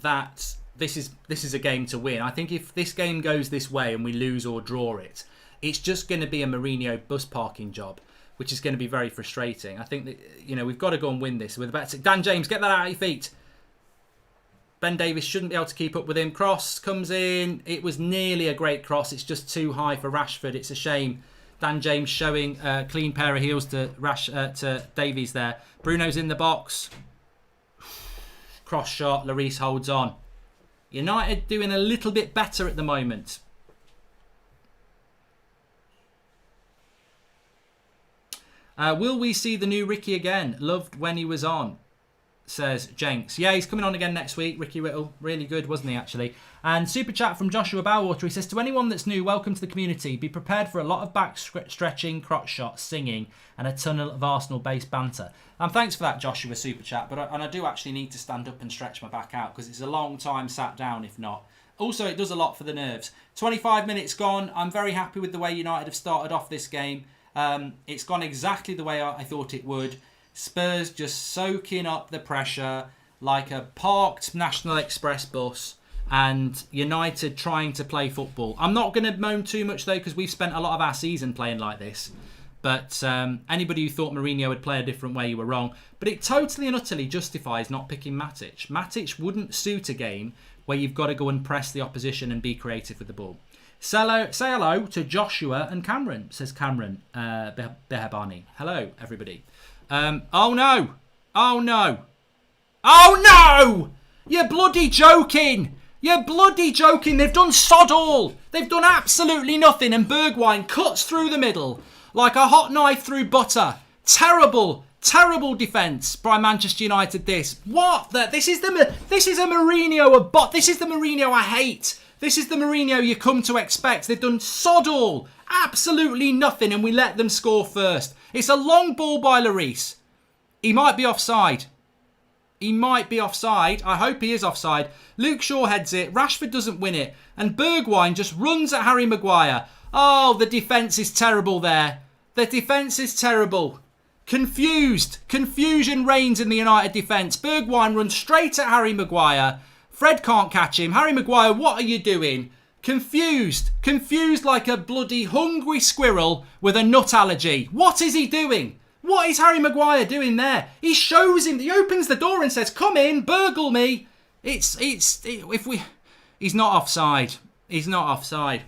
that this is a game to win. I think if this game goes this way and we lose or draw it, it's just going to be a Mourinho bus parking job, which is going to be very frustrating. I think that, you know, we've got to go and win this. We're about to... Dan James, get that out of your feet. Ben Davies shouldn't be able to keep up with him. Cross comes in. It was nearly a great cross. It's just too high for Rashford. It's a shame. Dan James showing a clean pair of heels to Davies there. Bruno's in the box. Cross shot. Lloris holds on. United doing a little bit better at the moment. Will we see the new Ricky again? Loved when he was on, says Jenks. Yeah, he's coming on again next week. Ricky Whittle. Really good, wasn't he, actually? And super chat from Joshua Bowwater. He says, to anyone that's new, welcome to the community. Be prepared for a lot of back stretching, crotch shots, singing, and a ton of Arsenal-based banter. And thanks for that, Joshua, super chat. But I do actually need to stand up and stretch my back out because it's a long time sat down, if not. Also, it does a lot for the nerves. 25 minutes gone. I'm very happy with the way United have started off this game. It's gone exactly the way I thought it would. Spurs just soaking up the pressure like a parked National Express bus, and United trying to play football. I'm not going to moan too much though, because we've spent a lot of our season playing like this. But anybody who thought Mourinho would play a different way, you were wrong. But it totally and utterly justifies not picking Matic. Matic wouldn't suit a game where you've got to go and press the opposition and be creative with the ball. Say hello to Joshua and Cameron, says Cameron Behabani. Hello, everybody. Oh no! Oh no! Oh no! You're bloody joking! You're bloody joking! They've done sod all! They've done absolutely nothing, and Bergwijn cuts through the middle like a hot knife through butter. Terrible, terrible defence by Manchester United. This is a Mourinho this is the Mourinho I hate. This is the Mourinho you come to expect. They've done sod all, absolutely nothing, and we let them score first. It's a long ball by Lloris. He might be offside. He might be offside. I hope he is offside. Luke Shaw heads it. Rashford doesn't win it. And Bergwijn just runs at Harry Maguire. Oh, the defence is terrible there. The defence is terrible. Confused. Confusion reigns in the United defence. Bergwijn runs straight at Harry Maguire. Fred can't catch him. Harry Maguire, what are you doing? Confused. Confused like a bloody hungry squirrel with a nut allergy. What is he doing? What is Harry Maguire doing there? He shows him. He opens the door and says, come in, burgle me. He's not offside. He's not offside.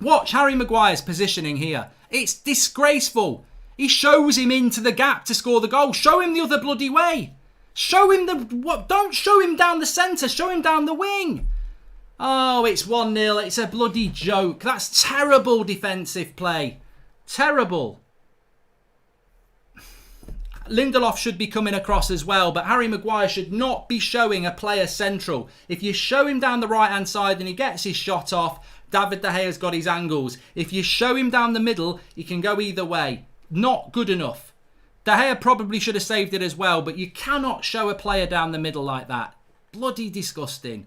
Watch Harry Maguire's positioning here. It's disgraceful. He shows him into the gap to score the goal. Show him the other bloody way. Show him don't show him down the centre. Show him down the wing. Oh, it's 1-0. It's a bloody joke. That's terrible defensive play. Terrible. Lindelof should be coming across as well, but Harry Maguire should not be showing a player central. If you show him down the right-hand side and he gets his shot off, David De Gea's got his angles. If you show him down the middle, he can go either way. Not good enough. De Gea probably should have saved it as well, but you cannot show a player down the middle like that. Bloody disgusting.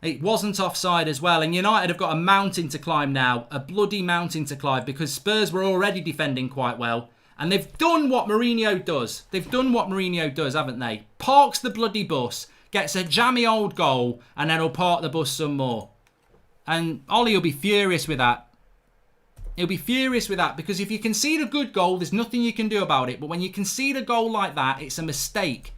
It wasn't offside as well, and United have got a mountain to climb now. A bloody mountain to climb, because Spurs were already defending quite well. And they've done what Mourinho does. They've done what Mourinho does, haven't they? Parks the bloody bus, gets a jammy old goal, and then he'll park the bus some more. And Ollie will be furious with that. He'll be furious with that because if you concede a good goal, there's nothing you can do about it. But when you concede a goal like that, it's a mistake.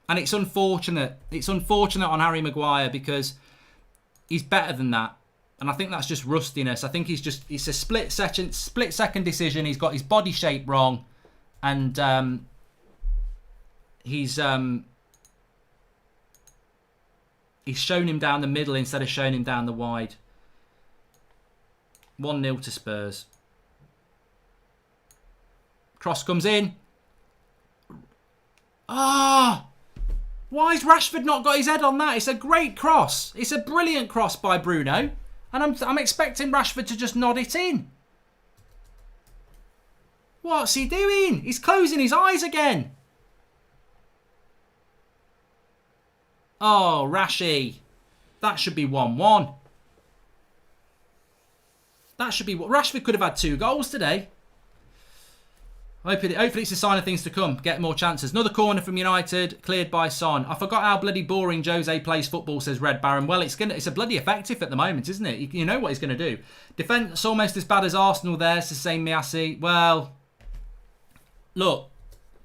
And it's unfortunate. It's unfortunate on Harry Maguire because he's better than that. And I think that's just rustiness. I think it's a split second decision. He's got his body shape wrong. And he's shown him down the middle instead of showing him down the wide. 1-0 to Spurs. Cross comes in. Ah! Why has Rashford not got his head on that? It's a great cross. It's a brilliant cross by Bruno. And I'm expecting Rashford to just nod it in. What's he doing? He's closing his eyes again. Oh, Rashi. That should be 1-1. That should be what Rashford could have had 2 goals today. Hopefully it's a sign of things to come. Get more chances. Another corner from United, cleared by Son. I forgot how bloody boring Jose plays football, says Red Baron. Well, it's a bloody effective at the moment, isn't it? You know what he's going to do. Defence almost as bad as Arsenal there, says Same Miasi. Well, look,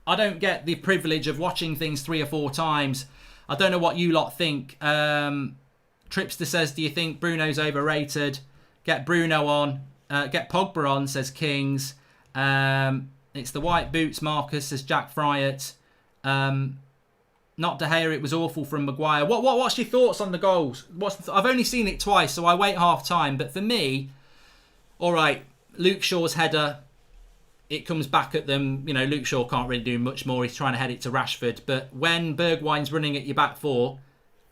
I don't get the privilege of watching things 3 or 4 times. I don't know what you lot think. Tripster says, do you think Bruno's overrated? Get Bruno on. Get Pogba on, says Kings. It's the white boots, Marcus, says Jack Fryatt. Not De Gea, it was awful from Maguire. What's your thoughts on the goals? I've only seen it twice, so I wait half time. But for me, all right, Luke Shaw's header, it comes back at them. You know, Luke Shaw can't really do much more. He's trying to head it to Rashford. But when Bergwijn's running at your back 4,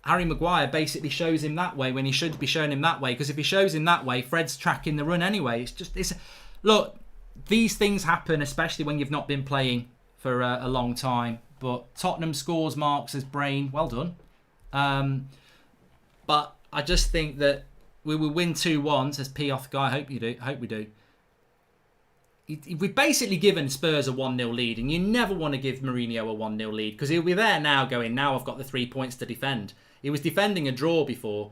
Harry Maguire basically shows him that way when he should be showing him that way. Because if he shows him that way, Fred's tracking the run anyway. Look, these things happen, especially when you've not been playing for a long time. But Tottenham scores, Mark, says Brain. Well done. But I just think that we will win 2-1, says P off guy. Hope we do. We've basically given Spurs a 1-0 lead, and you never want to give Mourinho a 1-0 lead because he'll be there now going, now I've got the 3 points to defend. He was defending a draw before.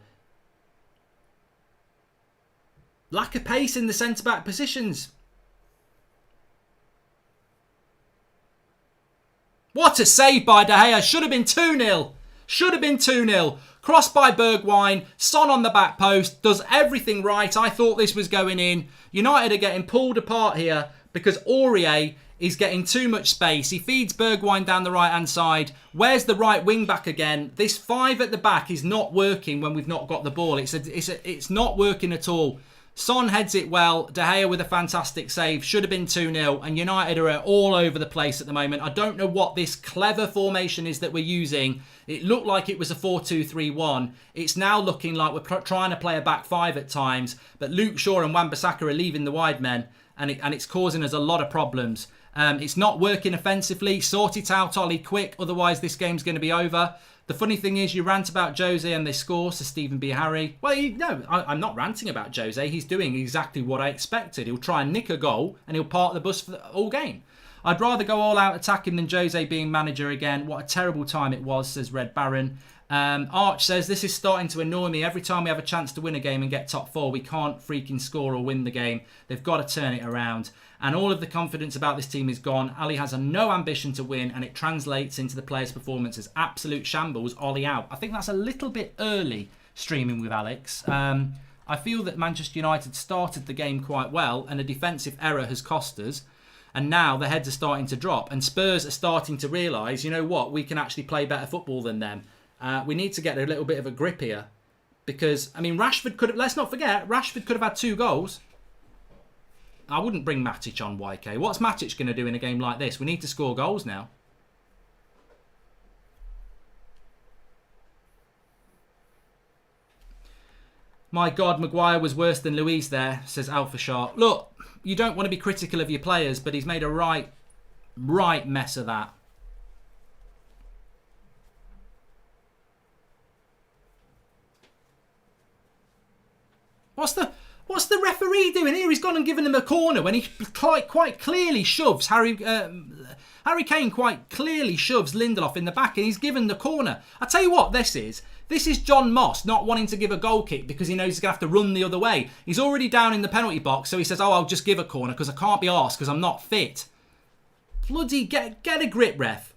Lack of pace in the centre-back positions. What a save by De Gea. Should have been 2-0. Should have been 2-0. Cross by Bergwijn. Son on the back post. Does everything right. I thought this was going in. United are getting pulled apart here because Aurier is getting too much space. He feeds Bergwijn down the right-hand side. Where's the right wing-back again? This 5 at the back is not working when we've not got the ball. It's not working at all. Son heads it well. De Gea with a fantastic save. Should have been 2-0. And United are all over the place at the moment. I don't know what this clever formation is that we're using. It looked like it was a 4-2-3-1. It's now looking like we're trying to play a back 5 at times. But Luke Shaw and Wan-Bissaka are leaving the wide men. And it's causing us a lot of problems. It's not working offensively. Sort it out, Ollie, quick. Otherwise, this game's going to be over. The funny thing is, you rant about Jose and they score, says Stephen B. Harry. Well, no, I'm not ranting about Jose. He's doing exactly what I expected. He'll try and nick a goal and he'll park the bus for the whole game. I'd rather go all out attacking than Jose being manager again. What a terrible time it was, says Red Baron. Arch says, this is starting to annoy me. Every time we have a chance to win a game and get top 4, we can't freaking score or win the game. They've got to turn it around. And all of the confidence about this team is gone. Ali has no ambition to win, and it translates into the players' performance as absolute shambles. Ollie out. I think that's a little bit early streaming with Alex. I feel that Manchester United started the game quite well, and a defensive error has cost us. And now the heads are starting to drop, and Spurs are starting to realise, you know what, we can actually play better football than them. We need to get a little bit of a grip here. Because, I mean, Rashford could have... Let's not forget, Rashford could have had 2 goals. I wouldn't bring Matic on, YK. What's Matic going to do in a game like this? We need to score goals now. My God, Maguire was worse than Luis there, says Alpha Shark. Look, you don't want to be critical of your players, but he's made a right mess of that. What's the referee doing here? He's gone and given him a corner when he quite clearly shoves Harry Kane quite clearly shoves Lindelof in the back, and he's given the corner. I tell you what, this is John Moss not wanting to give a goal kick because he knows he's going to have to run the other way. He's already down in the penalty box, so he says, I'll just give a corner because I can't be arsed because I'm not fit. Bloody get a grip, ref.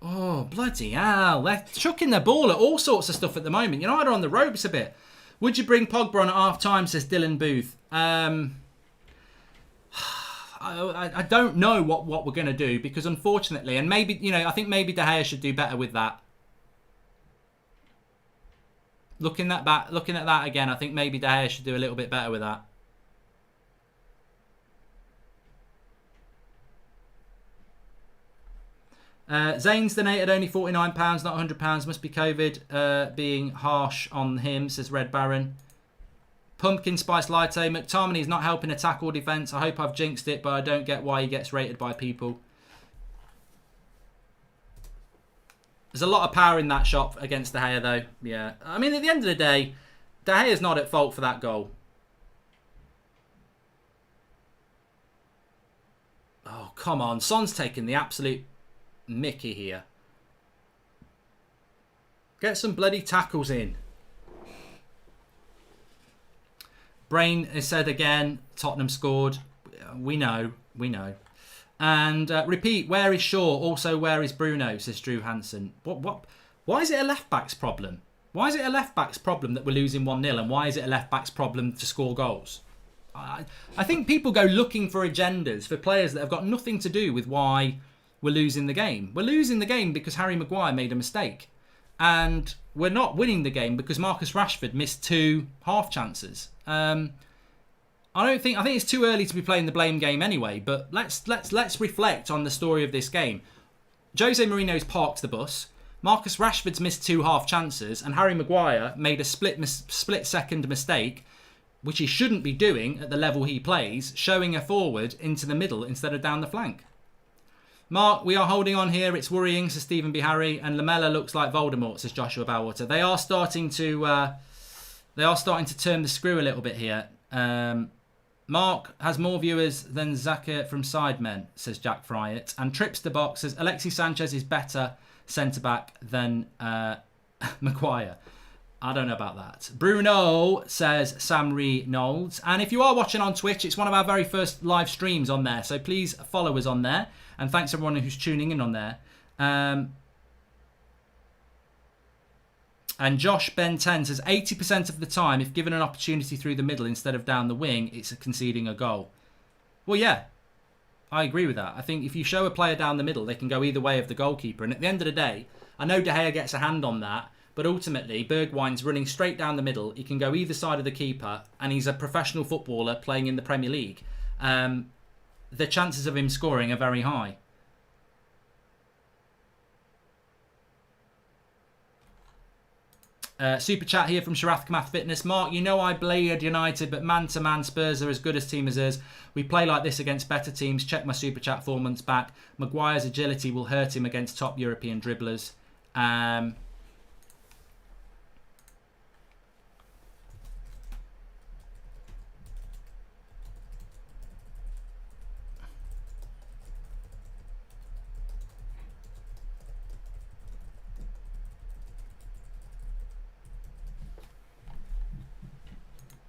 Oh, bloody hell. They're chucking their ball at all sorts of stuff at the moment. United are on the ropes a bit. Would you bring Pogba on at half-time, says Dylan Booth. I don't know what we're going to do because, unfortunately, and maybe, I think maybe De Gea should do better with that. Looking at that again, I think maybe De Gea should do a little bit better with that. Zane's donated only £49, not £100. Must be COVID being harsh on him, says Red Baron. Pumpkin Spice Latte. McTominay's not helping attack or defence. I hope I've jinxed it, but I don't get why he gets rated by people. There's a lot of power in that shot against De Gea, though. Yeah. I mean, at the end of the day, De Gea's not at fault for that goal. Oh, come on. Son's taking the absolute mickey here. Get some bloody tackles in. Brain has said again, Tottenham scored. We know. And repeat, where is Shaw? Also, where is Bruno? Says Drew Hansen. What? Why is it a left-back's problem? Why is it a left-back's problem that we're losing 1-0? And why is it a left-back's problem to score goals? I think people go looking for agendas for players that have got nothing to do with why we're losing the game. We're losing the game because Harry Maguire made a mistake. And we're not winning the game because Marcus Rashford missed 2 half chances. I think it's too early to be playing the blame game anyway, but let's reflect on the story of this game. Jose Mourinho's parked the bus. Marcus Rashford's missed 2 half chances, and Harry Maguire made a split second mistake, which he shouldn't be doing at the level he plays, showing a forward into the middle instead of down the flank. Mark, we are holding on here. It's worrying, says Stephen B. Harry, and Lamella looks like Voldemort, says Joshua Bowater. They are starting to turn the screw a little bit here. Mark has more viewers than Zaka from Sidemen, says Jack Fryatt. And Trips the Box says Alexis Sanchez is better centre-back than Maguire. I don't know about that. Bruno, says Samri Knowles. And if you are watching on Twitch, it's one of our very first live streams on there. So please follow us on there. And thanks everyone who's tuning in on there. And Josh Ben 10 says 80% of the time, if given an opportunity through the middle instead of down the wing, it's conceding a goal. Well, yeah, I agree with that. I think if you show a player down the middle, they can go either way of the goalkeeper. And at the end of the day, I know De Gea gets a hand on that, but ultimately, Bergwijn's running straight down the middle. He can go either side of the keeper, and he's a professional footballer playing in the Premier League. The chances of him scoring are very high. Super chat here from Sharath Kamath Fitness. Mark, you know I blade United, but man-to-man Spurs are as good as team as us. We play like this against better teams. Check my super chat 4 months back. Maguire's agility will hurt him against top European dribblers.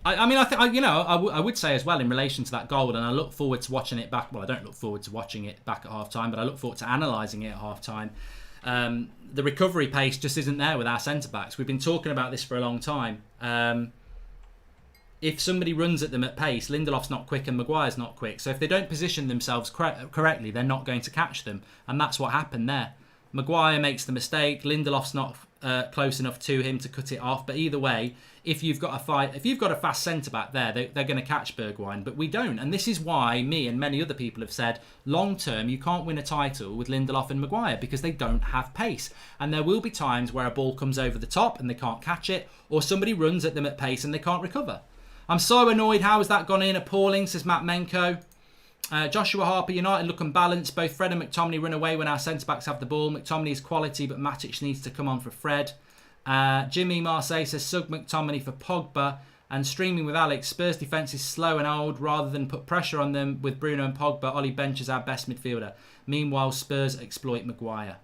I would say as well in relation to that goal, and I look forward to watching it back. Well, I don't look forward to watching it back at half time, but I look forward to analysing it at half time. The recovery pace just isn't there with our centre backs. We've been talking about this for a long time. If somebody runs at them at pace, Lindelof's not quick and Maguire's not quick. So if they don't position themselves correctly, they're not going to catch them, and that's what happened there. Maguire makes the mistake. Lindelof's not close enough to him to cut it off. But either way, if you've got a fast centre back there, they're going to catch Bergwijn. But we don't, and this is why me and many other people have said long term you can't win a title with Lindelof and Maguire because they don't have pace. And there will be times where a ball comes over the top and they can't catch it, or somebody runs at them at pace and they can't recover. I'm so annoyed. How has that gone in? Appalling, says Matt Menko. Joshua Harper, United looking balanced. Both Fred and McTominay run away when our centre-backs have the ball. McTominay is quality, but Matic needs to come on for Fred. Jimmy Marseille says, Sug McTominay for Pogba. And streaming with Alex, Spurs defence is slow and old. Rather than put pressure on them with Bruno and Pogba, Ollie benches our best midfielder. Meanwhile, Spurs exploit Maguire.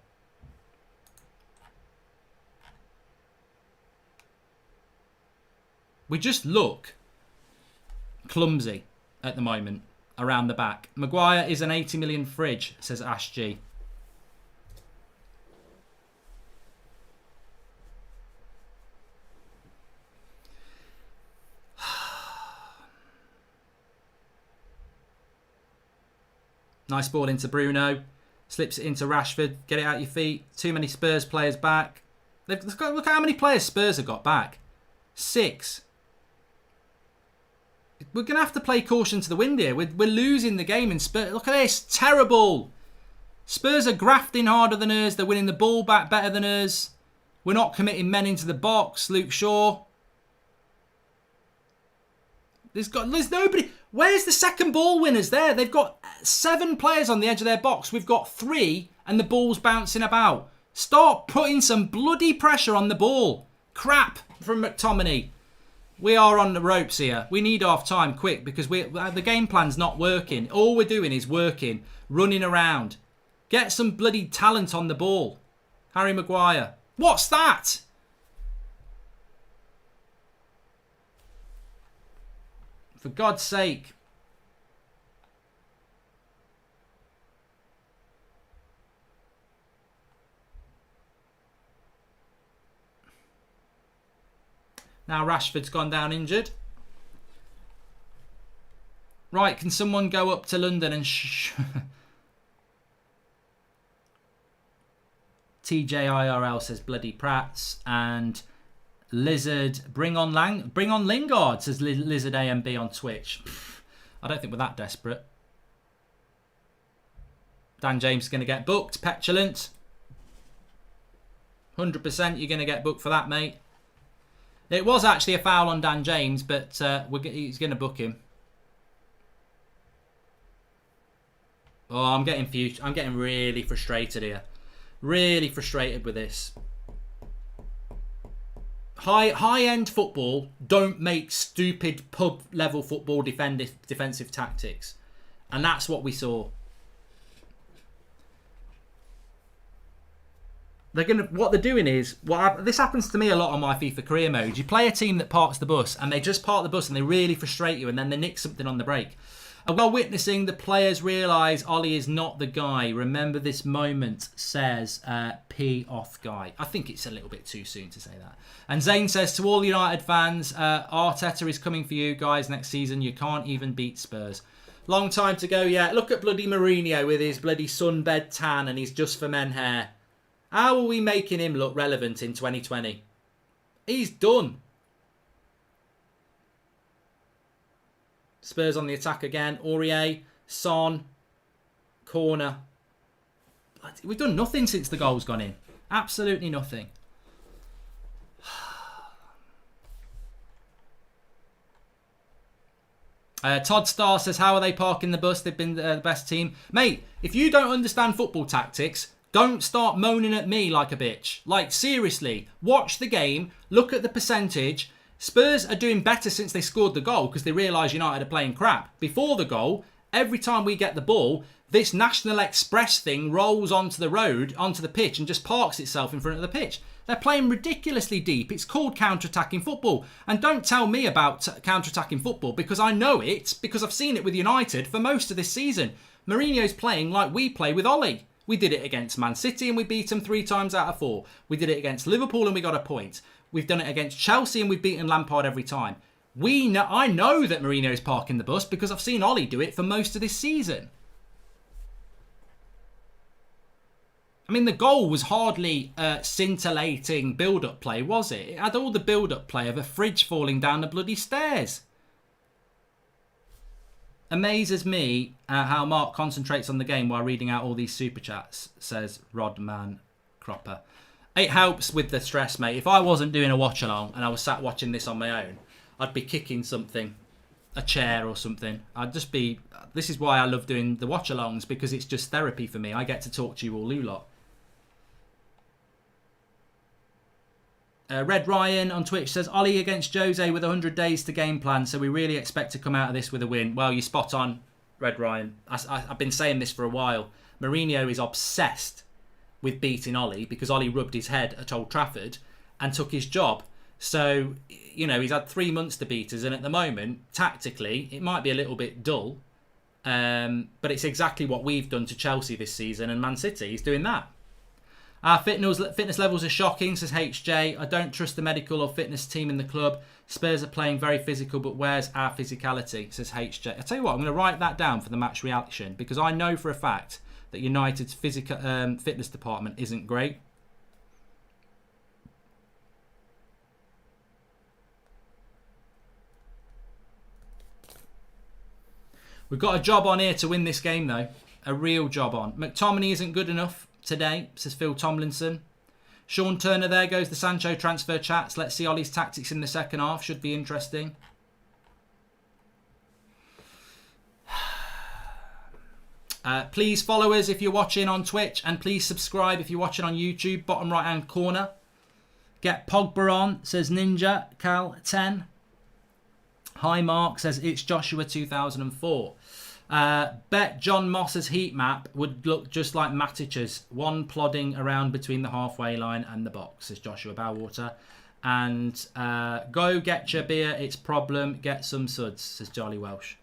We just look clumsy at the moment around the back. Maguire is an 80 million fridge, says Ash G. Nice ball into Bruno. Slips it into Rashford. Get it out your feet. Too many Spurs players back. Look at how many players Spurs have got back. 6. We're going to have to play caution to the wind here. We're losing the game in Spurs. Look at this. Terrible. Spurs are grafting harder than us. They're winning the ball back better than us. We're not committing men into the box. Luke Shaw. There's nobody. Where's the second ball winners there? They've got 7 players on the edge of their box. We've got 3 and the ball's bouncing about. Start putting some bloody pressure on the ball. Crap from McTominay. We are on the ropes here. We need half time quick because the game plan's not working. All we're doing is working, running around. Get some bloody talent on the ball. Harry Maguire. What's that? For God's sake. Now Rashford's gone down injured. Right, can someone go up to London and TJIRL says bloody Prats. And Lizard, bring on Lingard, says Lizard AMB on Twitch. I don't think we're that desperate. Dan James is going to get booked. Petulant. 100% you're going to get booked for that, mate. It was actually a foul on Dan James, but he's going to book him. Oh, I'm getting really frustrated here. Really frustrated with this. High-end football don't make stupid pub-level football defensive tactics. And that's what we saw. What they're doing is, this happens to me a lot on my FIFA career mode. You play a team that parks the bus, and they just park the bus and they really frustrate you, and then they nick something on the break. While witnessing, the players realise Ollie is not the guy. Remember this moment, says P. Off guy. I think it's a little bit too soon to say that. And Zane says, to all United fans, Arteta is coming for you guys next season. You can't even beat Spurs. Long time to go yet. Look at bloody Mourinho with his bloody sunbed tan and his just for men hair. How are we making him look relevant in 2020? He's done. Spurs on the attack again. Aurier, Son, corner. We've done nothing since the goal's gone in. Absolutely nothing. Todd Starr says, how are they parking the bus? They've been the best team. Mate, if you don't understand football tactics, don't start moaning at me like a bitch. Like, seriously, watch the game, look at the percentage. Spurs are doing better since they scored the goal because they realise United are playing crap. Before the goal, every time we get the ball, this National Express thing rolls onto the road, onto the pitch and just parks itself in front of the pitch. They're playing ridiculously deep. It's called counter-attacking football. And don't tell me about counter-attacking football because I know it, because I've seen it with United for most of this season. Mourinho's playing like we play with Ollie. We did it against Man City and we beat them 3 times out of 4. We did it against Liverpool and we got a point. We've done it against Chelsea and we've beaten Lampard every time. I know that Mourinho's parking the bus because I've seen Ollie do it for most of this season. I mean, the goal was hardly scintillating build-up play, was it? It had all the build-up play of a fridge falling down the bloody stairs. Amazes me how Mark concentrates on the game while reading out all these super chats, says Rodman Cropper. It helps with the stress, mate. If I wasn't doing a watch-along and I was sat watching this on my own, I'd be kicking something a chair or something. I'd just be... This is why I love doing the watch-alongs, because it's just therapy for me. I get to talk to you all lot. Red Ryan on Twitch says, Ollie against Jose with 100 days to game plan, so we really expect to come out of this with a win. Well, you're spot on, Red Ryan. I've been saying this for a while. Mourinho is obsessed with beating Ollie because Ollie rubbed his head at Old Trafford and took his job. So, you know, he's had 3 months to beat us, and at the moment, tactically, it might be a little bit dull, but it's exactly what we've done to Chelsea this season, and Man City. He's doing that. Our fitness levels are shocking, says HJ. I don't trust the medical or fitness team in the club. Spurs are playing very physical, but where's our physicality, says HJ. I tell you what, I'm going to write that down for the match reaction, because I know for a fact that United's fitness department isn't great. We've got a job on here to win this game, though. A real job on. McTominay isn't good enough today, says Phil Tomlinson. Sean Turner, there goes the Sancho transfer chats. Let's see Ollie's tactics in the second half. Should be interesting. Please follow us if you're watching on Twitch, and please subscribe if you're watching on YouTube. Bottom right hand corner. Get Pogba on, says Ninja Cal 10. Hi Mark, says it's Joshua 2004. Bet John Moss's heat map would look just like Matic's, one plodding around between the halfway line and the box, says Joshua Bowater. And go get your beer, it's problem, get some suds, says Charlie Welsh.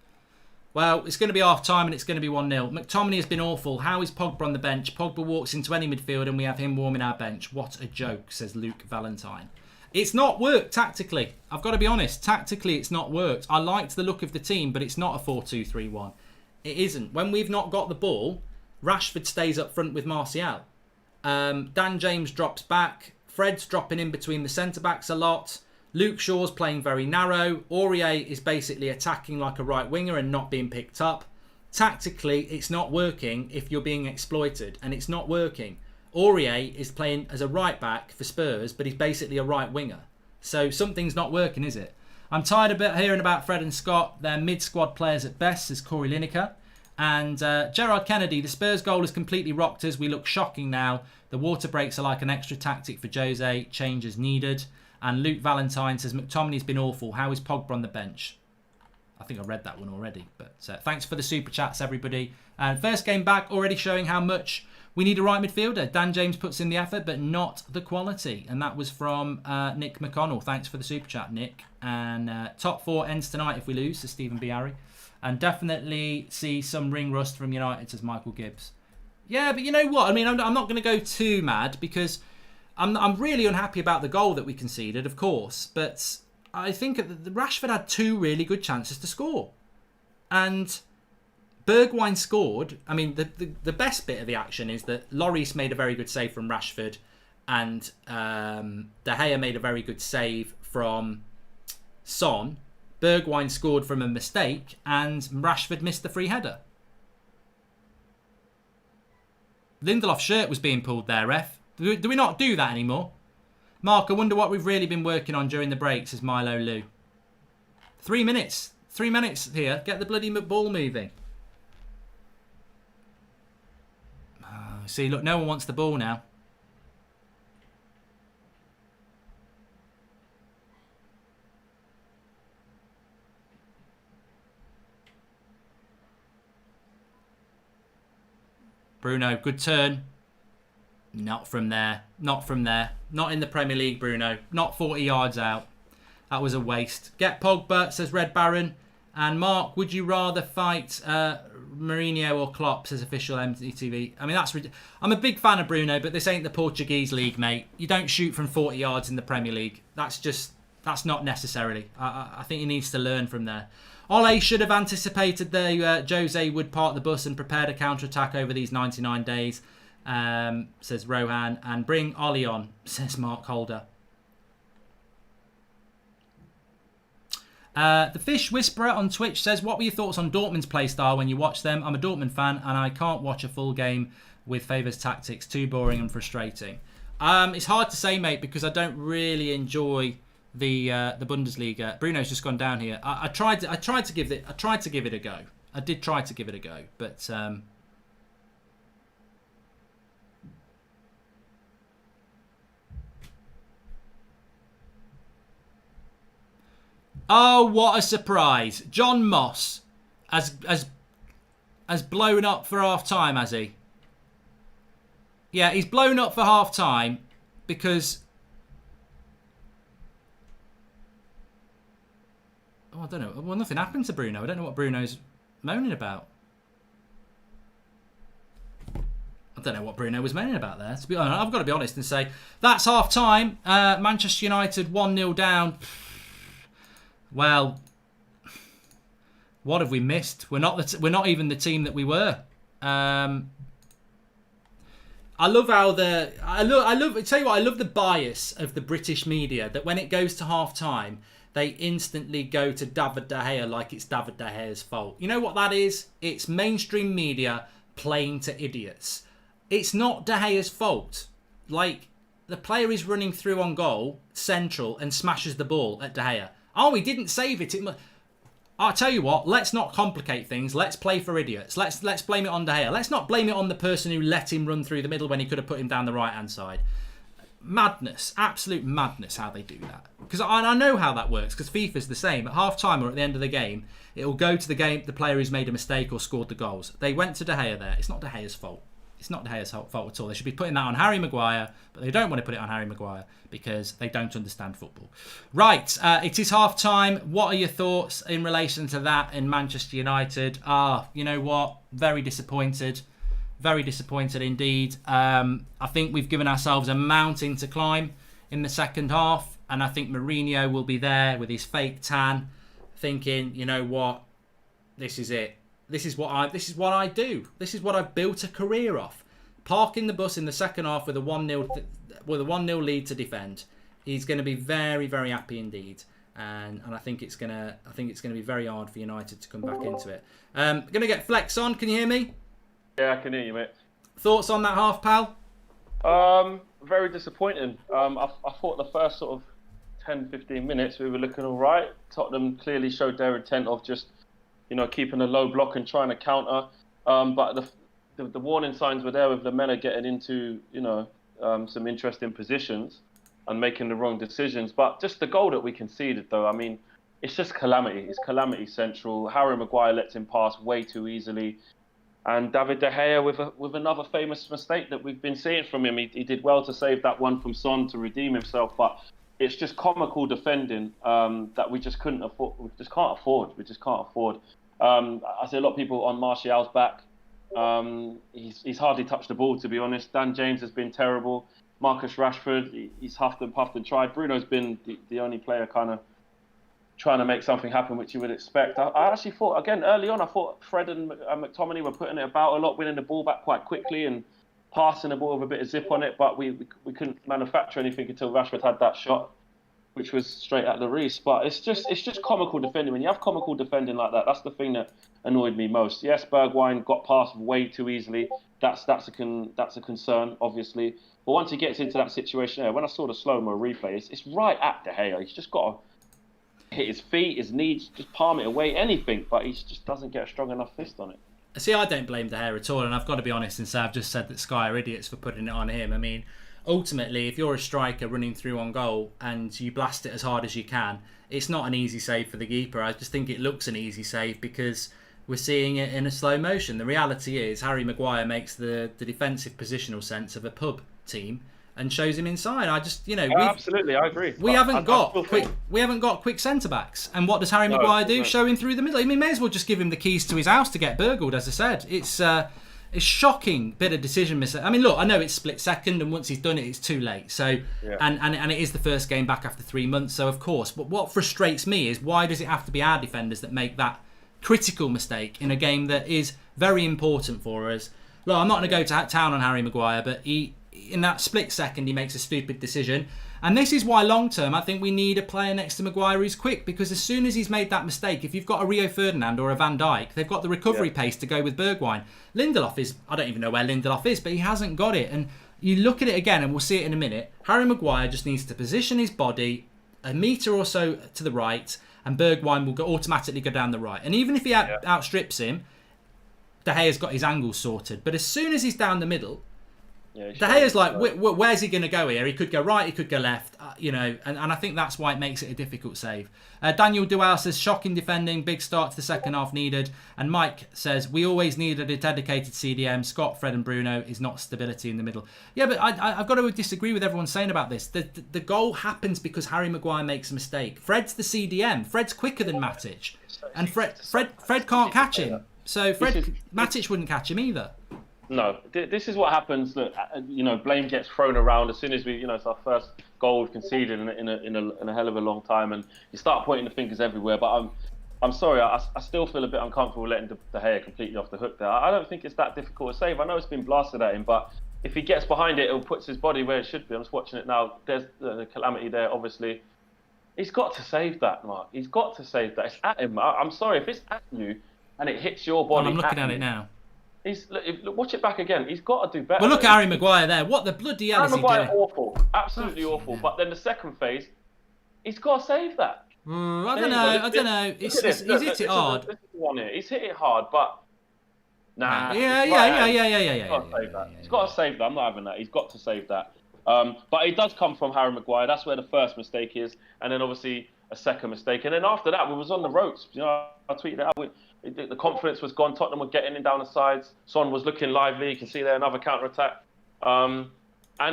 Well, it's going to be half time and it's going to be 1-0. McTominay has been awful. How is Pogba on the bench? Pogba walks into any midfield and we have him warming our bench. What a joke, says Luke Valentine. It's not worked tactically. I've got to be honest. Tactically, it's not worked. I liked the look of the team, but it's not a 4-2-3-1. It isn't. When we've not got the ball, Rashford stays up front with Martial. Dan James drops back. Fred's dropping in between the centre-backs a lot. Luke Shaw's playing very narrow. Aurier is basically attacking like a right winger and not being picked up. Tactically, it's not working if you're being exploited, and it's not working. Aurier is playing as a right back for Spurs, but he's basically a right winger. So something's not working, is it? I'm tired of hearing about Fred and Scott. They're mid-squad players at best, says Corey Lineker. And Gerard Kennedy, the Spurs goal has completely rocked us. We look shocking now. The water breaks are like an extra tactic for Jose. Changes needed. And Luke Valentine says, McTominay's been awful. How is Pogba on the bench? I think I read that one already. But thanks for the super chats, everybody. And first game back, already showing how much we need a right midfielder. Dan James puts in the effort, but not the quality. And that was from Nick McConnell. Thanks for the super chat, Nick. And top four ends tonight if we lose, says Stephen B. Harry. And definitely see some ring rust from United, says Michael Gibbs. Yeah, but you know what? I mean, I'm not going to go too mad because I'm really unhappy about the goal that we conceded, of course. But I think the Rashford had two really good chances to score. And Bergwijn scored. I mean, the best bit of the action is that Lloris made a very good save from Rashford, and De Gea made a very good save from Son. Bergwijn scored from a mistake, and Rashford missed the free header. Lindelof's shirt was being pulled there, ref. Do we not do that anymore? Mark, I wonder what we've really been working on during the break, says Milo Lou. 3 minutes. 3 minutes here. Get the bloody ball moving. See, look, no one wants the ball now. Bruno, good turn. Not from there. Not from there. Not in the Premier League, Bruno. Not 40 yards out. That was a waste. Get Pogba, says Red Baron. And Mark, would you rather fight Mourinho or Klopp, says official MTV? I mean, that's I'm a big fan of Bruno, but this ain't the Portuguese league, mate. You don't shoot from 40 yards in the Premier League. That's not necessarily. I think he needs to learn from there. Ole should have anticipated that Jose would park the bus and prepared a counter-attack over these 99 days, says Rohan. And bring Ollie on, says Mark Holder. The Fish Whisperer on Twitch says, what were your thoughts on Dortmund's playstyle when you watched them? I'm a Dortmund fan and I can't watch a full game with Favour's tactics. Too boring and frustrating. It's hard to say, mate, because I don't really enjoy the Bundesliga. Bruno's just gone down here. I tried to give it a go. I did try to give it a go, but oh, what a surprise! John Moss has blown up for half time, has he? Yeah, he's blown up for half time because I don't know. Well, nothing happened to Bruno. I don't know what Bruno's moaning about. I don't know what Bruno was moaning about there. To be honest, I've got to be honest and say that's half time. Manchester United 1-0 down. Well, what have we missed? We're not even the team that we were. I love how I tell you what, I love the bias of the British media that when it goes to half time, they instantly go to David De Gea like it's David De Gea's fault. You know what that is? It's mainstream media playing to idiots. It's not De Gea's fault. Like, the player is running through on goal, central, and smashes the ball at De Gea. Oh, he didn't save it. I'll tell you what, let's not complicate things. Let's play for idiots. Let's blame it on De Gea. Let's not blame it on the person who let him run through the middle when he could have put him down the right-hand side. Madness. Absolute madness how they do that. Because I know how that works, because FIFA's the same. At half-time or at the end of the game, it will go to the player who's made a mistake or scored the goals. They went to De Gea there. It's not De Gea's fault. It's not De Gea's fault at all. They should be putting that on Harry Maguire, but they don't want to put it on Harry Maguire because they don't understand football. Right, it is half-time. What are your thoughts in relation to that in Manchester United? You know what? Very disappointed. Very disappointed indeed. I think we've given ourselves a mountain to climb in the second half, and I think Mourinho will be there with his fake tan, thinking, you know what? This is it. This is what I do. This is what I've built a career off. Parking the bus in the second half with a 1-0 lead to defend. He's going to be very, very happy indeed, and I think it's gonna be very hard for United to come back into it. Going to get Flex on. Can you hear me? Yeah, I can hear you, mate. Thoughts on that half, pal? Very disappointing. I thought the first sort of 10-15 minutes we were looking all right. Tottenham clearly showed their intent of just, keeping a low block and trying to counter. But the warning signs were there with Lamela getting into, some interesting positions and making the wrong decisions. But just the goal that we conceded, though, I mean, it's just calamity. It's calamity central. Harry Maguire lets him pass way too easily. And David De Gea with another famous mistake that we've been seeing from him. He did well to save that one from Son to redeem himself, but it's just comical defending that we just couldn't afford. We just can't afford. I see a lot of people on Martial's back. He's hardly touched the ball, to be honest. Dan James has been terrible. Marcus Rashford, he's huffed and puffed and tried. Bruno's been the only player kind of trying to make something happen, which you would expect. I actually thought, again, early on, I thought Fred and McTominay were putting it about a lot, winning the ball back quite quickly and passing the ball with a bit of zip on it, but we couldn't manufacture anything until Rashford had that shot, which was straight at the Reece. But it's just comical defending. When you have comical defending like that, that's the thing that annoyed me most. Yes, Bergwijn got past way too easily. That's a concern, obviously. But once he gets into that situation there, when I saw the slow-mo replay, it's right at De Gea. He's just got to hit his feet, his knees, just palm it away, anything, but he just doesn't get a strong enough fist on it. See, I don't blame De Gea at all, and I've got to be honest and say I've just said that Sky are idiots for putting it on him. I mean, ultimately, if you're a striker running through on goal and you blast it as hard as you can, it's not an easy save for the keeper. I just think it looks an easy save because we're seeing it in a slow motion. The reality is Harry Maguire makes the defensive positional sense of a pub team and shows him inside. Absolutely, I agree. We haven't got quick centre backs, and what does Harry Maguire do? Show him through the middle. I mean, may as well just give him the keys to his house to get burgled. As I said, it's a shocking bit of decision mistake. I mean, look, I know it's split second, and once he's done it, it's too late. So, yeah. and it is the first game back after 3 months. So, of course, but what frustrates me is why does it have to be our defenders that make that critical mistake in a game that is very important for us? Look, I'm not going to go to town on Harry Maguire, but in that split second, he makes a stupid decision. And this is why long-term, I think we need a player next to Maguire who's quick, because as soon as he's made that mistake, if you've got a Rio Ferdinand or a Van Dijk, they've got the recovery pace to go with Bergwijn. Lindelof is, I don't even know where Lindelof is, but he hasn't got it. And you look at it again, and we'll see it in a minute, Harry Maguire just needs to position his body a metre or so to the right, and Bergwijn will automatically go down the right. And even if he outstrips him, De Gea's got his angles sorted. But as soon as he's down the middle, De Gea's like, where's he going to go here? He could go right, he could go left, and I think that's why it makes it a difficult save. Daniel Dual says, shocking defending, big start to the second half needed. And Mike says, we always needed a dedicated CDM. Scott, Fred and Bruno is not stability in the middle. Yeah, but I've got to disagree with everyone saying about this. The goal happens because Harry Maguire makes a mistake. Fred's the CDM. Fred's quicker than Matic. And Fred can't catch him. So Matic wouldn't catch him either. No, this is what happens. That blame gets thrown around as soon as it's our first goal we've conceded in a hell of a long time, and you start pointing the fingers everywhere. But I'm sorry, I still feel a bit uncomfortable letting De Gea completely off the hook there. I don't think it's that difficult to save. I know it's been blasted at him, but if he gets behind it, it puts his body where it should be. I'm just watching it now. There's the calamity there, obviously. He's got to save that, Mark. He's got to save that. It's at him. I'm sorry, if it's at you and it hits your body. I'm looking at it now. Watch it back again. He's got to do better. Well, look at Harry Maguire there. What the bloody hell is he doing? Harry Maguire, awful. Absolutely awful. Yeah. But then the second phase, he's got to save that. I don't know. He's hit it hard. This is the one here. He's hit it hard, but... Nah. Yeah. He's got to save that. I'm not having that. He's got to save that. But it does come from Harry Maguire. That's where the first mistake is. And then obviously a second mistake. And then after that, we was on the ropes. I tweeted it out. The confidence was gone. Tottenham were getting in down the sides. Son was looking lively. You can see there another counter-attack. And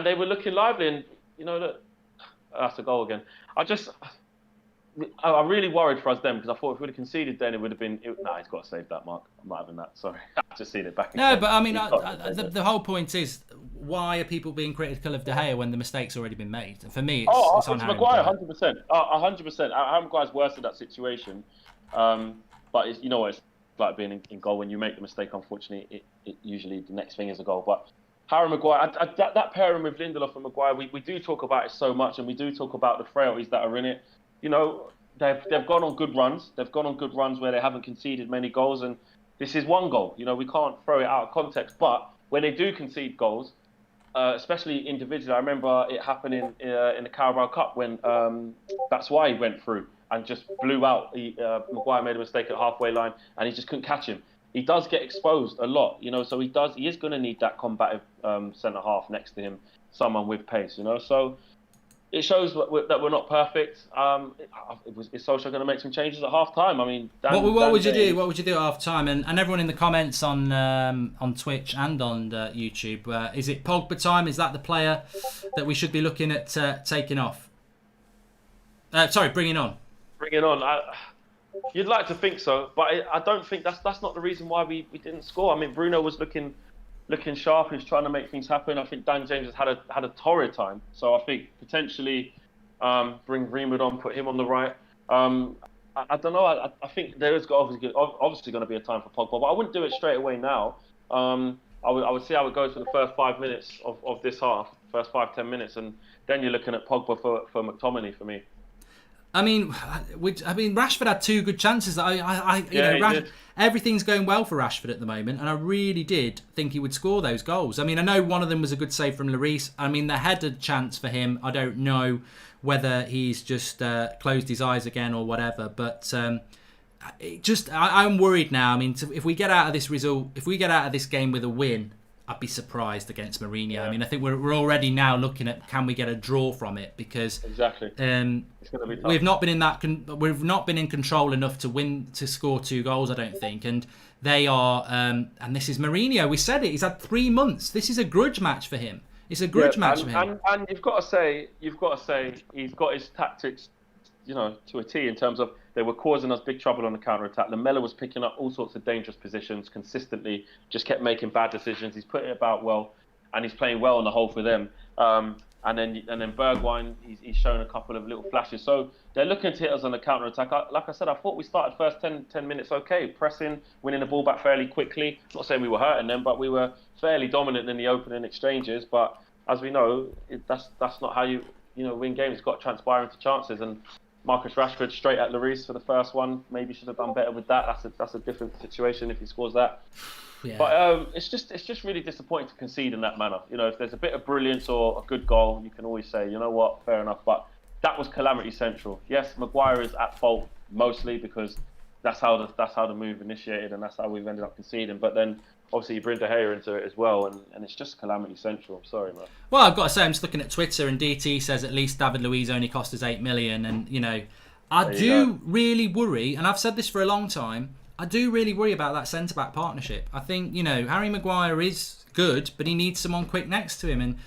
they were looking lively. And, look, that's a goal again. I really worried for us then, because I thought if we would have conceded then, it would have been... he's got to save that, Mark. I'm not having that. Sorry. I've just seen it back again. No, but I mean, the whole point is, why are people being critical of De Gea when the mistake's already been made? And for me, it's on Harry Maguire, 100%. 100%. Harry Maguire's worse in that situation. But it's like being in goal. When you make the mistake, unfortunately, it usually the next thing is a goal. But Harry Maguire, that pairing with Lindelof and Maguire, we do talk about it so much, and we do talk about the frailties that are in it. They've gone on good runs. They've gone on good runs where they haven't conceded many goals, and this is one goal. We can't throw it out of context. But when they do concede goals, especially individually, I remember it happening in the Carabao Cup when that's why he went through and just blew out. Maguire made a mistake at halfway line, and he just couldn't catch him. He does get exposed a lot, so he is going to need that combative centre half next to him, someone with pace, So it shows that we're not perfect. Is Solskjaer going to make some changes at half time? I mean, what would you do? What would you do at half time? And everyone in the comments on Twitch and on YouTube, is it Pogba time? Is that the player that we should be looking at taking off? Bringing on. Bringing on. You'd like to think so, but I don't think that's not the reason why we didn't score. I mean, Bruno was looking sharp. He's trying to make things happen. I think Dan James has had a torrid time. So I think potentially bring Greenwood on, put him on the right. I don't know. I think there is obviously going to be a time for Pogba, but I wouldn't do it straight away now. I would see how it goes for the first 5 minutes of this half, first 5-10 minutes, and then you're looking at Pogba for McTominay for me. I mean, Rashford had 2 good chances. Everything's going well for Rashford at the moment, and I really did think he would score those goals. I mean, I know one of them was a good save from Lloris. I mean, the header chance for him, I don't know whether he's just closed his eyes again or whatever, but I'm worried now. I mean, if we get out of this result, if we get out of this game with a win, I'd be surprised against Mourinho. Yeah. I mean, I think we're already now looking at, can we get a draw from it, because exactly it's going to be tough. We've not been in control enough to score 2 goals, I don't think, and they are and this is Mourinho. We said it, he's had 3 months. This is a grudge match for him. It's a grudge match for him. And you've got to say he's got his tactics, to a T, in terms of they were causing us big trouble on the counter-attack. Lamella was picking up all sorts of dangerous positions consistently, just kept making bad decisions. He's putting it about well, and he's playing well on the whole for them. And then Bergwijn, he's shown a couple of little flashes. So they're looking to hit us on the counter-attack. Like I said, I thought we started first 10 minutes okay, pressing, winning the ball back fairly quickly. Not saying we were hurting them, but we were fairly dominant in the opening exchanges. But as we know, that's not how you win games. It's got to transpire into chances. And Marcus Rashford straight at Lloris for the first one. Maybe should have done better with that. That's a different situation if he scores that. Yeah. But it's just really disappointing to concede in that manner. If there's a bit of brilliance or a good goal, you can always say, you know what, fair enough. But that was calamity central. Yes, Maguire is at fault mostly because that's how the move initiated and that's how we've ended up conceding. But then obviously you bring De Gea into it as well, and it's just calamity central. I'm sorry, man. Well, I've got to say, I'm just looking at Twitter, and DT says at least David Luiz only cost us 8 million, and I do really worry, and I've said this for a long time. I do really worry about that centre-back partnership. I think, Harry Maguire is good, but he needs someone quick next to him. And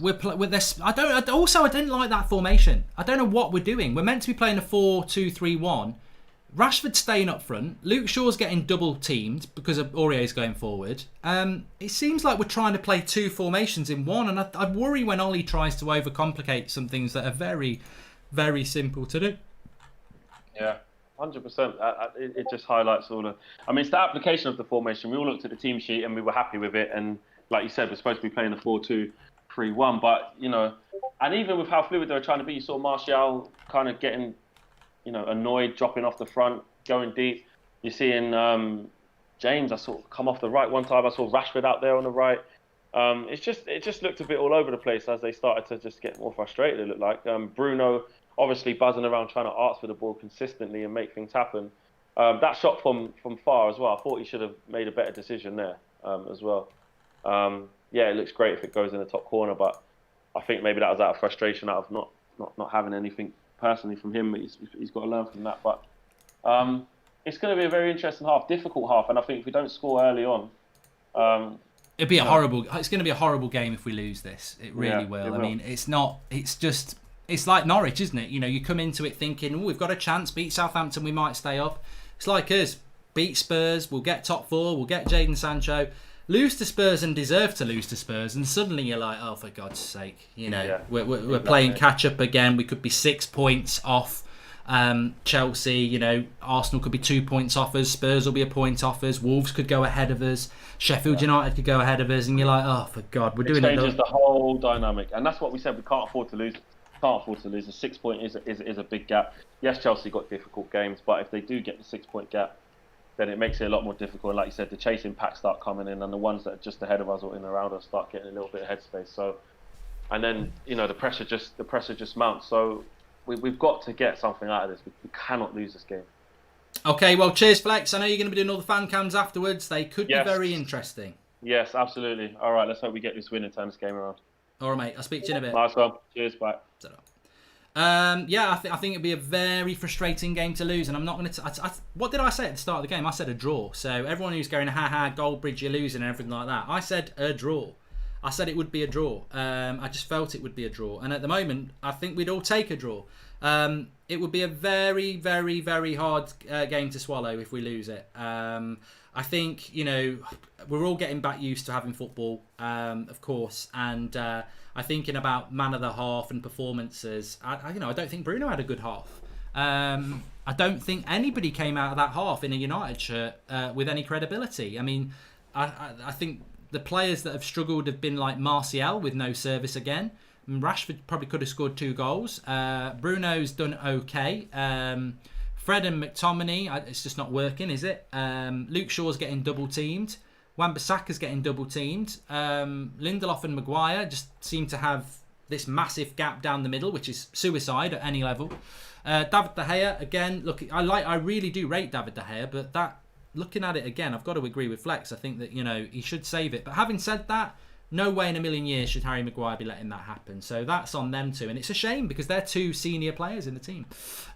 with this, I didn't like that formation. I don't know what we're doing. We're meant to be playing a 4-2-3-1. Rashford's staying up front. Luke Shaw's getting double-teamed because of Aurier's going forward. It seems like we're trying to play two formations in one, and I worry when Ollie tries to overcomplicate some things that are very, very simple to do. Yeah. 100%. It just highlights all the. I mean, it's the application of the formation. We all looked at the team sheet and we were happy with it. And like you said, we're supposed to be playing a 4-2-3-1. But and even with how fluid they were trying to be, you saw Martial kind of getting, annoyed, dropping off the front, going deep. You're seeing James. I saw come off the right one time. I saw Rashford out there on the right. It just looked a bit all over the place as they started to just get more frustrated. It looked like Bruno. Obviously buzzing around trying to ask for the ball consistently and make things happen. That shot from far as well, I thought he should have made a better decision there as well. It looks great if it goes in the top corner, but I think maybe that was out of frustration, out of not having anything personally from him. He's got to learn from that. But it's going to be a very interesting half, difficult half, and I think if we don't score early on... It's going to be a horrible game if we lose this. It really will. I mean, it's like Norwich, isn't it? You come into it thinking, we've got a chance, beat Southampton, we might stay up. It's like us, beat Spurs, we'll get top four, we'll get Jadon Sancho, lose to Spurs and deserve to lose to Spurs, and suddenly you're like, oh, for God's sake, we're playing catch up again. We could be 6 points off Chelsea. Arsenal could be 2 points off us, Spurs will be a point off us, Wolves could go ahead of us, Sheffield United could go ahead of us, and you're like, oh, for God, we're doing it. It changes the whole dynamic, and that's what we said. We can't afford to lose. Can't afford to lose. A 6 point is a big gap. Yes, Chelsea got difficult games, but if they do get the 6 point gap, then it makes it a lot more difficult. And like you said, the chasing packs start coming in, and the ones that are just ahead of us or in and around us start getting a little bit of headspace. So, and then the pressure just mounts. So we've got to get something out of this. We cannot lose this game. Okay, well, cheers, Flex. I know you're going to be doing all the fan cams afterwards. They could be very interesting. Yes, absolutely. All right, let's hope we get this win and turn this game around. All right, mate. I'll speak to you in a bit. Nice one. Cheers. Bye. I think it'd be a very frustrating game to lose, and I'm not going to. What did I say at the start of the game? I said a draw. So everyone who's going, Goldbridge, you're losing, and everything like that. I said a draw. I said it would be a draw. I just felt it would be a draw, and at the moment, I think we'd all take a draw. It would be a very, very, very hard game to swallow if we lose it. I think we're all getting back used to having football, of course, and I think in about man of the half and performances, I don't think Bruno had a good half. I don't think anybody came out of that half in a United shirt with any credibility. I mean, I think the players that have struggled have been like Martial with no service again. Rashford probably could have scored 2 goals. Bruno's done okay. Fred and McTominay, it's just not working, is it? Luke Shaw's getting double-teamed. Wan-Bissaka's getting double-teamed. Lindelof and Maguire just seem to have this massive gap down the middle, which is suicide at any level. David De Gea, again, look, I really do rate David De Gea, but looking at it again, I've got to agree with Flex. I think that, he should save it. But having said that, no way in a million years should Harry Maguire be letting that happen. So that's on them too. And it's a shame because they're 2 senior players in the team.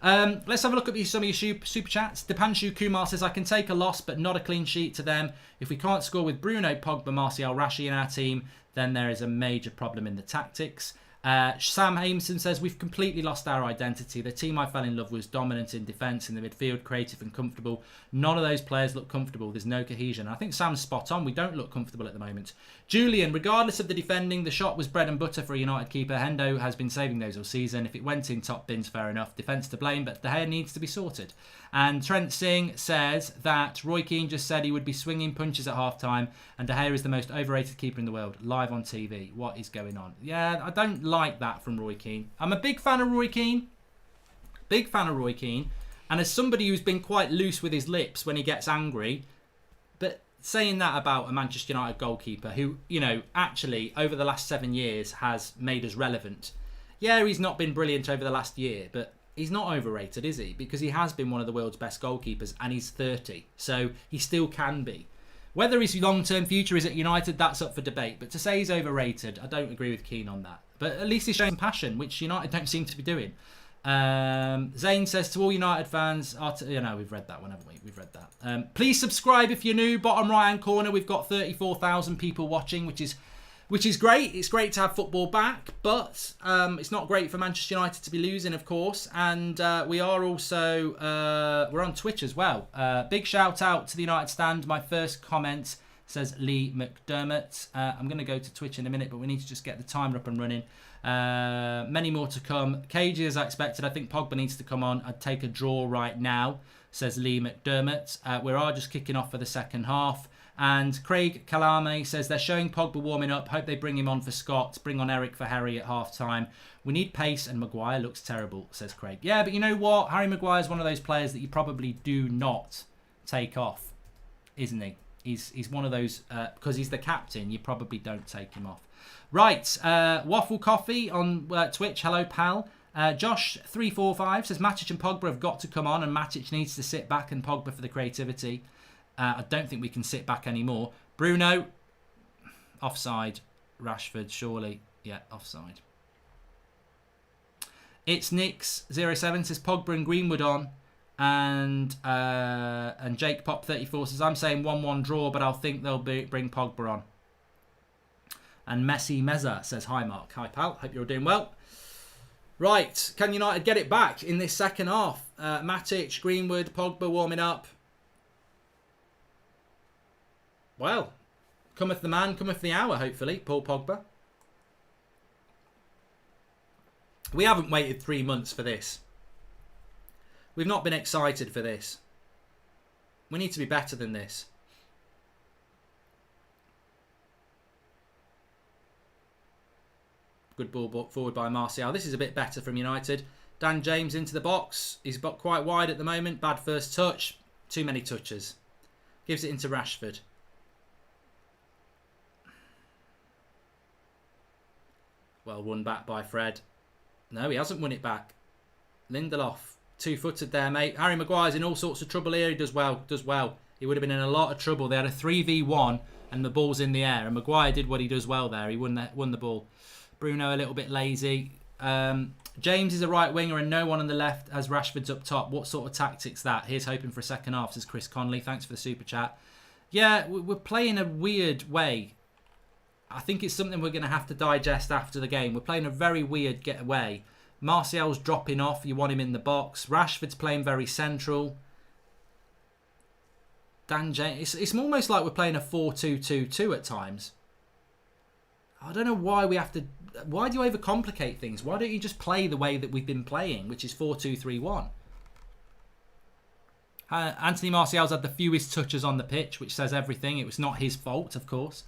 Let's have a look at some of your super chats. Dipanshu Kumar says, I can take a loss but not a clean sheet to them. If we can't score with Bruno, Pogba, Martial, Rashi in our team, then there is a major problem in the tactics. Sam Hameson says, we've completely lost our identity. The team I fell in love with was dominant in defence, in the midfield, creative and comfortable. None of those players look comfortable. There's no cohesion. I think Sam's spot on. We don't look comfortable at the moment. Julian, regardless of the defending, the shot was bread and butter for a United keeper. Hendo has been saving those all season. If it went in top bins, fair enough. Defence to blame, but De Gea needs to be sorted. And Trent Singh says that Roy Keane just said he would be swinging punches at half-time, and De Gea is the most overrated keeper in the world, live on TV. What is going on? Yeah, I don't like that from Roy Keane. I'm a big fan of Roy Keane. Big fan of Roy Keane. And as somebody who's been quite loose with his lips when he gets angry, but saying that about a Manchester United goalkeeper who, actually over the last 7 years has made us relevant, Yeah, he's not been brilliant over the last year, but he's not overrated, is he? Because he has been one of the world's best goalkeepers, and he's 30, so he still can be. Whether his long-term future is at United, that's up for debate. But to say he's overrated, I don't agree with Keane on that. But at least he's showing passion, which United don't seem to be doing. Zane says, to all United fans, we've read that one, haven't we? We've read that. Please subscribe if you're new. Bottom right-hand corner, we've got 34,000 people watching, which is great. It's great to have football back, but it's not great for Manchester United to be losing, of course. And we are also we're on Twitch as well. Big shout out to the United Stand. My first comment, says Lee McDermott. I'm going to go to Twitch in a minute, but we need to just get the timer up and running. Many more to come. KG, as I expected. I think Pogba needs to come on. I'd take a draw right now, says Lee McDermott. We are just kicking off for the second half. And Craig Kalame says they're showing Pogba warming up. Hope they bring him on for Scott. Bring on Eric for Harry at half time. We need pace, and Maguire looks terrible, says Craig. Yeah, but you know what? Harry Maguire is one of those players that you probably do not take off, isn't he? He's one of those, because he's the captain, you probably don't take him off. Right, Waffle Coffee on Twitch. Hello, pal. Josh345 says Matic and Pogba have got to come on, and Matic needs to sit back and Pogba for the creativity. I don't think we can sit back anymore. Bruno, offside. Rashford, surely. Yeah, offside. It's Nix07 says Pogba and Greenwood on. And Jake Pop 34 says, I'm saying 1-1 draw, but I'll think they'll bring Pogba on. And Messi Meza says, hi Mark. Hi pal, hope you're doing well. Right, can United get it back in this second half? Matic, Greenwood, Pogba warming up. Well, cometh the man, cometh the hour, hopefully, Paul Pogba. We haven't waited 3 months for this. We've not been excited for this. We need to be better than this. Good ball forward by Martial. This is a bit better from United. Dan James into the box. He's quite wide at the moment. Bad first touch. Too many touches. Gives it into Rashford. Well, won back by Fred. No, he hasn't won it back. Lindelof. Two-footed there, mate. Harry Maguire's in all sorts of trouble here. He does well. He would have been in a lot of trouble. They had a 3v1 and the ball's in the air. And Maguire did what he does well there. He won the ball. Bruno a little bit lazy. James is a right winger and no one on the left as Rashford's up top. What sort of tactics that? Here's hoping for a second half, says Chris Conley. Thanks for the super chat. Yeah, we're playing a weird way. I think it's something we're going to have to digest after the game. We're playing a very weird getaway. Martial's dropping off. You want him in the box. Rashford's playing very central. Dan James. It's almost like we're playing a 4-2-2-2 at times. I don't know why we have to... Why do you overcomplicate things? Why don't you just play the way that we've been playing, which is 4-2-3-1? Anthony Martial's had the fewest touches on the pitch, which says everything. It was not his fault, of course.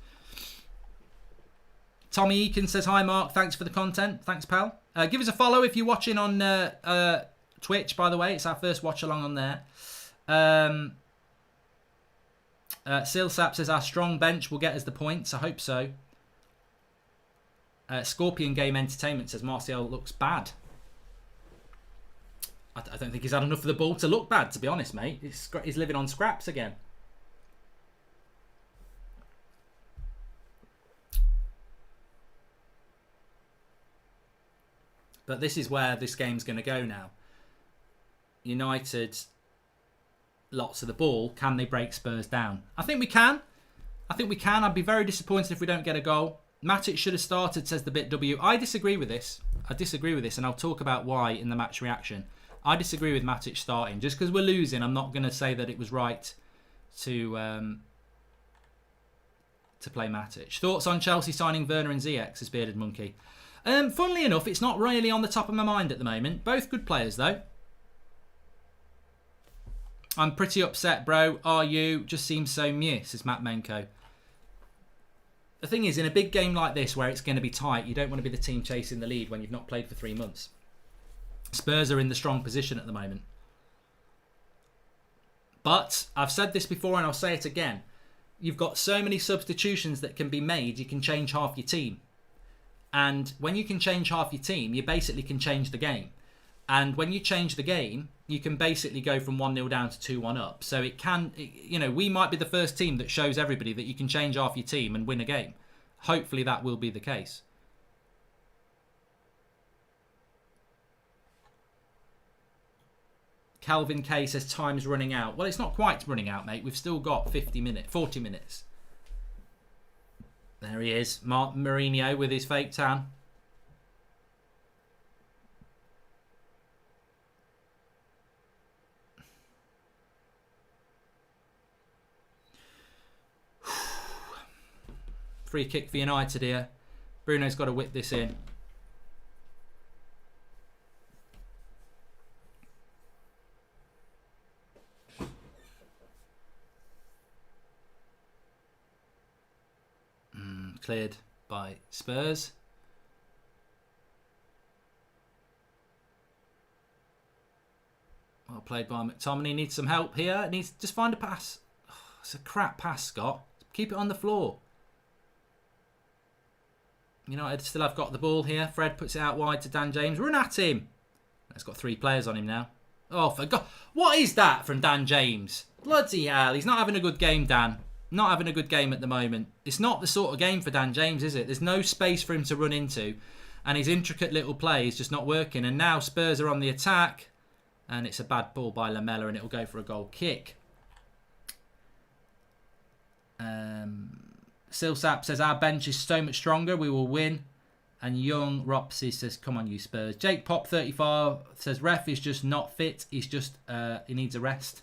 Tommy Eakin says, hi Mark, thanks for the content. Thanks, pal. Give us a follow if you're watching on Twitch, by the way. It's our first watch along on there. Silsap says, our strong bench will get us the points. I hope so. Scorpion Game Entertainment says, Martial looks bad. I don't think he's had enough of the ball to look bad, to be honest, mate. He's living on scraps again. But this is where this game's going to go now. United, lots of the ball. Can they break Spurs down? I think we can. I'd be very disappointed if we don't get a goal. Matic should have started, says the Bit W. I disagree with this. And I'll talk about why in the match reaction. I disagree with Matic starting. Just because we're losing, I'm not going to say that it was right to play Matic. Thoughts on Chelsea signing Werner and Ziyech, says Bearded Monkey. Funnily enough, it's not really on the top of my mind at the moment. Both good players, though. I'm pretty upset, bro. Are you? Just seems so meh, says Matt Menko. The thing is, in a big game like this, where it's going to be tight, you don't want to be the team chasing the lead when you've not played for 3 months. Spurs are in the strong position at the moment. But, I've said this before and I'll say it again. You've got so many substitutions that can be made, you can change half your team. And when you can change half your team, you basically can change the game. And when you change the game, you can basically go from 1-0 down to 2-1 up. So it can, you know, we might be the first team that shows everybody that you can change half your team and win a game. Hopefully that will be the case. Calvin K says time's running out. Well, it's not quite running out, mate. We've still got 40 minutes. There he is, Mark Mourinho with his fake tan. Free kick for United here. Bruno's got to whip this in. Cleared by Spurs. Well played by McTominay. Needs some help here. Needs to just find a pass. Oh, it's a crap pass, Scott. Keep it on the floor. United still have got the ball here. Fred puts it out wide to Dan James. Run at him. It's got 3 players on him now. Oh, for God. What is that from Dan James? Bloody hell. He's not having a good game, Dan. Not having a good game at the moment. It's not the sort of game for Dan James, is it? There's no space for him to run into. And his intricate little play is just not working. And now Spurs are on the attack. And it's a bad ball by Lamela and it'll go for a goal kick. Silsap says, our bench is so much stronger. We will win. And Young Ropsy says, come on, you Spurs. Jake Pop 35 says, ref is just not fit. He's just, he needs a rest.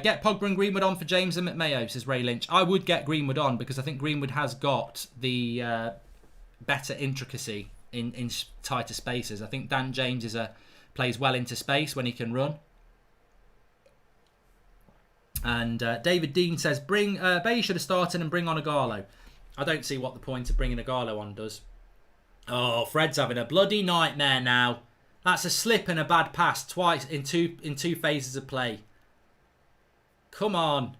Get Pogba and Greenwood on for James and McMayo, says Ray Lynch. I would get Greenwood on because I think Greenwood has got the better intricacy in tighter spaces. I think Dan James plays well into space when he can run. And David Dean says, Bay should have started and bring on Ighalo. I don't see what the point of bringing Ighalo on does. Oh, Fred's having a bloody nightmare now. That's a slip and a bad pass twice in two phases of play. Come on.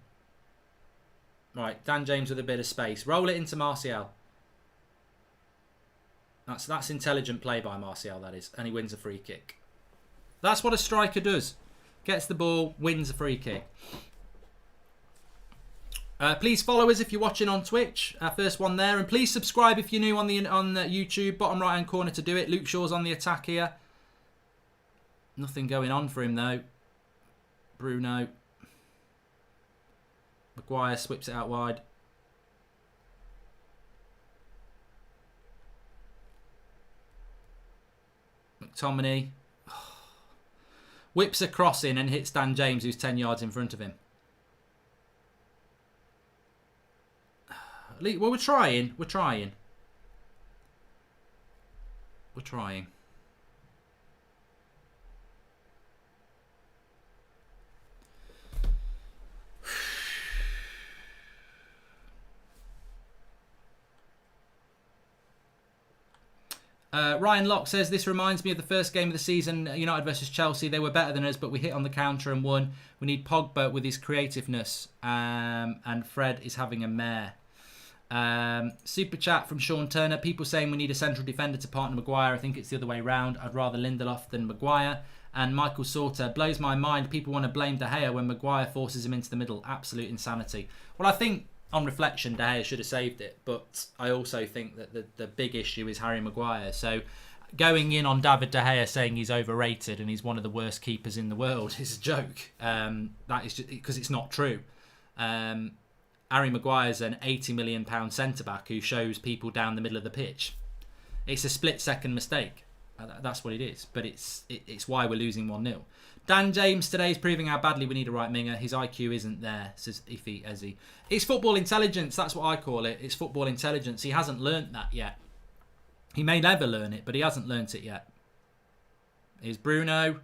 Right, Dan James with a bit of space. Roll it into Martial. That's intelligent play by Martial, that is. And he wins a free kick. That's what a striker does. Gets the ball, wins a free kick. Please follow us if you're watching on Twitch. Our first one there. And please subscribe if you're new on the YouTube. Bottom right-hand corner to do it. Luke Shaw's on the attack here. Nothing going on for him, though. Bruno. Maguire whips it out wide. McTominay whips a cross in and hits Dan James, who's 10 yards in front of him. Well, we're trying. Ryan Locke says, this reminds me of the first game of the season, United versus Chelsea. They were better than us, but we hit on the counter and won. We need Pogba with his creativeness. And Fred is having a mare. Super chat from Sean Turner. People saying we need a central defender to partner Maguire. I think it's the other way round. I'd rather Lindelof than Maguire. And Michael Sauter, blows my mind. People want to blame De Gea when Maguire forces him into the middle. Absolute insanity. Well, I think on reflection, De Gea should have saved it. But I also think that the big issue is Harry Maguire. So going in on David De Gea saying he's overrated and he's one of the worst keepers in the world is a joke. That is just because it's not true. Harry Maguire's an £80 million centre-back who shows people down the middle of the pitch. It's a split-second mistake. That's what it is. But it's why we're losing 1-0. Dan James today is proving how badly we need a right winger. His IQ isn't there, says Ife Ezi. It's football intelligence. That's what I call it. It's football intelligence. He hasn't learnt that yet. He may never learn it, but he hasn't learnt it yet. Here's Bruno.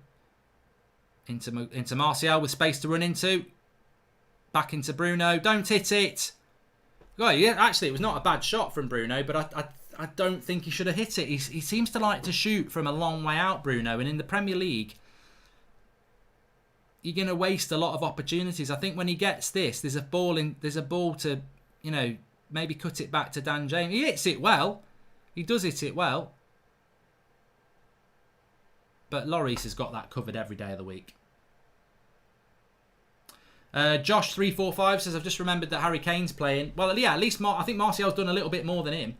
Into Martial with space to run into. Back into Bruno. Don't hit it. Well, yeah, actually, it was not a bad shot from Bruno, but I don't think he should have hit it. He seems to like to shoot from a long way out, Bruno. And in the Premier League, you're going to waste a lot of opportunities. I think when he gets this, there's a ball to, you know, maybe cut it back to Dan James. He hits it well. He does hit it well. But Lloris has got that covered every day of the week. Josh345 says, I've just remembered that Harry Kane's playing. Well, yeah, at least I think Martial's done a little bit more than him.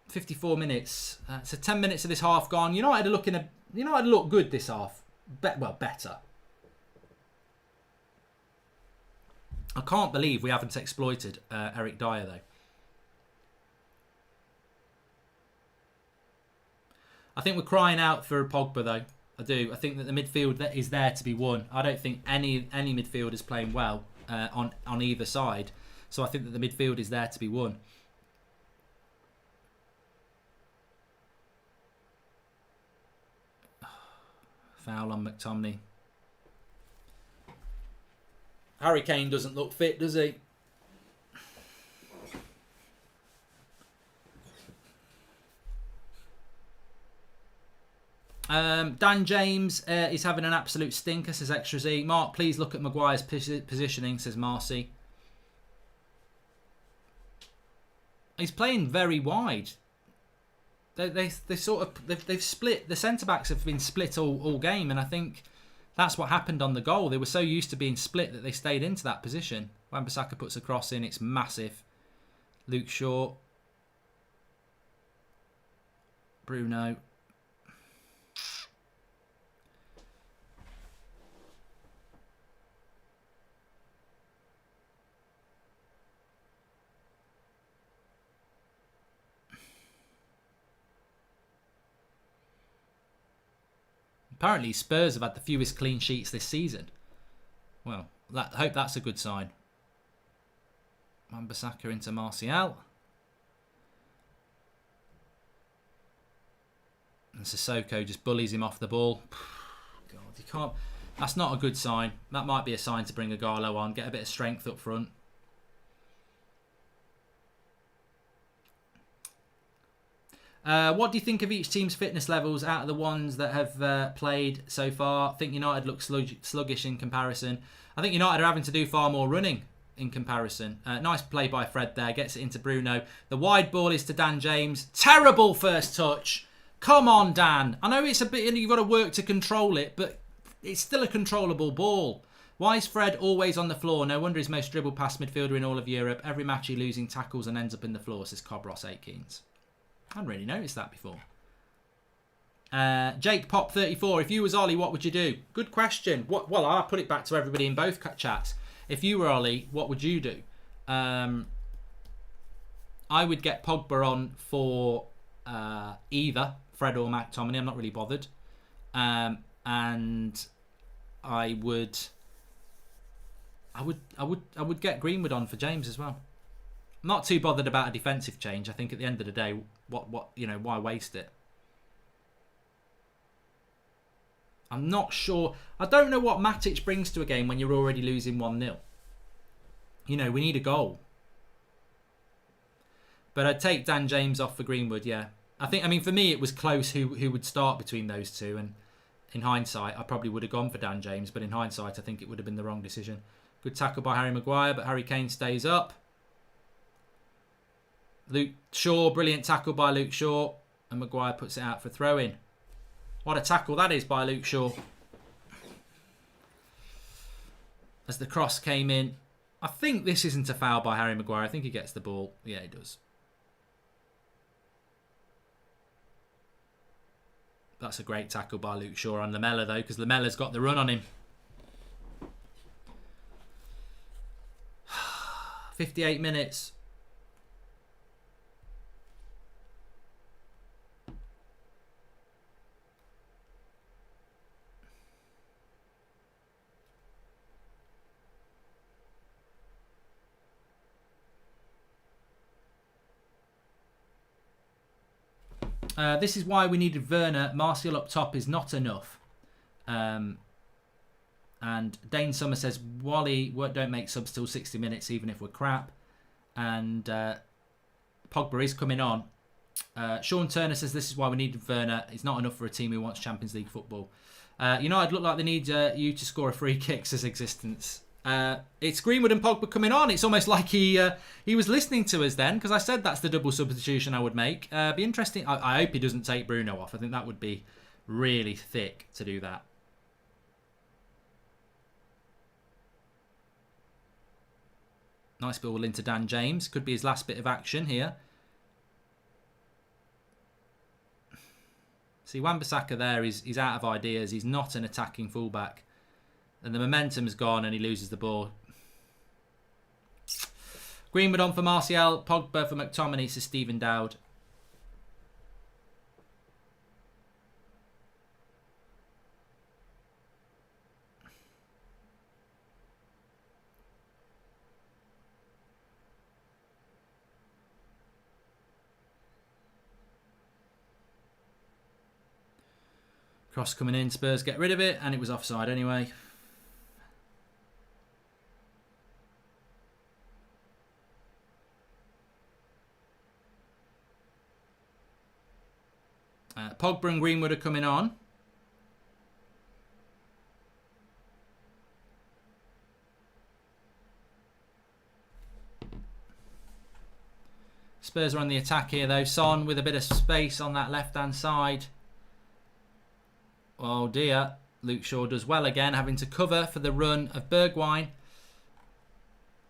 54 minutes. So 10 minutes of this half gone. United look good this half. Better. I can't believe we haven't exploited Eric Dyer, though. I think we're crying out for Pogba, though. I do. I think that the midfield is there to be won. I don't think any midfield is playing well on either side. So I think that the midfield is there to be won. Foul on McTominay. Harry Kane doesn't look fit, does he? Dan James is having an absolute stinker, says Extra Z. Mark, please look at Maguire's positioning, says Marcy. He's playing very wide. They've split. The centre backs have been split all game, and I think that's what happened on the goal. They were so used to being split that they stayed into that position. Wan-Bissaka puts a cross in. It's massive. Luke Shaw. Bruno. Apparently Spurs have had the fewest clean sheets this season. Well, I hope that's a good sign. Wan-Bissaka into Martial. And Sissoko just bullies him off the ball. God, you can't. That's not a good sign. That might be a sign to bring Ighalo on. Get a bit of strength up front. What do you think of each team's fitness levels out of the ones that have played so far? I think United look sluggish in comparison. I think United are having to do far more running in comparison. Nice play by Fred there. Gets it into Bruno. The wide ball is to Dan James. Terrible first touch. Come on, Dan. I know it's a bit, you've got to work to control it, but it's still a controllable ball. Why is Fred always on the floor? No wonder he's most dribbled past midfielder in all of Europe. Every match he losing tackles and ends up in the floor, says Cobros Aikens. I hadn't really noticed that before. Jake Pop 34. If you was Ollie, what would you do? Good question. Well, I'll put it back to everybody in both chats. If you were Ollie, what would you do? I would get Pogba on for either Fred or McTominay. I'm not really bothered. And I would get Greenwood on for James as well. I'm not too bothered about a defensive change. I think at the end of the day, why waste it? I'm not sure. I don't know what Matic brings to a game when you're already losing 1-0. We need a goal. But I'd take Dan James off for Greenwood, yeah. For me, it was close who would start between those two. And in hindsight, I probably would have gone for Dan James. But in hindsight, I think it would have been the wrong decision. Good tackle by Harry Maguire, but Harry Kane stays up. Luke Shaw, brilliant tackle by Luke Shaw. And Maguire puts it out for throw-in. What a tackle that is by Luke Shaw. As the cross came in. I think this isn't a foul by Harry Maguire. I think he gets the ball. Yeah, he does. That's a great tackle by Luke Shaw on Lamela, though, because Lamella's got the run on him. 58 minutes. This is why we needed Werner. Martial up top is not enough. And Dane Summer says, Wally, don't make subs till 60 minutes, even if we're crap. And Pogba is coming on. Sean Turner says this is why we need Werner. It's not enough for a team who wants Champions League football. United look like they need you to score a free kick, says Existence. It's Greenwood and Pogba coming on. It's almost like he was listening to us then, because I said that's the double substitution I would make. Be interesting. I hope he doesn't take Bruno off. I think that would be really thick to do that. Nice ball into Dan James. Could be his last bit of action here. See, Wan-Bissaka there, he's out of ideas. He's not an attacking fullback. And the momentum's gone and he loses the ball. Greenwood on for Martial. Pogba for McTominay, says Stephen Dowd. Cross coming in, Spurs get rid of it, and it was offside anyway. Pogba and Greenwood are coming on. Spurs are on the attack here though. Son with a bit of space on that left-hand side. Oh dear. Luke Shaw does well again, having to cover for the run of Bergwijn.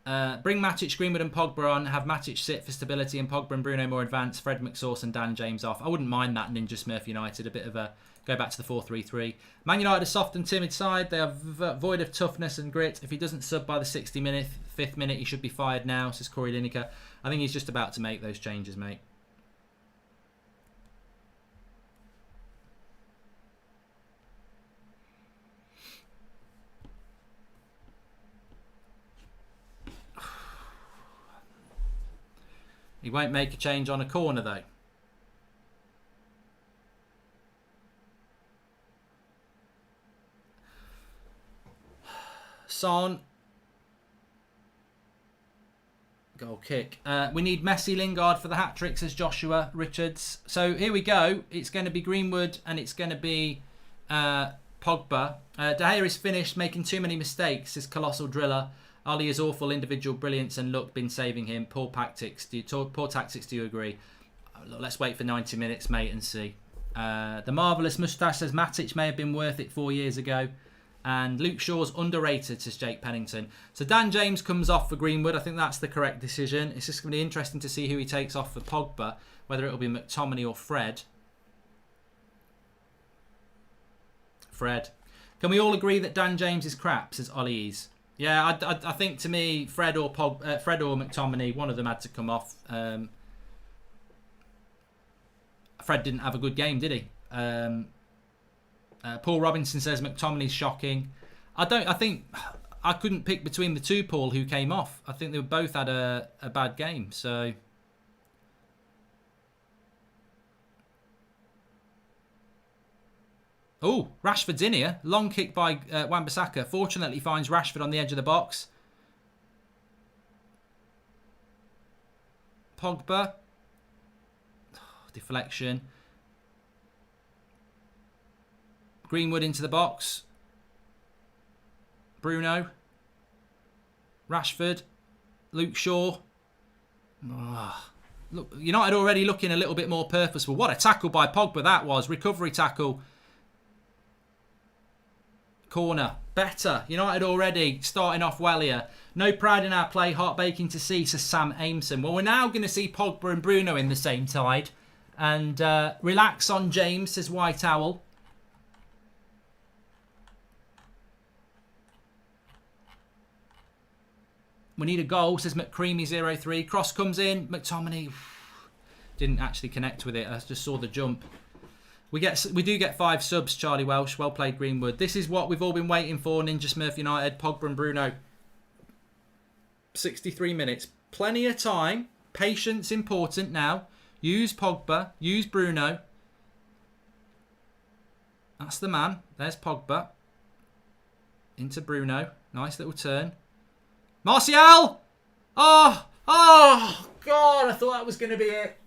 Bring Matic, Greenwood and Pogba on. Have Matic sit for stability and Pogba and Bruno more advanced. Fred McSauce and Dan James off. I wouldn't mind that, Ninja Smurf United. A bit of a go back to the 4-3-3. Man United, a soft and timid side. They are void of toughness and grit. If he doesn't sub by the 5th minute, he should be fired now, says Corey Lineker. I think he's just about to make those changes, mate. He won't make a change on a corner, though. Son. Goal kick. We need Messi, Lingard for the hat-trick, says Joshua Richards. So here we go. It's going to be Greenwood and it's going to be Pogba. De Gea is finished, making too many mistakes, says Colossal Driller. Ali is awful individual brilliance and luck been saving him. Poor tactics. Do you agree? Let's wait for 90 minutes, mate, and see. The Marvellous Moustache says Matic may have been worth it 4 years ago. And Luke Shaw's underrated, says Jake Pennington. So Dan James comes off for Greenwood. I think that's the correct decision. It's just going to be interesting to see who he takes off for Pogba, whether it'll be McTominay or Fred. Fred. Can we all agree that Dan James is crap, says Ollie's? Yeah, I think to me, Fred or McTominay, one of them had to come off. Fred didn't have a good game, did he? Paul Robinson says McTominay's shocking. I think I couldn't pick between the two, Paul, who came off. I think they both had a bad game. So oh, Rashford's in here. Long kick by Wan-Bissaka. Fortunately, finds Rashford on the edge of the box. Pogba. Oh, deflection. Greenwood into the box. Bruno. Rashford. Luke Shaw. Oh. Look, United already looking a little bit more purposeful. What a tackle by Pogba that was. Recovery tackle. Corner. Better. United already starting off well here. No pride in our play. Heartbreaking to see, says Sam Ameson. Well, we're now going to see Pogba and Bruno in the same tide. And relax on James, says White Owl. We need a goal, says McCreamy03. Cross comes in. McTominay didn't actually connect with it. I just saw the jump. We do get 5 subs, Charlie Welsh. Well played, Greenwood. This is what we've all been waiting for, Ninja Smurf United, Pogba and Bruno. 63 minutes. Plenty of time. Patience important now. Use Pogba. Use Bruno. That's the man. There's Pogba. Into Bruno. Nice little turn. Martial! Oh! Oh! God, I thought that was going to be it.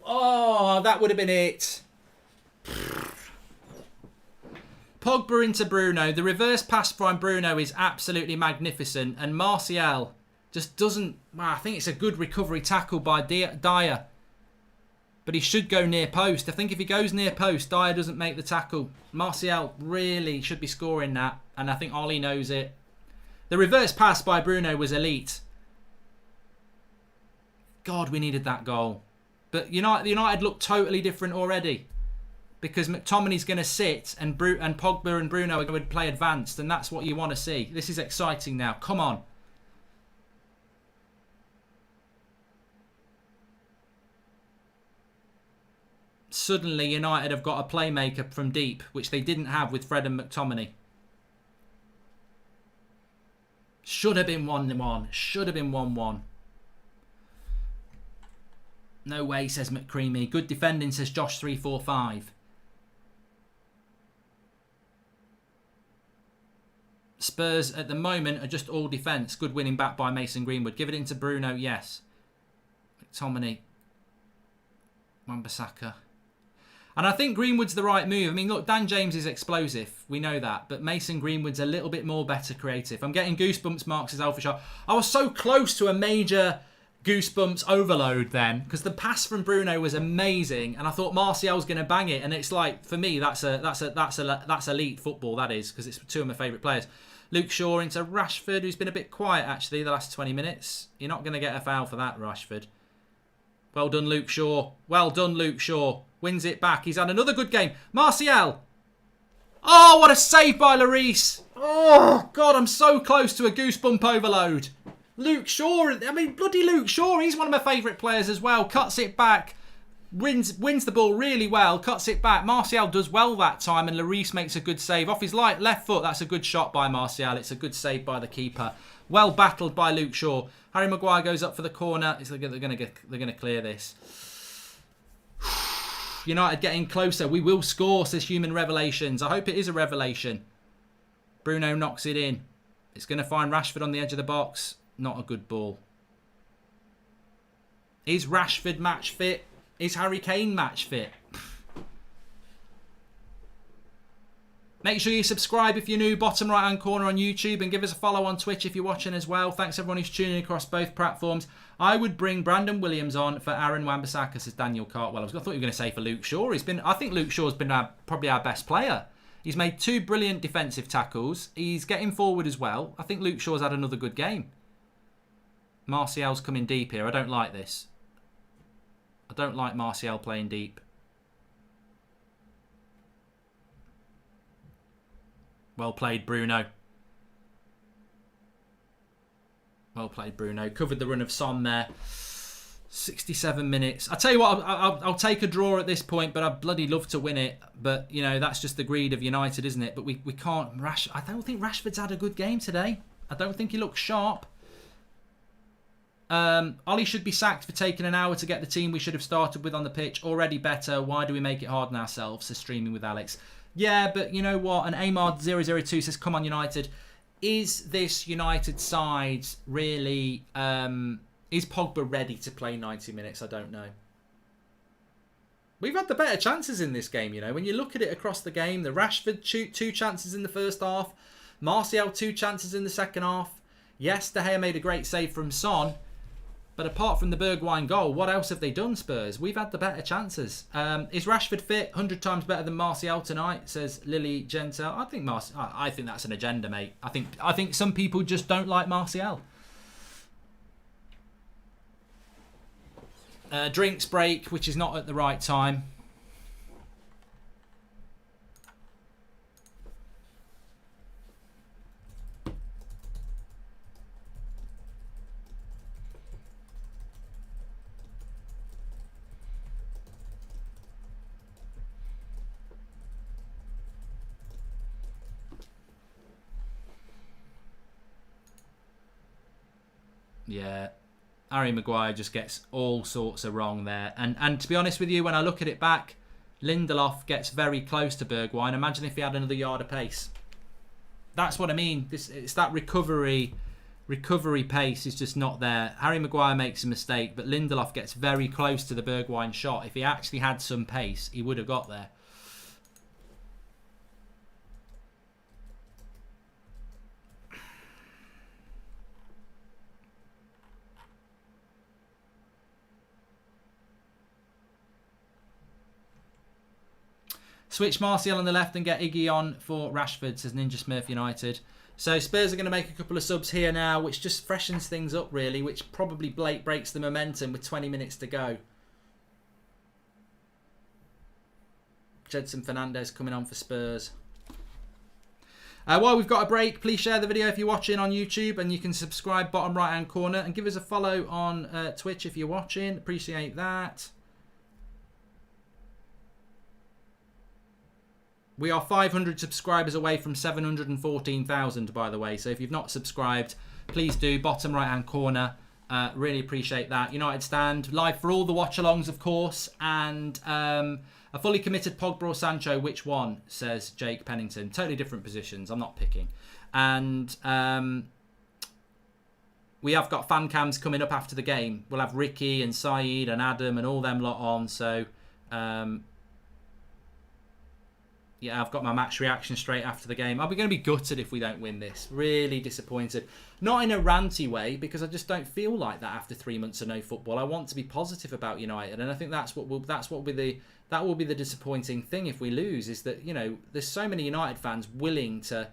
Oh, that would have been it. Pogba into Bruno. The reverse pass from Bruno is absolutely magnificent. And Martial just doesn't... Well, I think it's a good recovery tackle by Dyer. But he should go near post. I think if he goes near post, Dyer doesn't make the tackle. Martial really should be scoring that. And I think Ollie knows it. The reverse pass by Bruno was elite. God, we needed that goal. But United look totally different already. Because McTominay's going to sit and Pogba and Bruno are going to play advanced. And that's what you want to see. This is exciting now. Come on. Suddenly United have got a playmaker from deep, which they didn't have with Fred and McTominay. Should have been 1-1. Should have been 1-1. No way, says McCreamy. Good defending, says Josh345. Spurs at the moment are just all defence. Good winning back by Mason Greenwood. Give it into Bruno, yes. McTominay. Wan-Bissaka. And I think Greenwood's the right move. I mean, look, Dan James is explosive. We know that. But Mason Greenwood's a little bit more better creative. I'm getting goosebumps, Mark says Alpha Shot. I was so close to a major goosebumps overload then. Because the pass from Bruno was amazing. And I thought Martial was going to bang it. And it's like, for me, that's elite football, that is. Because it's two of my favourite players. Luke Shaw into Rashford, who's been a bit quiet, actually, the last 20 minutes. You're not going to get a foul for that, Rashford. Well done, Luke Shaw. Well done, Luke Shaw. Wins it back. He's had another good game. Martial. Oh, what a save by Lloris. Oh, God, I'm so close to a goosebump overload. Luke Shaw. I mean, bloody Luke Shaw. He's one of my favourite players as well. Cuts it back. Wins the ball really well. Cuts it back. Martial does well that time. And Lloris makes a good save. Off his left foot. That's a good shot by Martial. It's a good save by the keeper. Well battled by Luke Shaw. Harry Maguire goes up for the corner. They're going to clear this. United getting closer. We will score, says Human Revelations. I hope it is a revelation. Bruno knocks it in. It's going to find Rashford on the edge of the box. Not a good ball. Is Rashford match fit? Is Harry Kane match fit? Make sure you subscribe if you're new, bottom right hand corner on YouTube, and give us a follow on Twitch if you're watching as well. Thanks everyone who's tuning across both platforms. I would bring Brandon Williams on for Aaron Wan-Bissaka, says Daniel Cartwell. I thought you were going to say for Luke Shaw. I think Luke Shaw's been probably our best player. He's made 2 brilliant defensive tackles. He's getting forward as well. I think Luke Shaw's had another good game. Martial's coming deep here. I don't like this. I don't like Martial playing deep. Well played, Bruno. Well played, Bruno. Covered the run of Son there. 67 minutes. I tell you what, I'll take a draw at this point, but I'd bloody love to win it. But, you know, that's just the greed of United, isn't it? But we can't... I don't think Rashford's had a good game today. I don't think he looks sharp. Ollie should be sacked for taking an hour to get the team we should have started with on the pitch. Already better. Why do we make it hard on ourselves? Says Streaming with Alex. Yeah, but you know what? And Amard002 says, come on, United. Is this United side really... is Pogba ready to play 90 minutes? I don't know. We've had the better chances in this game, you know. When you look at it across the game, the Rashford 2 chances in the first half. Martial 2 chances in the second half. Yes, De Gea made a great save from Son. But apart from the Bergwijn goal, what else have they done, Spurs? We've had the better chances. Is Rashford fit? 100 times better than Martial tonight, says Lily Gentel. I think that's an agenda, mate. I think some people just don't like Martial. Drinks break, which is not at the right time. Yeah, Harry Maguire just gets all sorts of wrong there. And to be honest with you, when I look at it back, Lindelof gets very close to Bergwijn. Imagine if he had another yard of pace. That's what I mean. It's that recovery recovery pace is just not there. Harry Maguire makes a mistake, but Lindelof gets very close to the Bergwijn shot. If he actually had some pace, he would have got there. Switch Martial on the left and get Iggy on for Rashford, says Ninja Smurf United. So Spurs are going to make a couple of subs here now, which just freshens things up, really, which probably breaks the momentum with 20 minutes to go. Jedson Fernandez coming on for Spurs. While we've got a break, please share the video if you're watching on YouTube, and you can subscribe bottom right hand corner, and give us a follow on Twitch if you're watching. Appreciate that. We are 500 subscribers away from 714,000, by the way. So if you've not subscribed, please do. Bottom right-hand corner. Really appreciate that. United Stand live for all the watch-alongs, of course. And a fully committed Pogba or Sancho. Which one, says Jake Pennington. Totally different positions. I'm not picking. And we have got fan cams coming up after the game. We'll have Ricky and Saeed and Adam and all them lot on. So... yeah, I've got my match reaction straight after the game. Are we going to be gutted if we don't win this? Really disappointed. Not in a ranty way, because I just don't feel like that after 3 months of no football. I want to be positive about United, and I think that will be the disappointing thing if we lose. Is that, you know, there's so many United fans willing to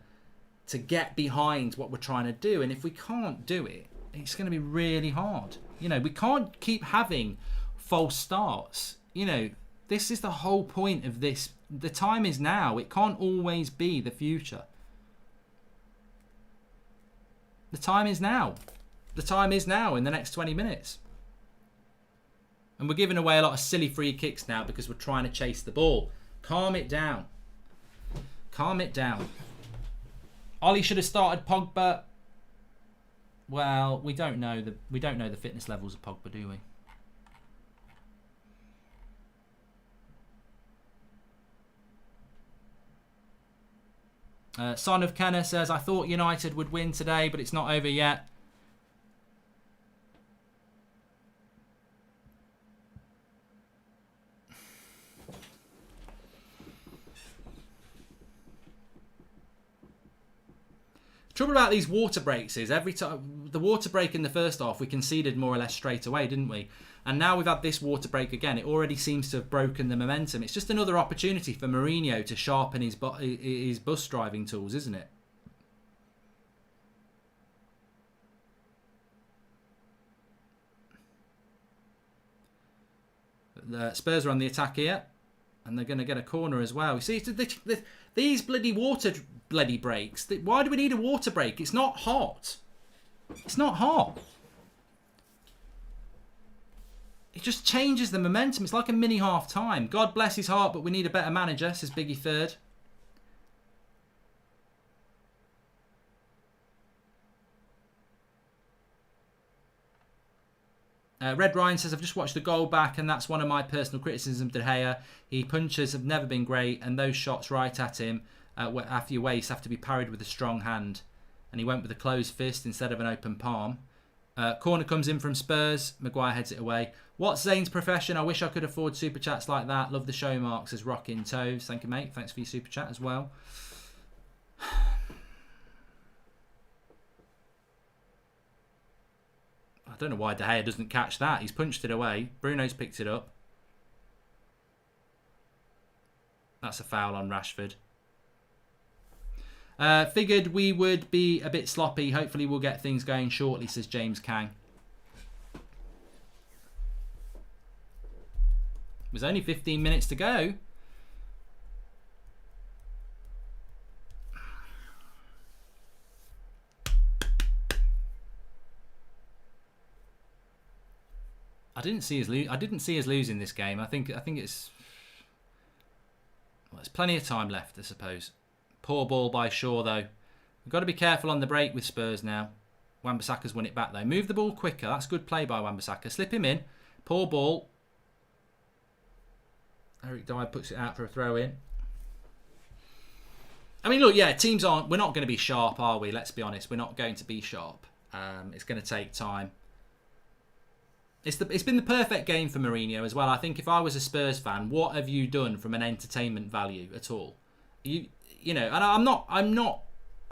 get behind what we're trying to do, and if we can't do it, it's going to be really hard. You know, we can't keep having false starts. You know, this is the whole point of this. The time is now. It can't always be the future. The time is now. The time is now in the next 20 minutes. And we're giving away a lot of silly free kicks now because we're trying to chase the ball. Calm it down. Calm it down. Ollie should have started Pogba. Well, we don't know the fitness levels of Pogba, do we? Son of Kenner says, I thought United would win today, but it's not over yet. Trouble about these water breaks is every time the water break in the first half we conceded more or less straight away, didn't we? And now we've had this water break again. It already seems to have broken the momentum. It's just another opportunity for Mourinho to sharpen his bus driving tools, isn't it? The Spurs are on the attack here, and they're going to get a corner as well. You see, these bloody water breaks. Why do we need a water break? It's not hot. It's not hot. It just changes the momentum. It's like a mini half time. God bless his heart, but we need a better manager, says Biggie Third. Red Ryan says, I've just watched the goal back, and that's one of my personal criticisms of De Gea. He punches have never been great, and those shots right at him after your waist have to be parried with a strong hand. And he went with a closed fist instead of an open palm. Corner comes in from Spurs. Maguire heads it away. What's Zane's profession? I wish I could afford super chats like that. Love the show, Mark, says Rockin' Toes. Thank you, mate. Thanks for your super chat as well. I don't know why De Gea doesn't catch that. He's punched it away. Bruno's picked it up. That's a foul on Rashford. Figured we would be a bit sloppy. Hopefully we'll get things going shortly, says James Kang. There's only 15 minutes to go. I didn't see us losing this game. I think it's there's plenty of time left, I suppose. Poor ball by Shaw though. We've got to be careful on the break with Spurs now. Wan-Bissaka's won it back though. Move the ball quicker. That's good play by Wan-Bissaka. Slip him in. Poor ball. Eric Dyer puts it out for a throw in. I mean, look, yeah, teams aren't. We're not going to be sharp, are we? Let's be honest. We're not going to be sharp. It's going to take time. It's been the perfect game for Mourinho as well. I think if I was a Spurs fan, what have you done from an entertainment value at all? You know, and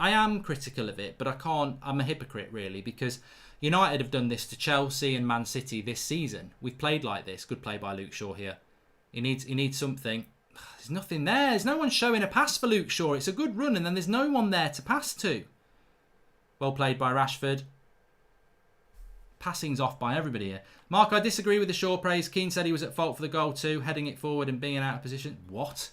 I am critical of it, but I'm a hypocrite really, because United have done this to Chelsea and Man City this season. We've played like this. Good play by Luke Shaw here. He needs something. There's nothing there. There's no one showing a pass for Luke Shaw. It's a good run and then there's no one there to pass to. Well played by Rashford. Passing's off by everybody here. Mark, I disagree with the Shaw praise. Keane said he was at fault for the goal too, heading it forward and being out of position. What?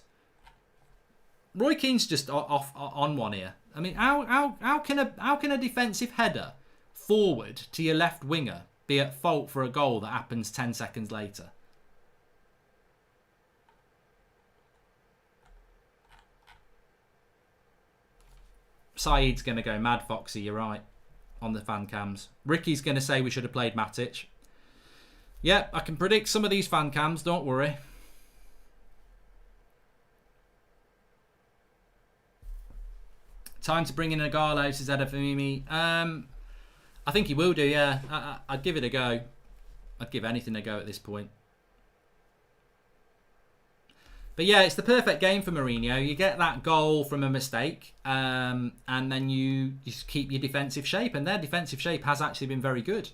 Roy Keane's just off on one here. I mean, how can a defensive header forward to your left winger be at fault for a goal that happens 10 seconds later? Saeed's going to go mad, Foxy, you're right, on the fan cams. Ricky's going to say we should have played Matic. Yep, I can predict some of these fan cams, don't worry. Time to bring in Agallo, says Eda Famimi. I think he will do, yeah. I'd give it a go. I'd give anything a go at this point. But yeah, it's the perfect game for Mourinho. You get that goal from a mistake, and then you just keep your defensive shape. And their defensive shape has actually been very good.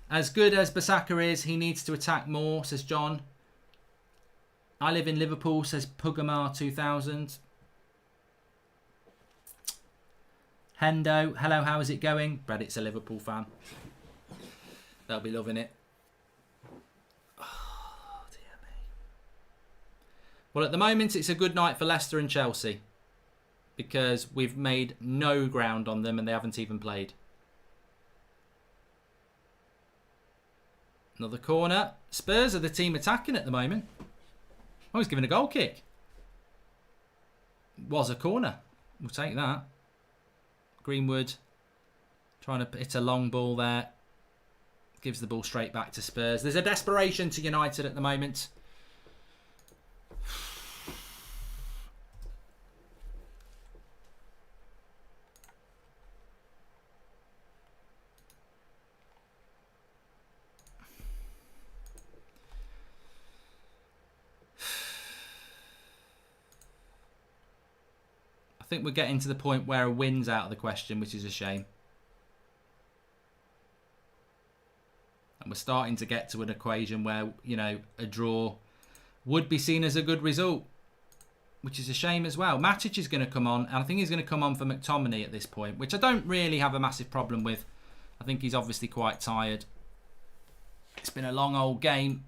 As good as Bissaka is, he needs to attack more, says John. I live in Liverpool, says Pugamar 2000. Hendo, hello, how is it going? Reddit's a Liverpool fan. They'll be loving it. Oh, dear me. Well, at the moment, it's a good night for Leicester and Chelsea, because we've made no ground on them and they haven't even played. Another corner. Spurs are the team attacking at the moment. Oh, he's given a goal kick. Was a corner. We'll take that. Greenwood trying to hit a long ball there. Gives the ball straight back to Spurs. There's a desperation to United at the moment. I think we're getting to the point where a win's out of the question, which is a shame. And we're starting to get to an equation where, you know, a draw would be seen as a good result, which is a shame as well. Matic is going to come on, and I think he's going to come on for McTominay at this point, which I don't really have a massive problem with. I think he's obviously quite tired. It's been a long old game.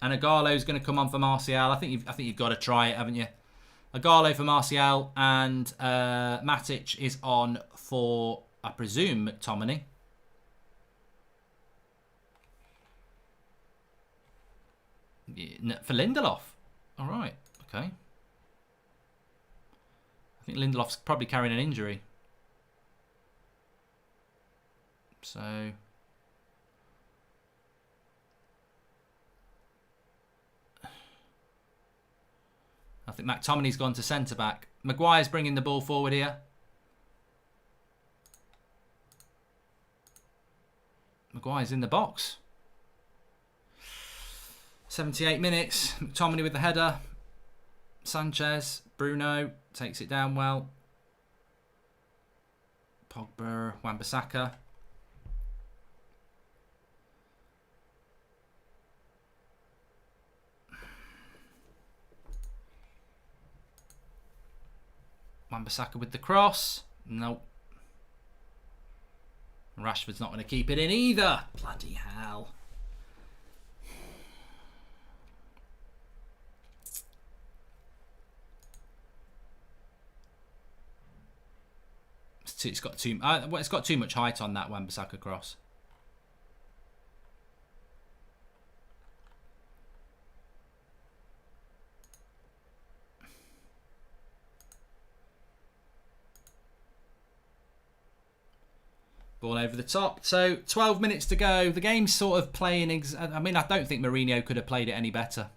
And Agallo's going to come on for Martial. I think you've got to try it, haven't you? Agallo for Martial, and Matic is on for, I presume, McTominay. Yeah, for Lindelof. All right. Okay. I think Lindelof's probably carrying an injury. So I think McTominay's gone to centre-back. Maguire's bringing the ball forward here. Maguire's in the box. 78 minutes. McTominay with the header. Sanchez. Bruno takes it down well. Pogba. Wan-Bissaka. Wan-Bissaka with the cross. Nope. Rashford's not going to keep it in either. Bloody hell. It's got too much height on that Wan-Bissaka cross. Ball over the top. So 12 minutes to go. The game's sort of playing. I mean, I don't think Mourinho could have played it any better.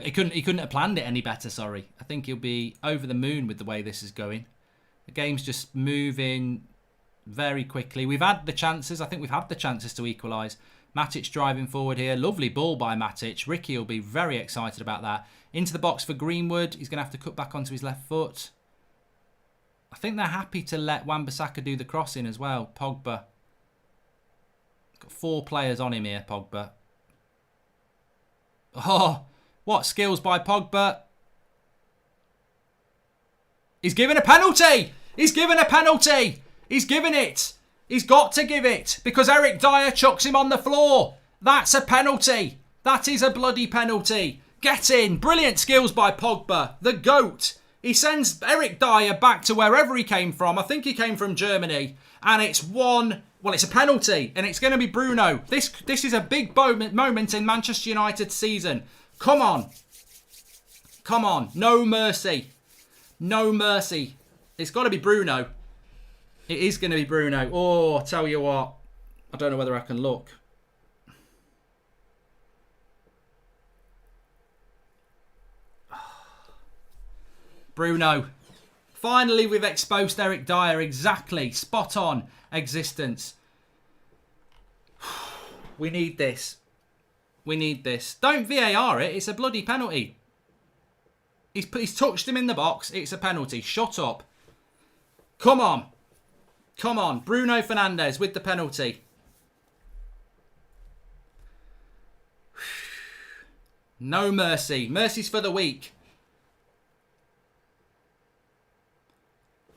He couldn't have planned it any better. Sorry. I think he'll be over the moon with the way this is going. The game's just moving very quickly. We've had the chances. I think we've had the chances to equalise. Matic driving forward here. Lovely ball by Matic. Ricky will be very excited about that. Into the box for Greenwood. He's going to have to cut back onto his left foot. I think they're happy to let Wan-Bissaka do the crossing as well. Pogba. Got 4 players on him here, Pogba. Oh, what skills by Pogba. He's given a penalty. He's given a penalty. He's given it. He's got to give it because Eric Dyer chucks him on the floor. That's a penalty. That is a bloody penalty. Get in. Brilliant skills by Pogba. The GOAT. He sends Eric Dyer back to wherever he came from. I think he came from Germany. And it's it's a penalty. And it's going to be Bruno. This is a big moment in Manchester United's season. Come on. Come on. No mercy. No mercy. It's got to be Bruno. It is going to be Bruno. Oh, I tell you what. I don't know whether I can look. Bruno. Finally, we've exposed Eric Dyer. Exactly. Spot on existence. We need this. We need this. Don't VAR it. It's a bloody penalty. He's touched him in the box. It's a penalty. Shut up. Come on. Come on. Bruno Fernandes with the penalty. No mercy. Mercy's for the weak.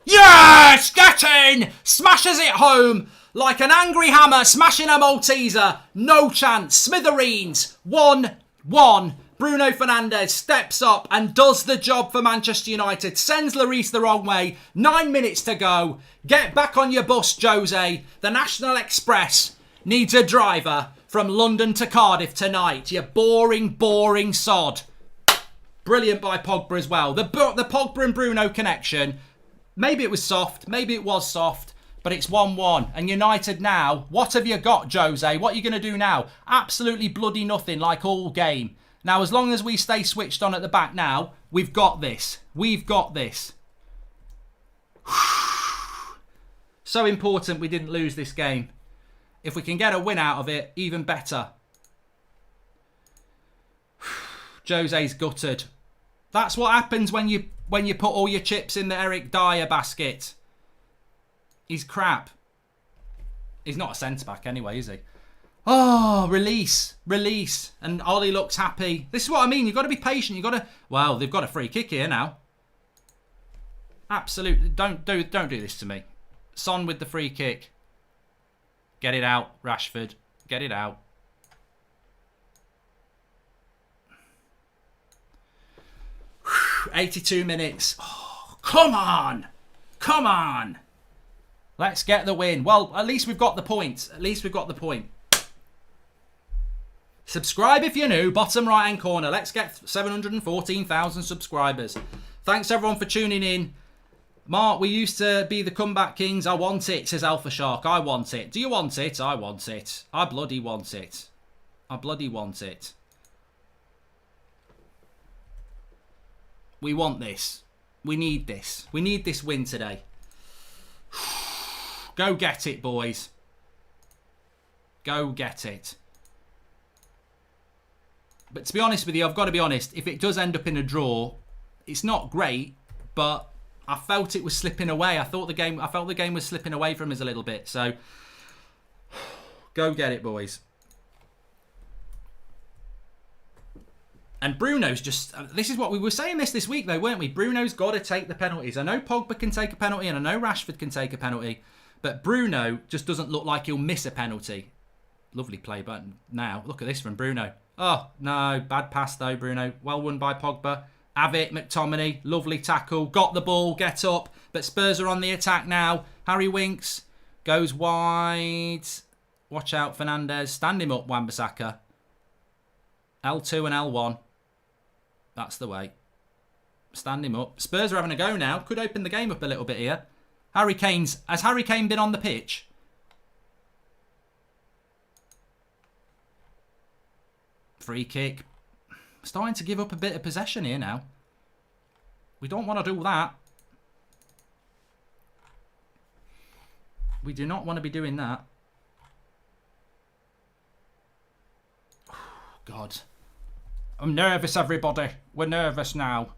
Yes! Get in! Smashes it home like an angry hammer smashing a Malteser. No chance. Smithereens. 1-1. Bruno Fernandes steps up and does the job for Manchester United. Sends Lloris the wrong way. 9 minutes to go. Get back on your bus, Jose. The National Express needs a driver from London to Cardiff tonight. You boring, boring sod. Brilliant by Pogba as well. The Pogba and Bruno connection. Maybe it was soft. Maybe it was soft. But it's 1-1. And United now, what have you got, Jose? What are you going to do now? Absolutely bloody nothing like all game. Now, as long as we stay switched on at the back now, we've got this. We've got this. So important we didn't lose this game. If we can get a win out of it, even better. Jose's gutted. That's what happens when you put all your chips in the Eric Dyer basket. He's crap. He's not a centre-back anyway, is he? Oh, release. Release. And Ollie looks happy. This is what I mean. You've got to be patient. You've got to... Well, they've got a free kick here now. Absolutely. Don't do this to me. Son with the free kick. Get it out, Rashford. Get it out. Whew, 82 minutes. Oh, come on. Come on. Let's get the win. Well, at least we've got the point. At least we've got the point. Subscribe if you're new. Bottom right hand corner. Let's get 714,000 subscribers. Thanks everyone for tuning in. Mark, we used to be the comeback kings. I want it, says Alpha Shark. I want it. Do you want it? I want it. I bloody want it. I bloody want it. We want this. We need this. We need this win today. Go get it, boys. Go get it. But to be honest with you, I've got to be honest. If it does end up in a draw, it's not great, but I felt it was slipping away. I felt the game was slipping away from us a little bit. So go get it, boys. And Bruno's just... This is what we were saying this week, though, weren't we? Bruno's got to take the penalties. I know Pogba can take a penalty and I know Rashford can take a penalty. But Bruno just doesn't look like he'll miss a penalty. Lovely play, but now, look at this from Bruno. Oh, no. Bad pass, though, Bruno. Well won by Pogba. Have it, McTominay. Lovely tackle. Got the ball. Get up. But Spurs are on the attack now. Harry Winks goes wide. Watch out, Fernandes. Stand him up, Wan-Bissaka. L2 and L1. That's the way. Stand him up. Spurs are having a go now. Could open the game up a little bit here. Has Harry Kane been on the pitch? Free kick. Starting to give up a bit of possession here now. We don't want to do that. We do not want to be doing that. Oh, God. I'm nervous, everybody. We're nervous now.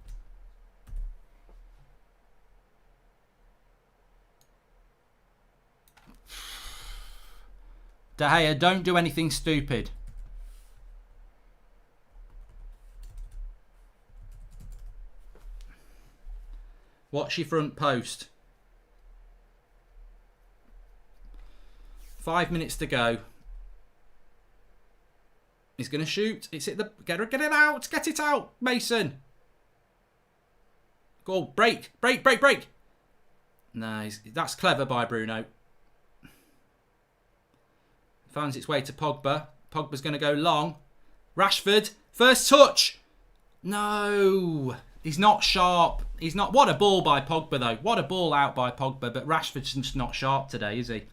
De Gea, don't do anything stupid. Watch your front post. 5 minutes to go. He's going to shoot. It's hit the... Get it out. Get it out, Mason. Go. Break. Break, break, break. No, that's clever by Bruno. Finds its way to Pogba. Pogba's going to go long. Rashford. First touch. No. He's not sharp. He's not... What a ball by Pogba, though. What a ball out by Pogba. But Rashford's just not sharp today, is he?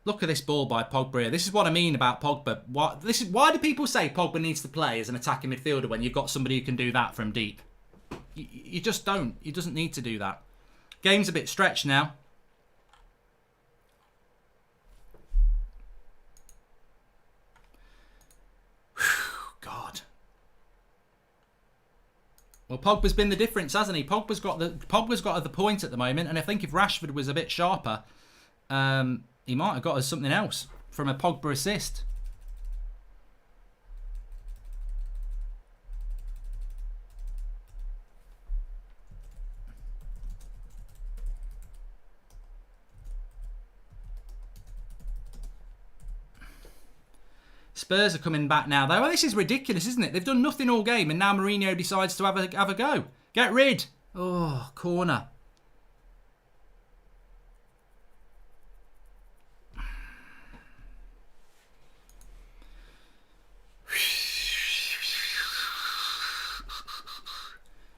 Look at this ball by Pogba here. This is what I mean about Pogba. Why do people say Pogba needs to play as an attacking midfielder when you've got somebody who can do that from deep? You just don't. He doesn't need to do that. Game's a bit stretched now. God. Well, Pogba's been the difference, hasn't he? Pogba's got the point at the moment, and I think if Rashford was a bit sharper, he might have got us something else from a Pogba assist. Spurs are coming back now, though. Well, this is ridiculous, isn't it? They've done nothing all game, and now Mourinho decides to have a go. Get rid. Oh, corner.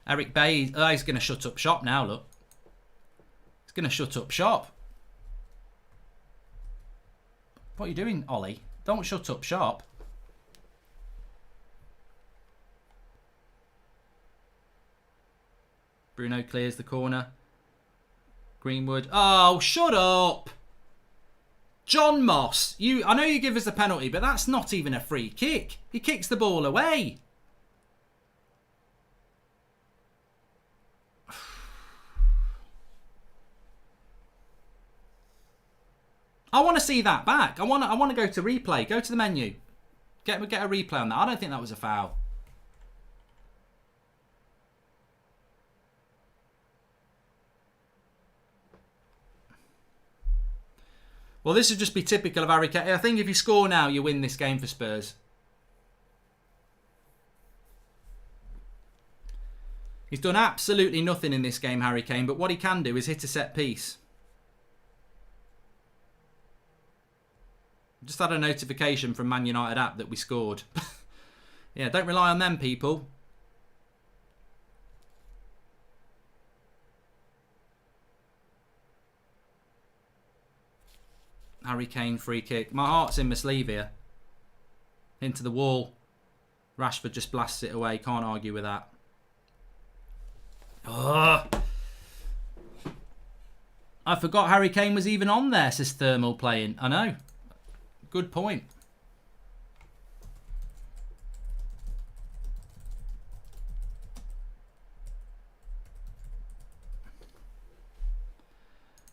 Eric Bailly, he's going to shut up shop now, look. He's going to shut up shop. What are you doing, Ollie? Don't shut up shop. Bruno clears the corner. Greenwood. Oh, shut up. John Moss. I know you give us a penalty, but that's not even a free kick. He kicks the ball away. I want to see that back. I want to go to replay. Go to the menu. Get a replay on that. I don't think that was a foul. Well, this would just be typical of Harry Kane. I think if you score now, you win this game for Spurs. He's done absolutely nothing in this game, Harry Kane, but what he can do is hit a set piece. Just had a notification from Man United app that we scored. Yeah, don't rely on them, people. Harry Kane free kick. My heart's in my sleeve here. Into the wall. Rashford just blasts it away. Can't argue with that. Ugh. I forgot Harry Kane was even on there, says Thermal playing. I know. Good point.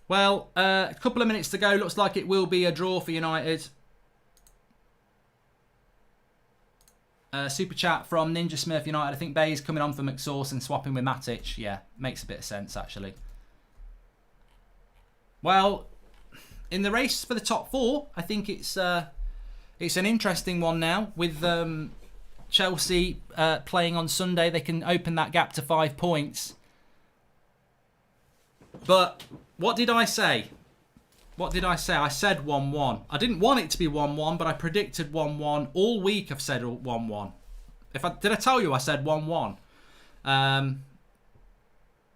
Well, a couple of minutes to go. Looks like it will be a draw for United. Super chat from Ninja Smurf United. I think Bay's coming on for McSauce and swapping with Matic. Yeah, makes a bit of sense, actually. Well, in the race for the top four, I think it's an interesting one now. With Chelsea playing on Sunday, they can open that gap to 5 points. But what did I say? What did I say? I said 1-1. I didn't want it to be 1-1, but I predicted 1-1. All week I've said 1-1. Did I tell you I said 1-1?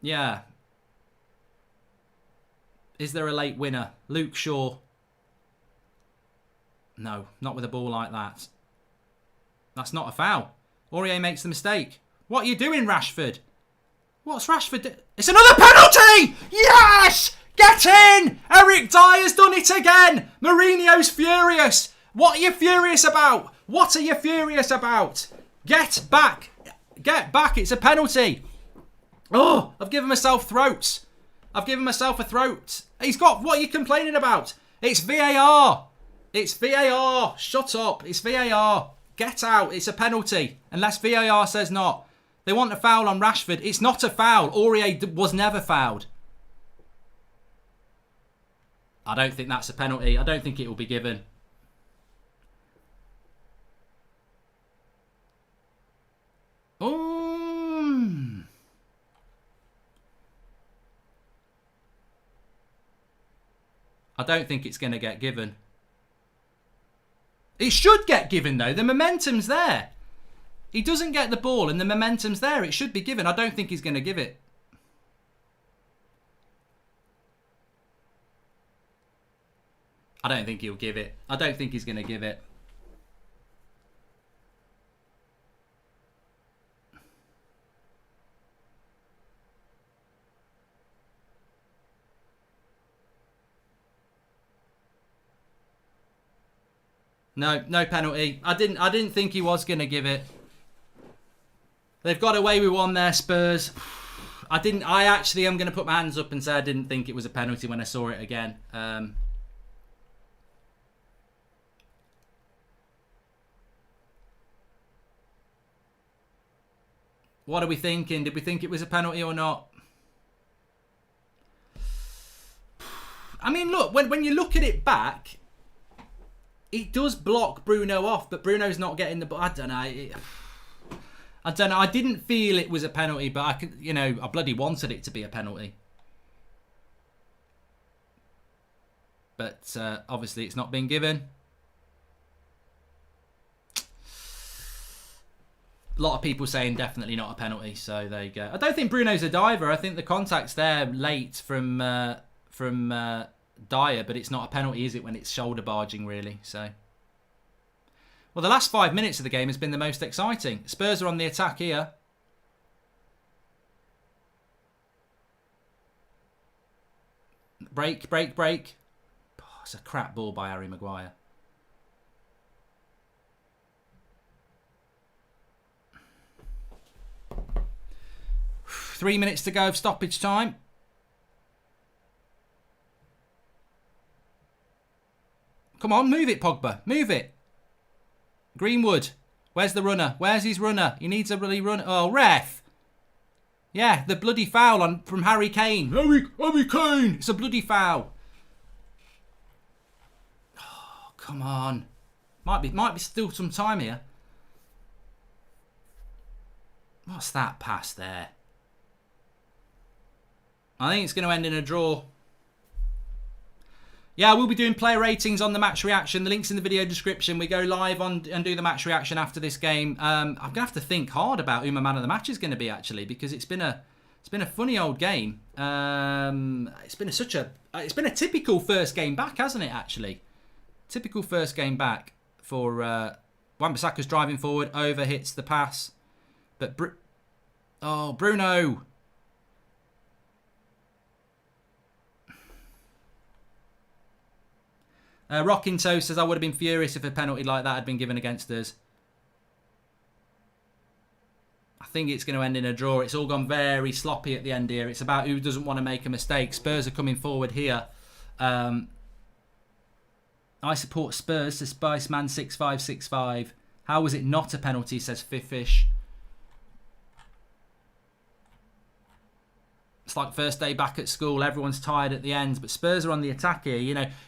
Yeah. Is there a late winner? Luke Shaw. No, not with a ball like that. That's not a foul. Aurier makes the mistake. What are you doing, Rashford? What's Rashford It's another penalty! Yes! Get in! Eric Dyer's done it again! Mourinho's furious. What are you furious about? What are you furious about? Get back. Get back. It's a penalty. Oh, I've given myself throats. I've given myself a throat. He's got... What are you complaining about? It's VAR. It's VAR. Shut up. It's VAR. Get out. It's a penalty. Unless VAR says not. They want a foul on Rashford. It's not a foul. Aurier was never fouled. I don't think that's a penalty. I don't think it will be given. I don't think it's going to get given. It should get given, though. The momentum's there. He doesn't get the ball and the momentum's there. It should be given. I don't think he's going to give it. I don't think he'll give it. I don't think he's going to give it. No, no penalty. I didn't think he was going to give it. They've got away with one there, Spurs. I actually am going to put my hands up and say I didn't think it was a penalty when I saw it again. What are we thinking? Did we think it was a penalty or not? I mean, look, when you look at it back, it does block Bruno off, but Bruno's not getting the ball. I don't know. I don't know. I didn't feel it was a penalty, but I could, I bloody wanted it to be a penalty. But obviously, it's not been given. A lot of people saying definitely not a penalty, so there you go. I don't think Bruno's a diver. I think the contact's there late from Dyer, but it's not a penalty, is it, when it's shoulder barging, really? So, well, the last 5 minutes of the game has been the most exciting. Spurs are on the attack here. Break, break, break. Oh, it's a crap ball by Harry Maguire. Three minutes to go of stoppage time. Come on, move it, Pogba. Move it. Greenwood. Where's the runner? Where's his runner? He needs a really run. Oh, ref. Yeah, the bloody foul from Harry Kane. Harry Kane. It's a bloody foul. Oh, come on. Might be still some time here. What's that pass there? I think it's going to end in a draw. Yeah, we'll be doing player ratings on the match reaction. The link's in the video description. We go live on and do the match reaction after this game. I'm going to have to think hard about who my man of the match is going to be, actually, because it's been a funny old game. It's been a typical first game back, hasn't it? Actually, typical first game back for Wan-Bissaka's driving forward, over hits the pass, but Bruno. Rocking Toe says, I would have been furious if a penalty like that had been given against us. I think it's going to end in a draw. It's all gone very sloppy at the end here. It's about who doesn't want to make a mistake. Spurs are coming forward here. I support Spurs, says Spiceman6565. How was it not a penalty, says Fifish. It's like first day back at school. Everyone's tired at the end, but Spurs are on the attack here.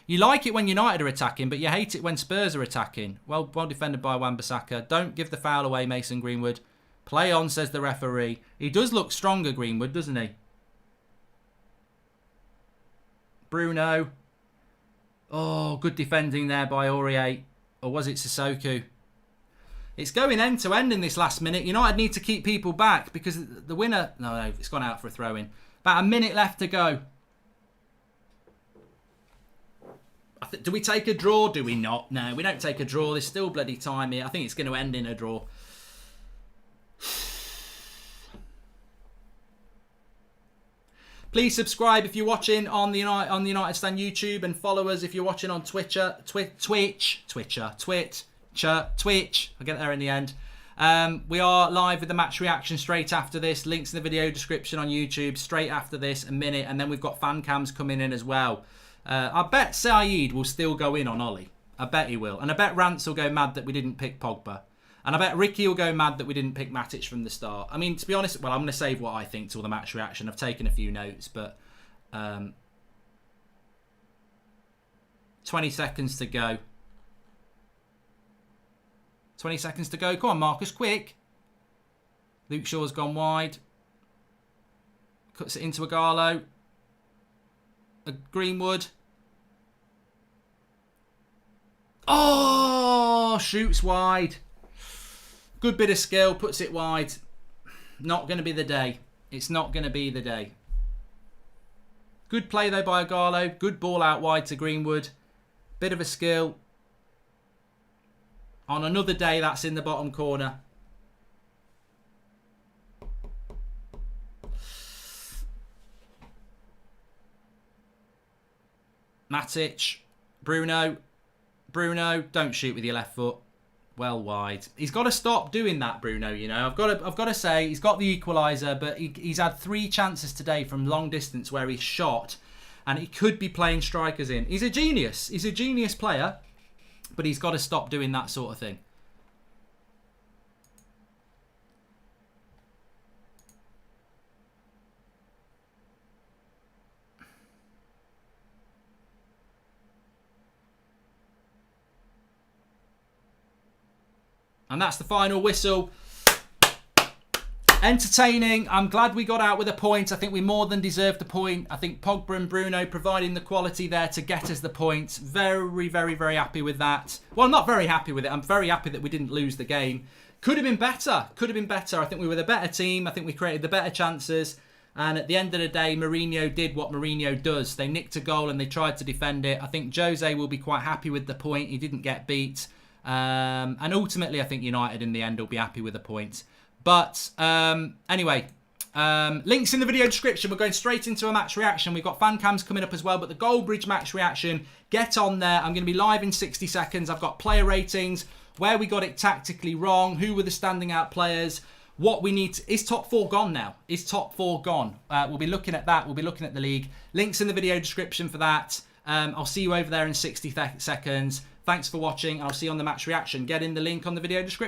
You like it when United are attacking, but you hate it when Spurs are attacking. Well defended by Wan-Bissaka. Don't give the foul away, Mason Greenwood. Play on, says the referee. He does look stronger, Greenwood, doesn't he? Bruno. Oh, good defending there by Aurier. Or was it Sissoko? It's going end to end in this last minute. United need to keep people back because the winner... No, it's gone out for a throw-in. About a minute left to go. Do we take a draw? Do we not? No, we don't take a draw. There's still bloody time here. I think it's going to end in a draw. Please subscribe if you're watching on the United Stand YouTube, and follow us if you're watching on Twitch. I'll get there in the end. We are live with the match reaction straight after this. Links in the video description on YouTube straight after this, a minute, and then we've got fan cams coming in as well. I bet Saeed will still go in on Ollie. I bet he will. And I bet Rance will go mad that we didn't pick Pogba. And I bet Ricky will go mad that we didn't pick Matic from the start. I mean, to be honest, well, I'm going to save what I think till the match reaction. I've taken a few notes, but 20 seconds to go. 20 seconds to go. Come on, Marcus, quick. Luke Shaw's gone wide. Cuts it into Agallo. Greenwood. Oh, shoots wide. Good bit of skill, puts it wide. Not going to be the day. It's not going to be the day. Good play though by Agallo. Good ball out wide to Greenwood. Bit of a skill. On another day, that's in the bottom corner. Matic. Bruno, don't shoot with your left foot. Well wide. He's got to stop doing that, Bruno. You know, I've got to say he's got the equaliser, but he's had 3 chances today from long distance where he's shot, and he could be playing strikers in. He's a genius. He's a genius player, but he's got to stop doing that sort of thing. And that's the final whistle. Entertaining. I'm glad we got out with a point. I think we more than deserved the point. I think Pogba and Bruno providing the quality there to get us the point. Very, very, very happy with that. Well, I'm not very happy with it. I'm very happy that we didn't lose the game. Could have been better. Could have been better. I think we were the better team. I think we created the better chances. And at the end of the day, Mourinho did what Mourinho does. They nicked a goal and they tried to defend it. I think Jose will be quite happy with the point. He didn't get beat. And ultimately, I think United in the end will be happy with a point. But anyway, links in the video description. We're going straight into a match reaction. We've got fan cams coming up as well. But the Goldbridge match reaction, get on there. I'm going to be live in 60 seconds. I've got player ratings, where we got it tactically wrong, who were the standing out players, what we need to... Is top 4 gone now? Is top 4 gone? We'll be looking at that. We'll be looking at the league. Links in the video description for that. I'll see you over there in 60 seconds. Thanks for watching. I'll see you on the match reaction. Get in the link on the video description.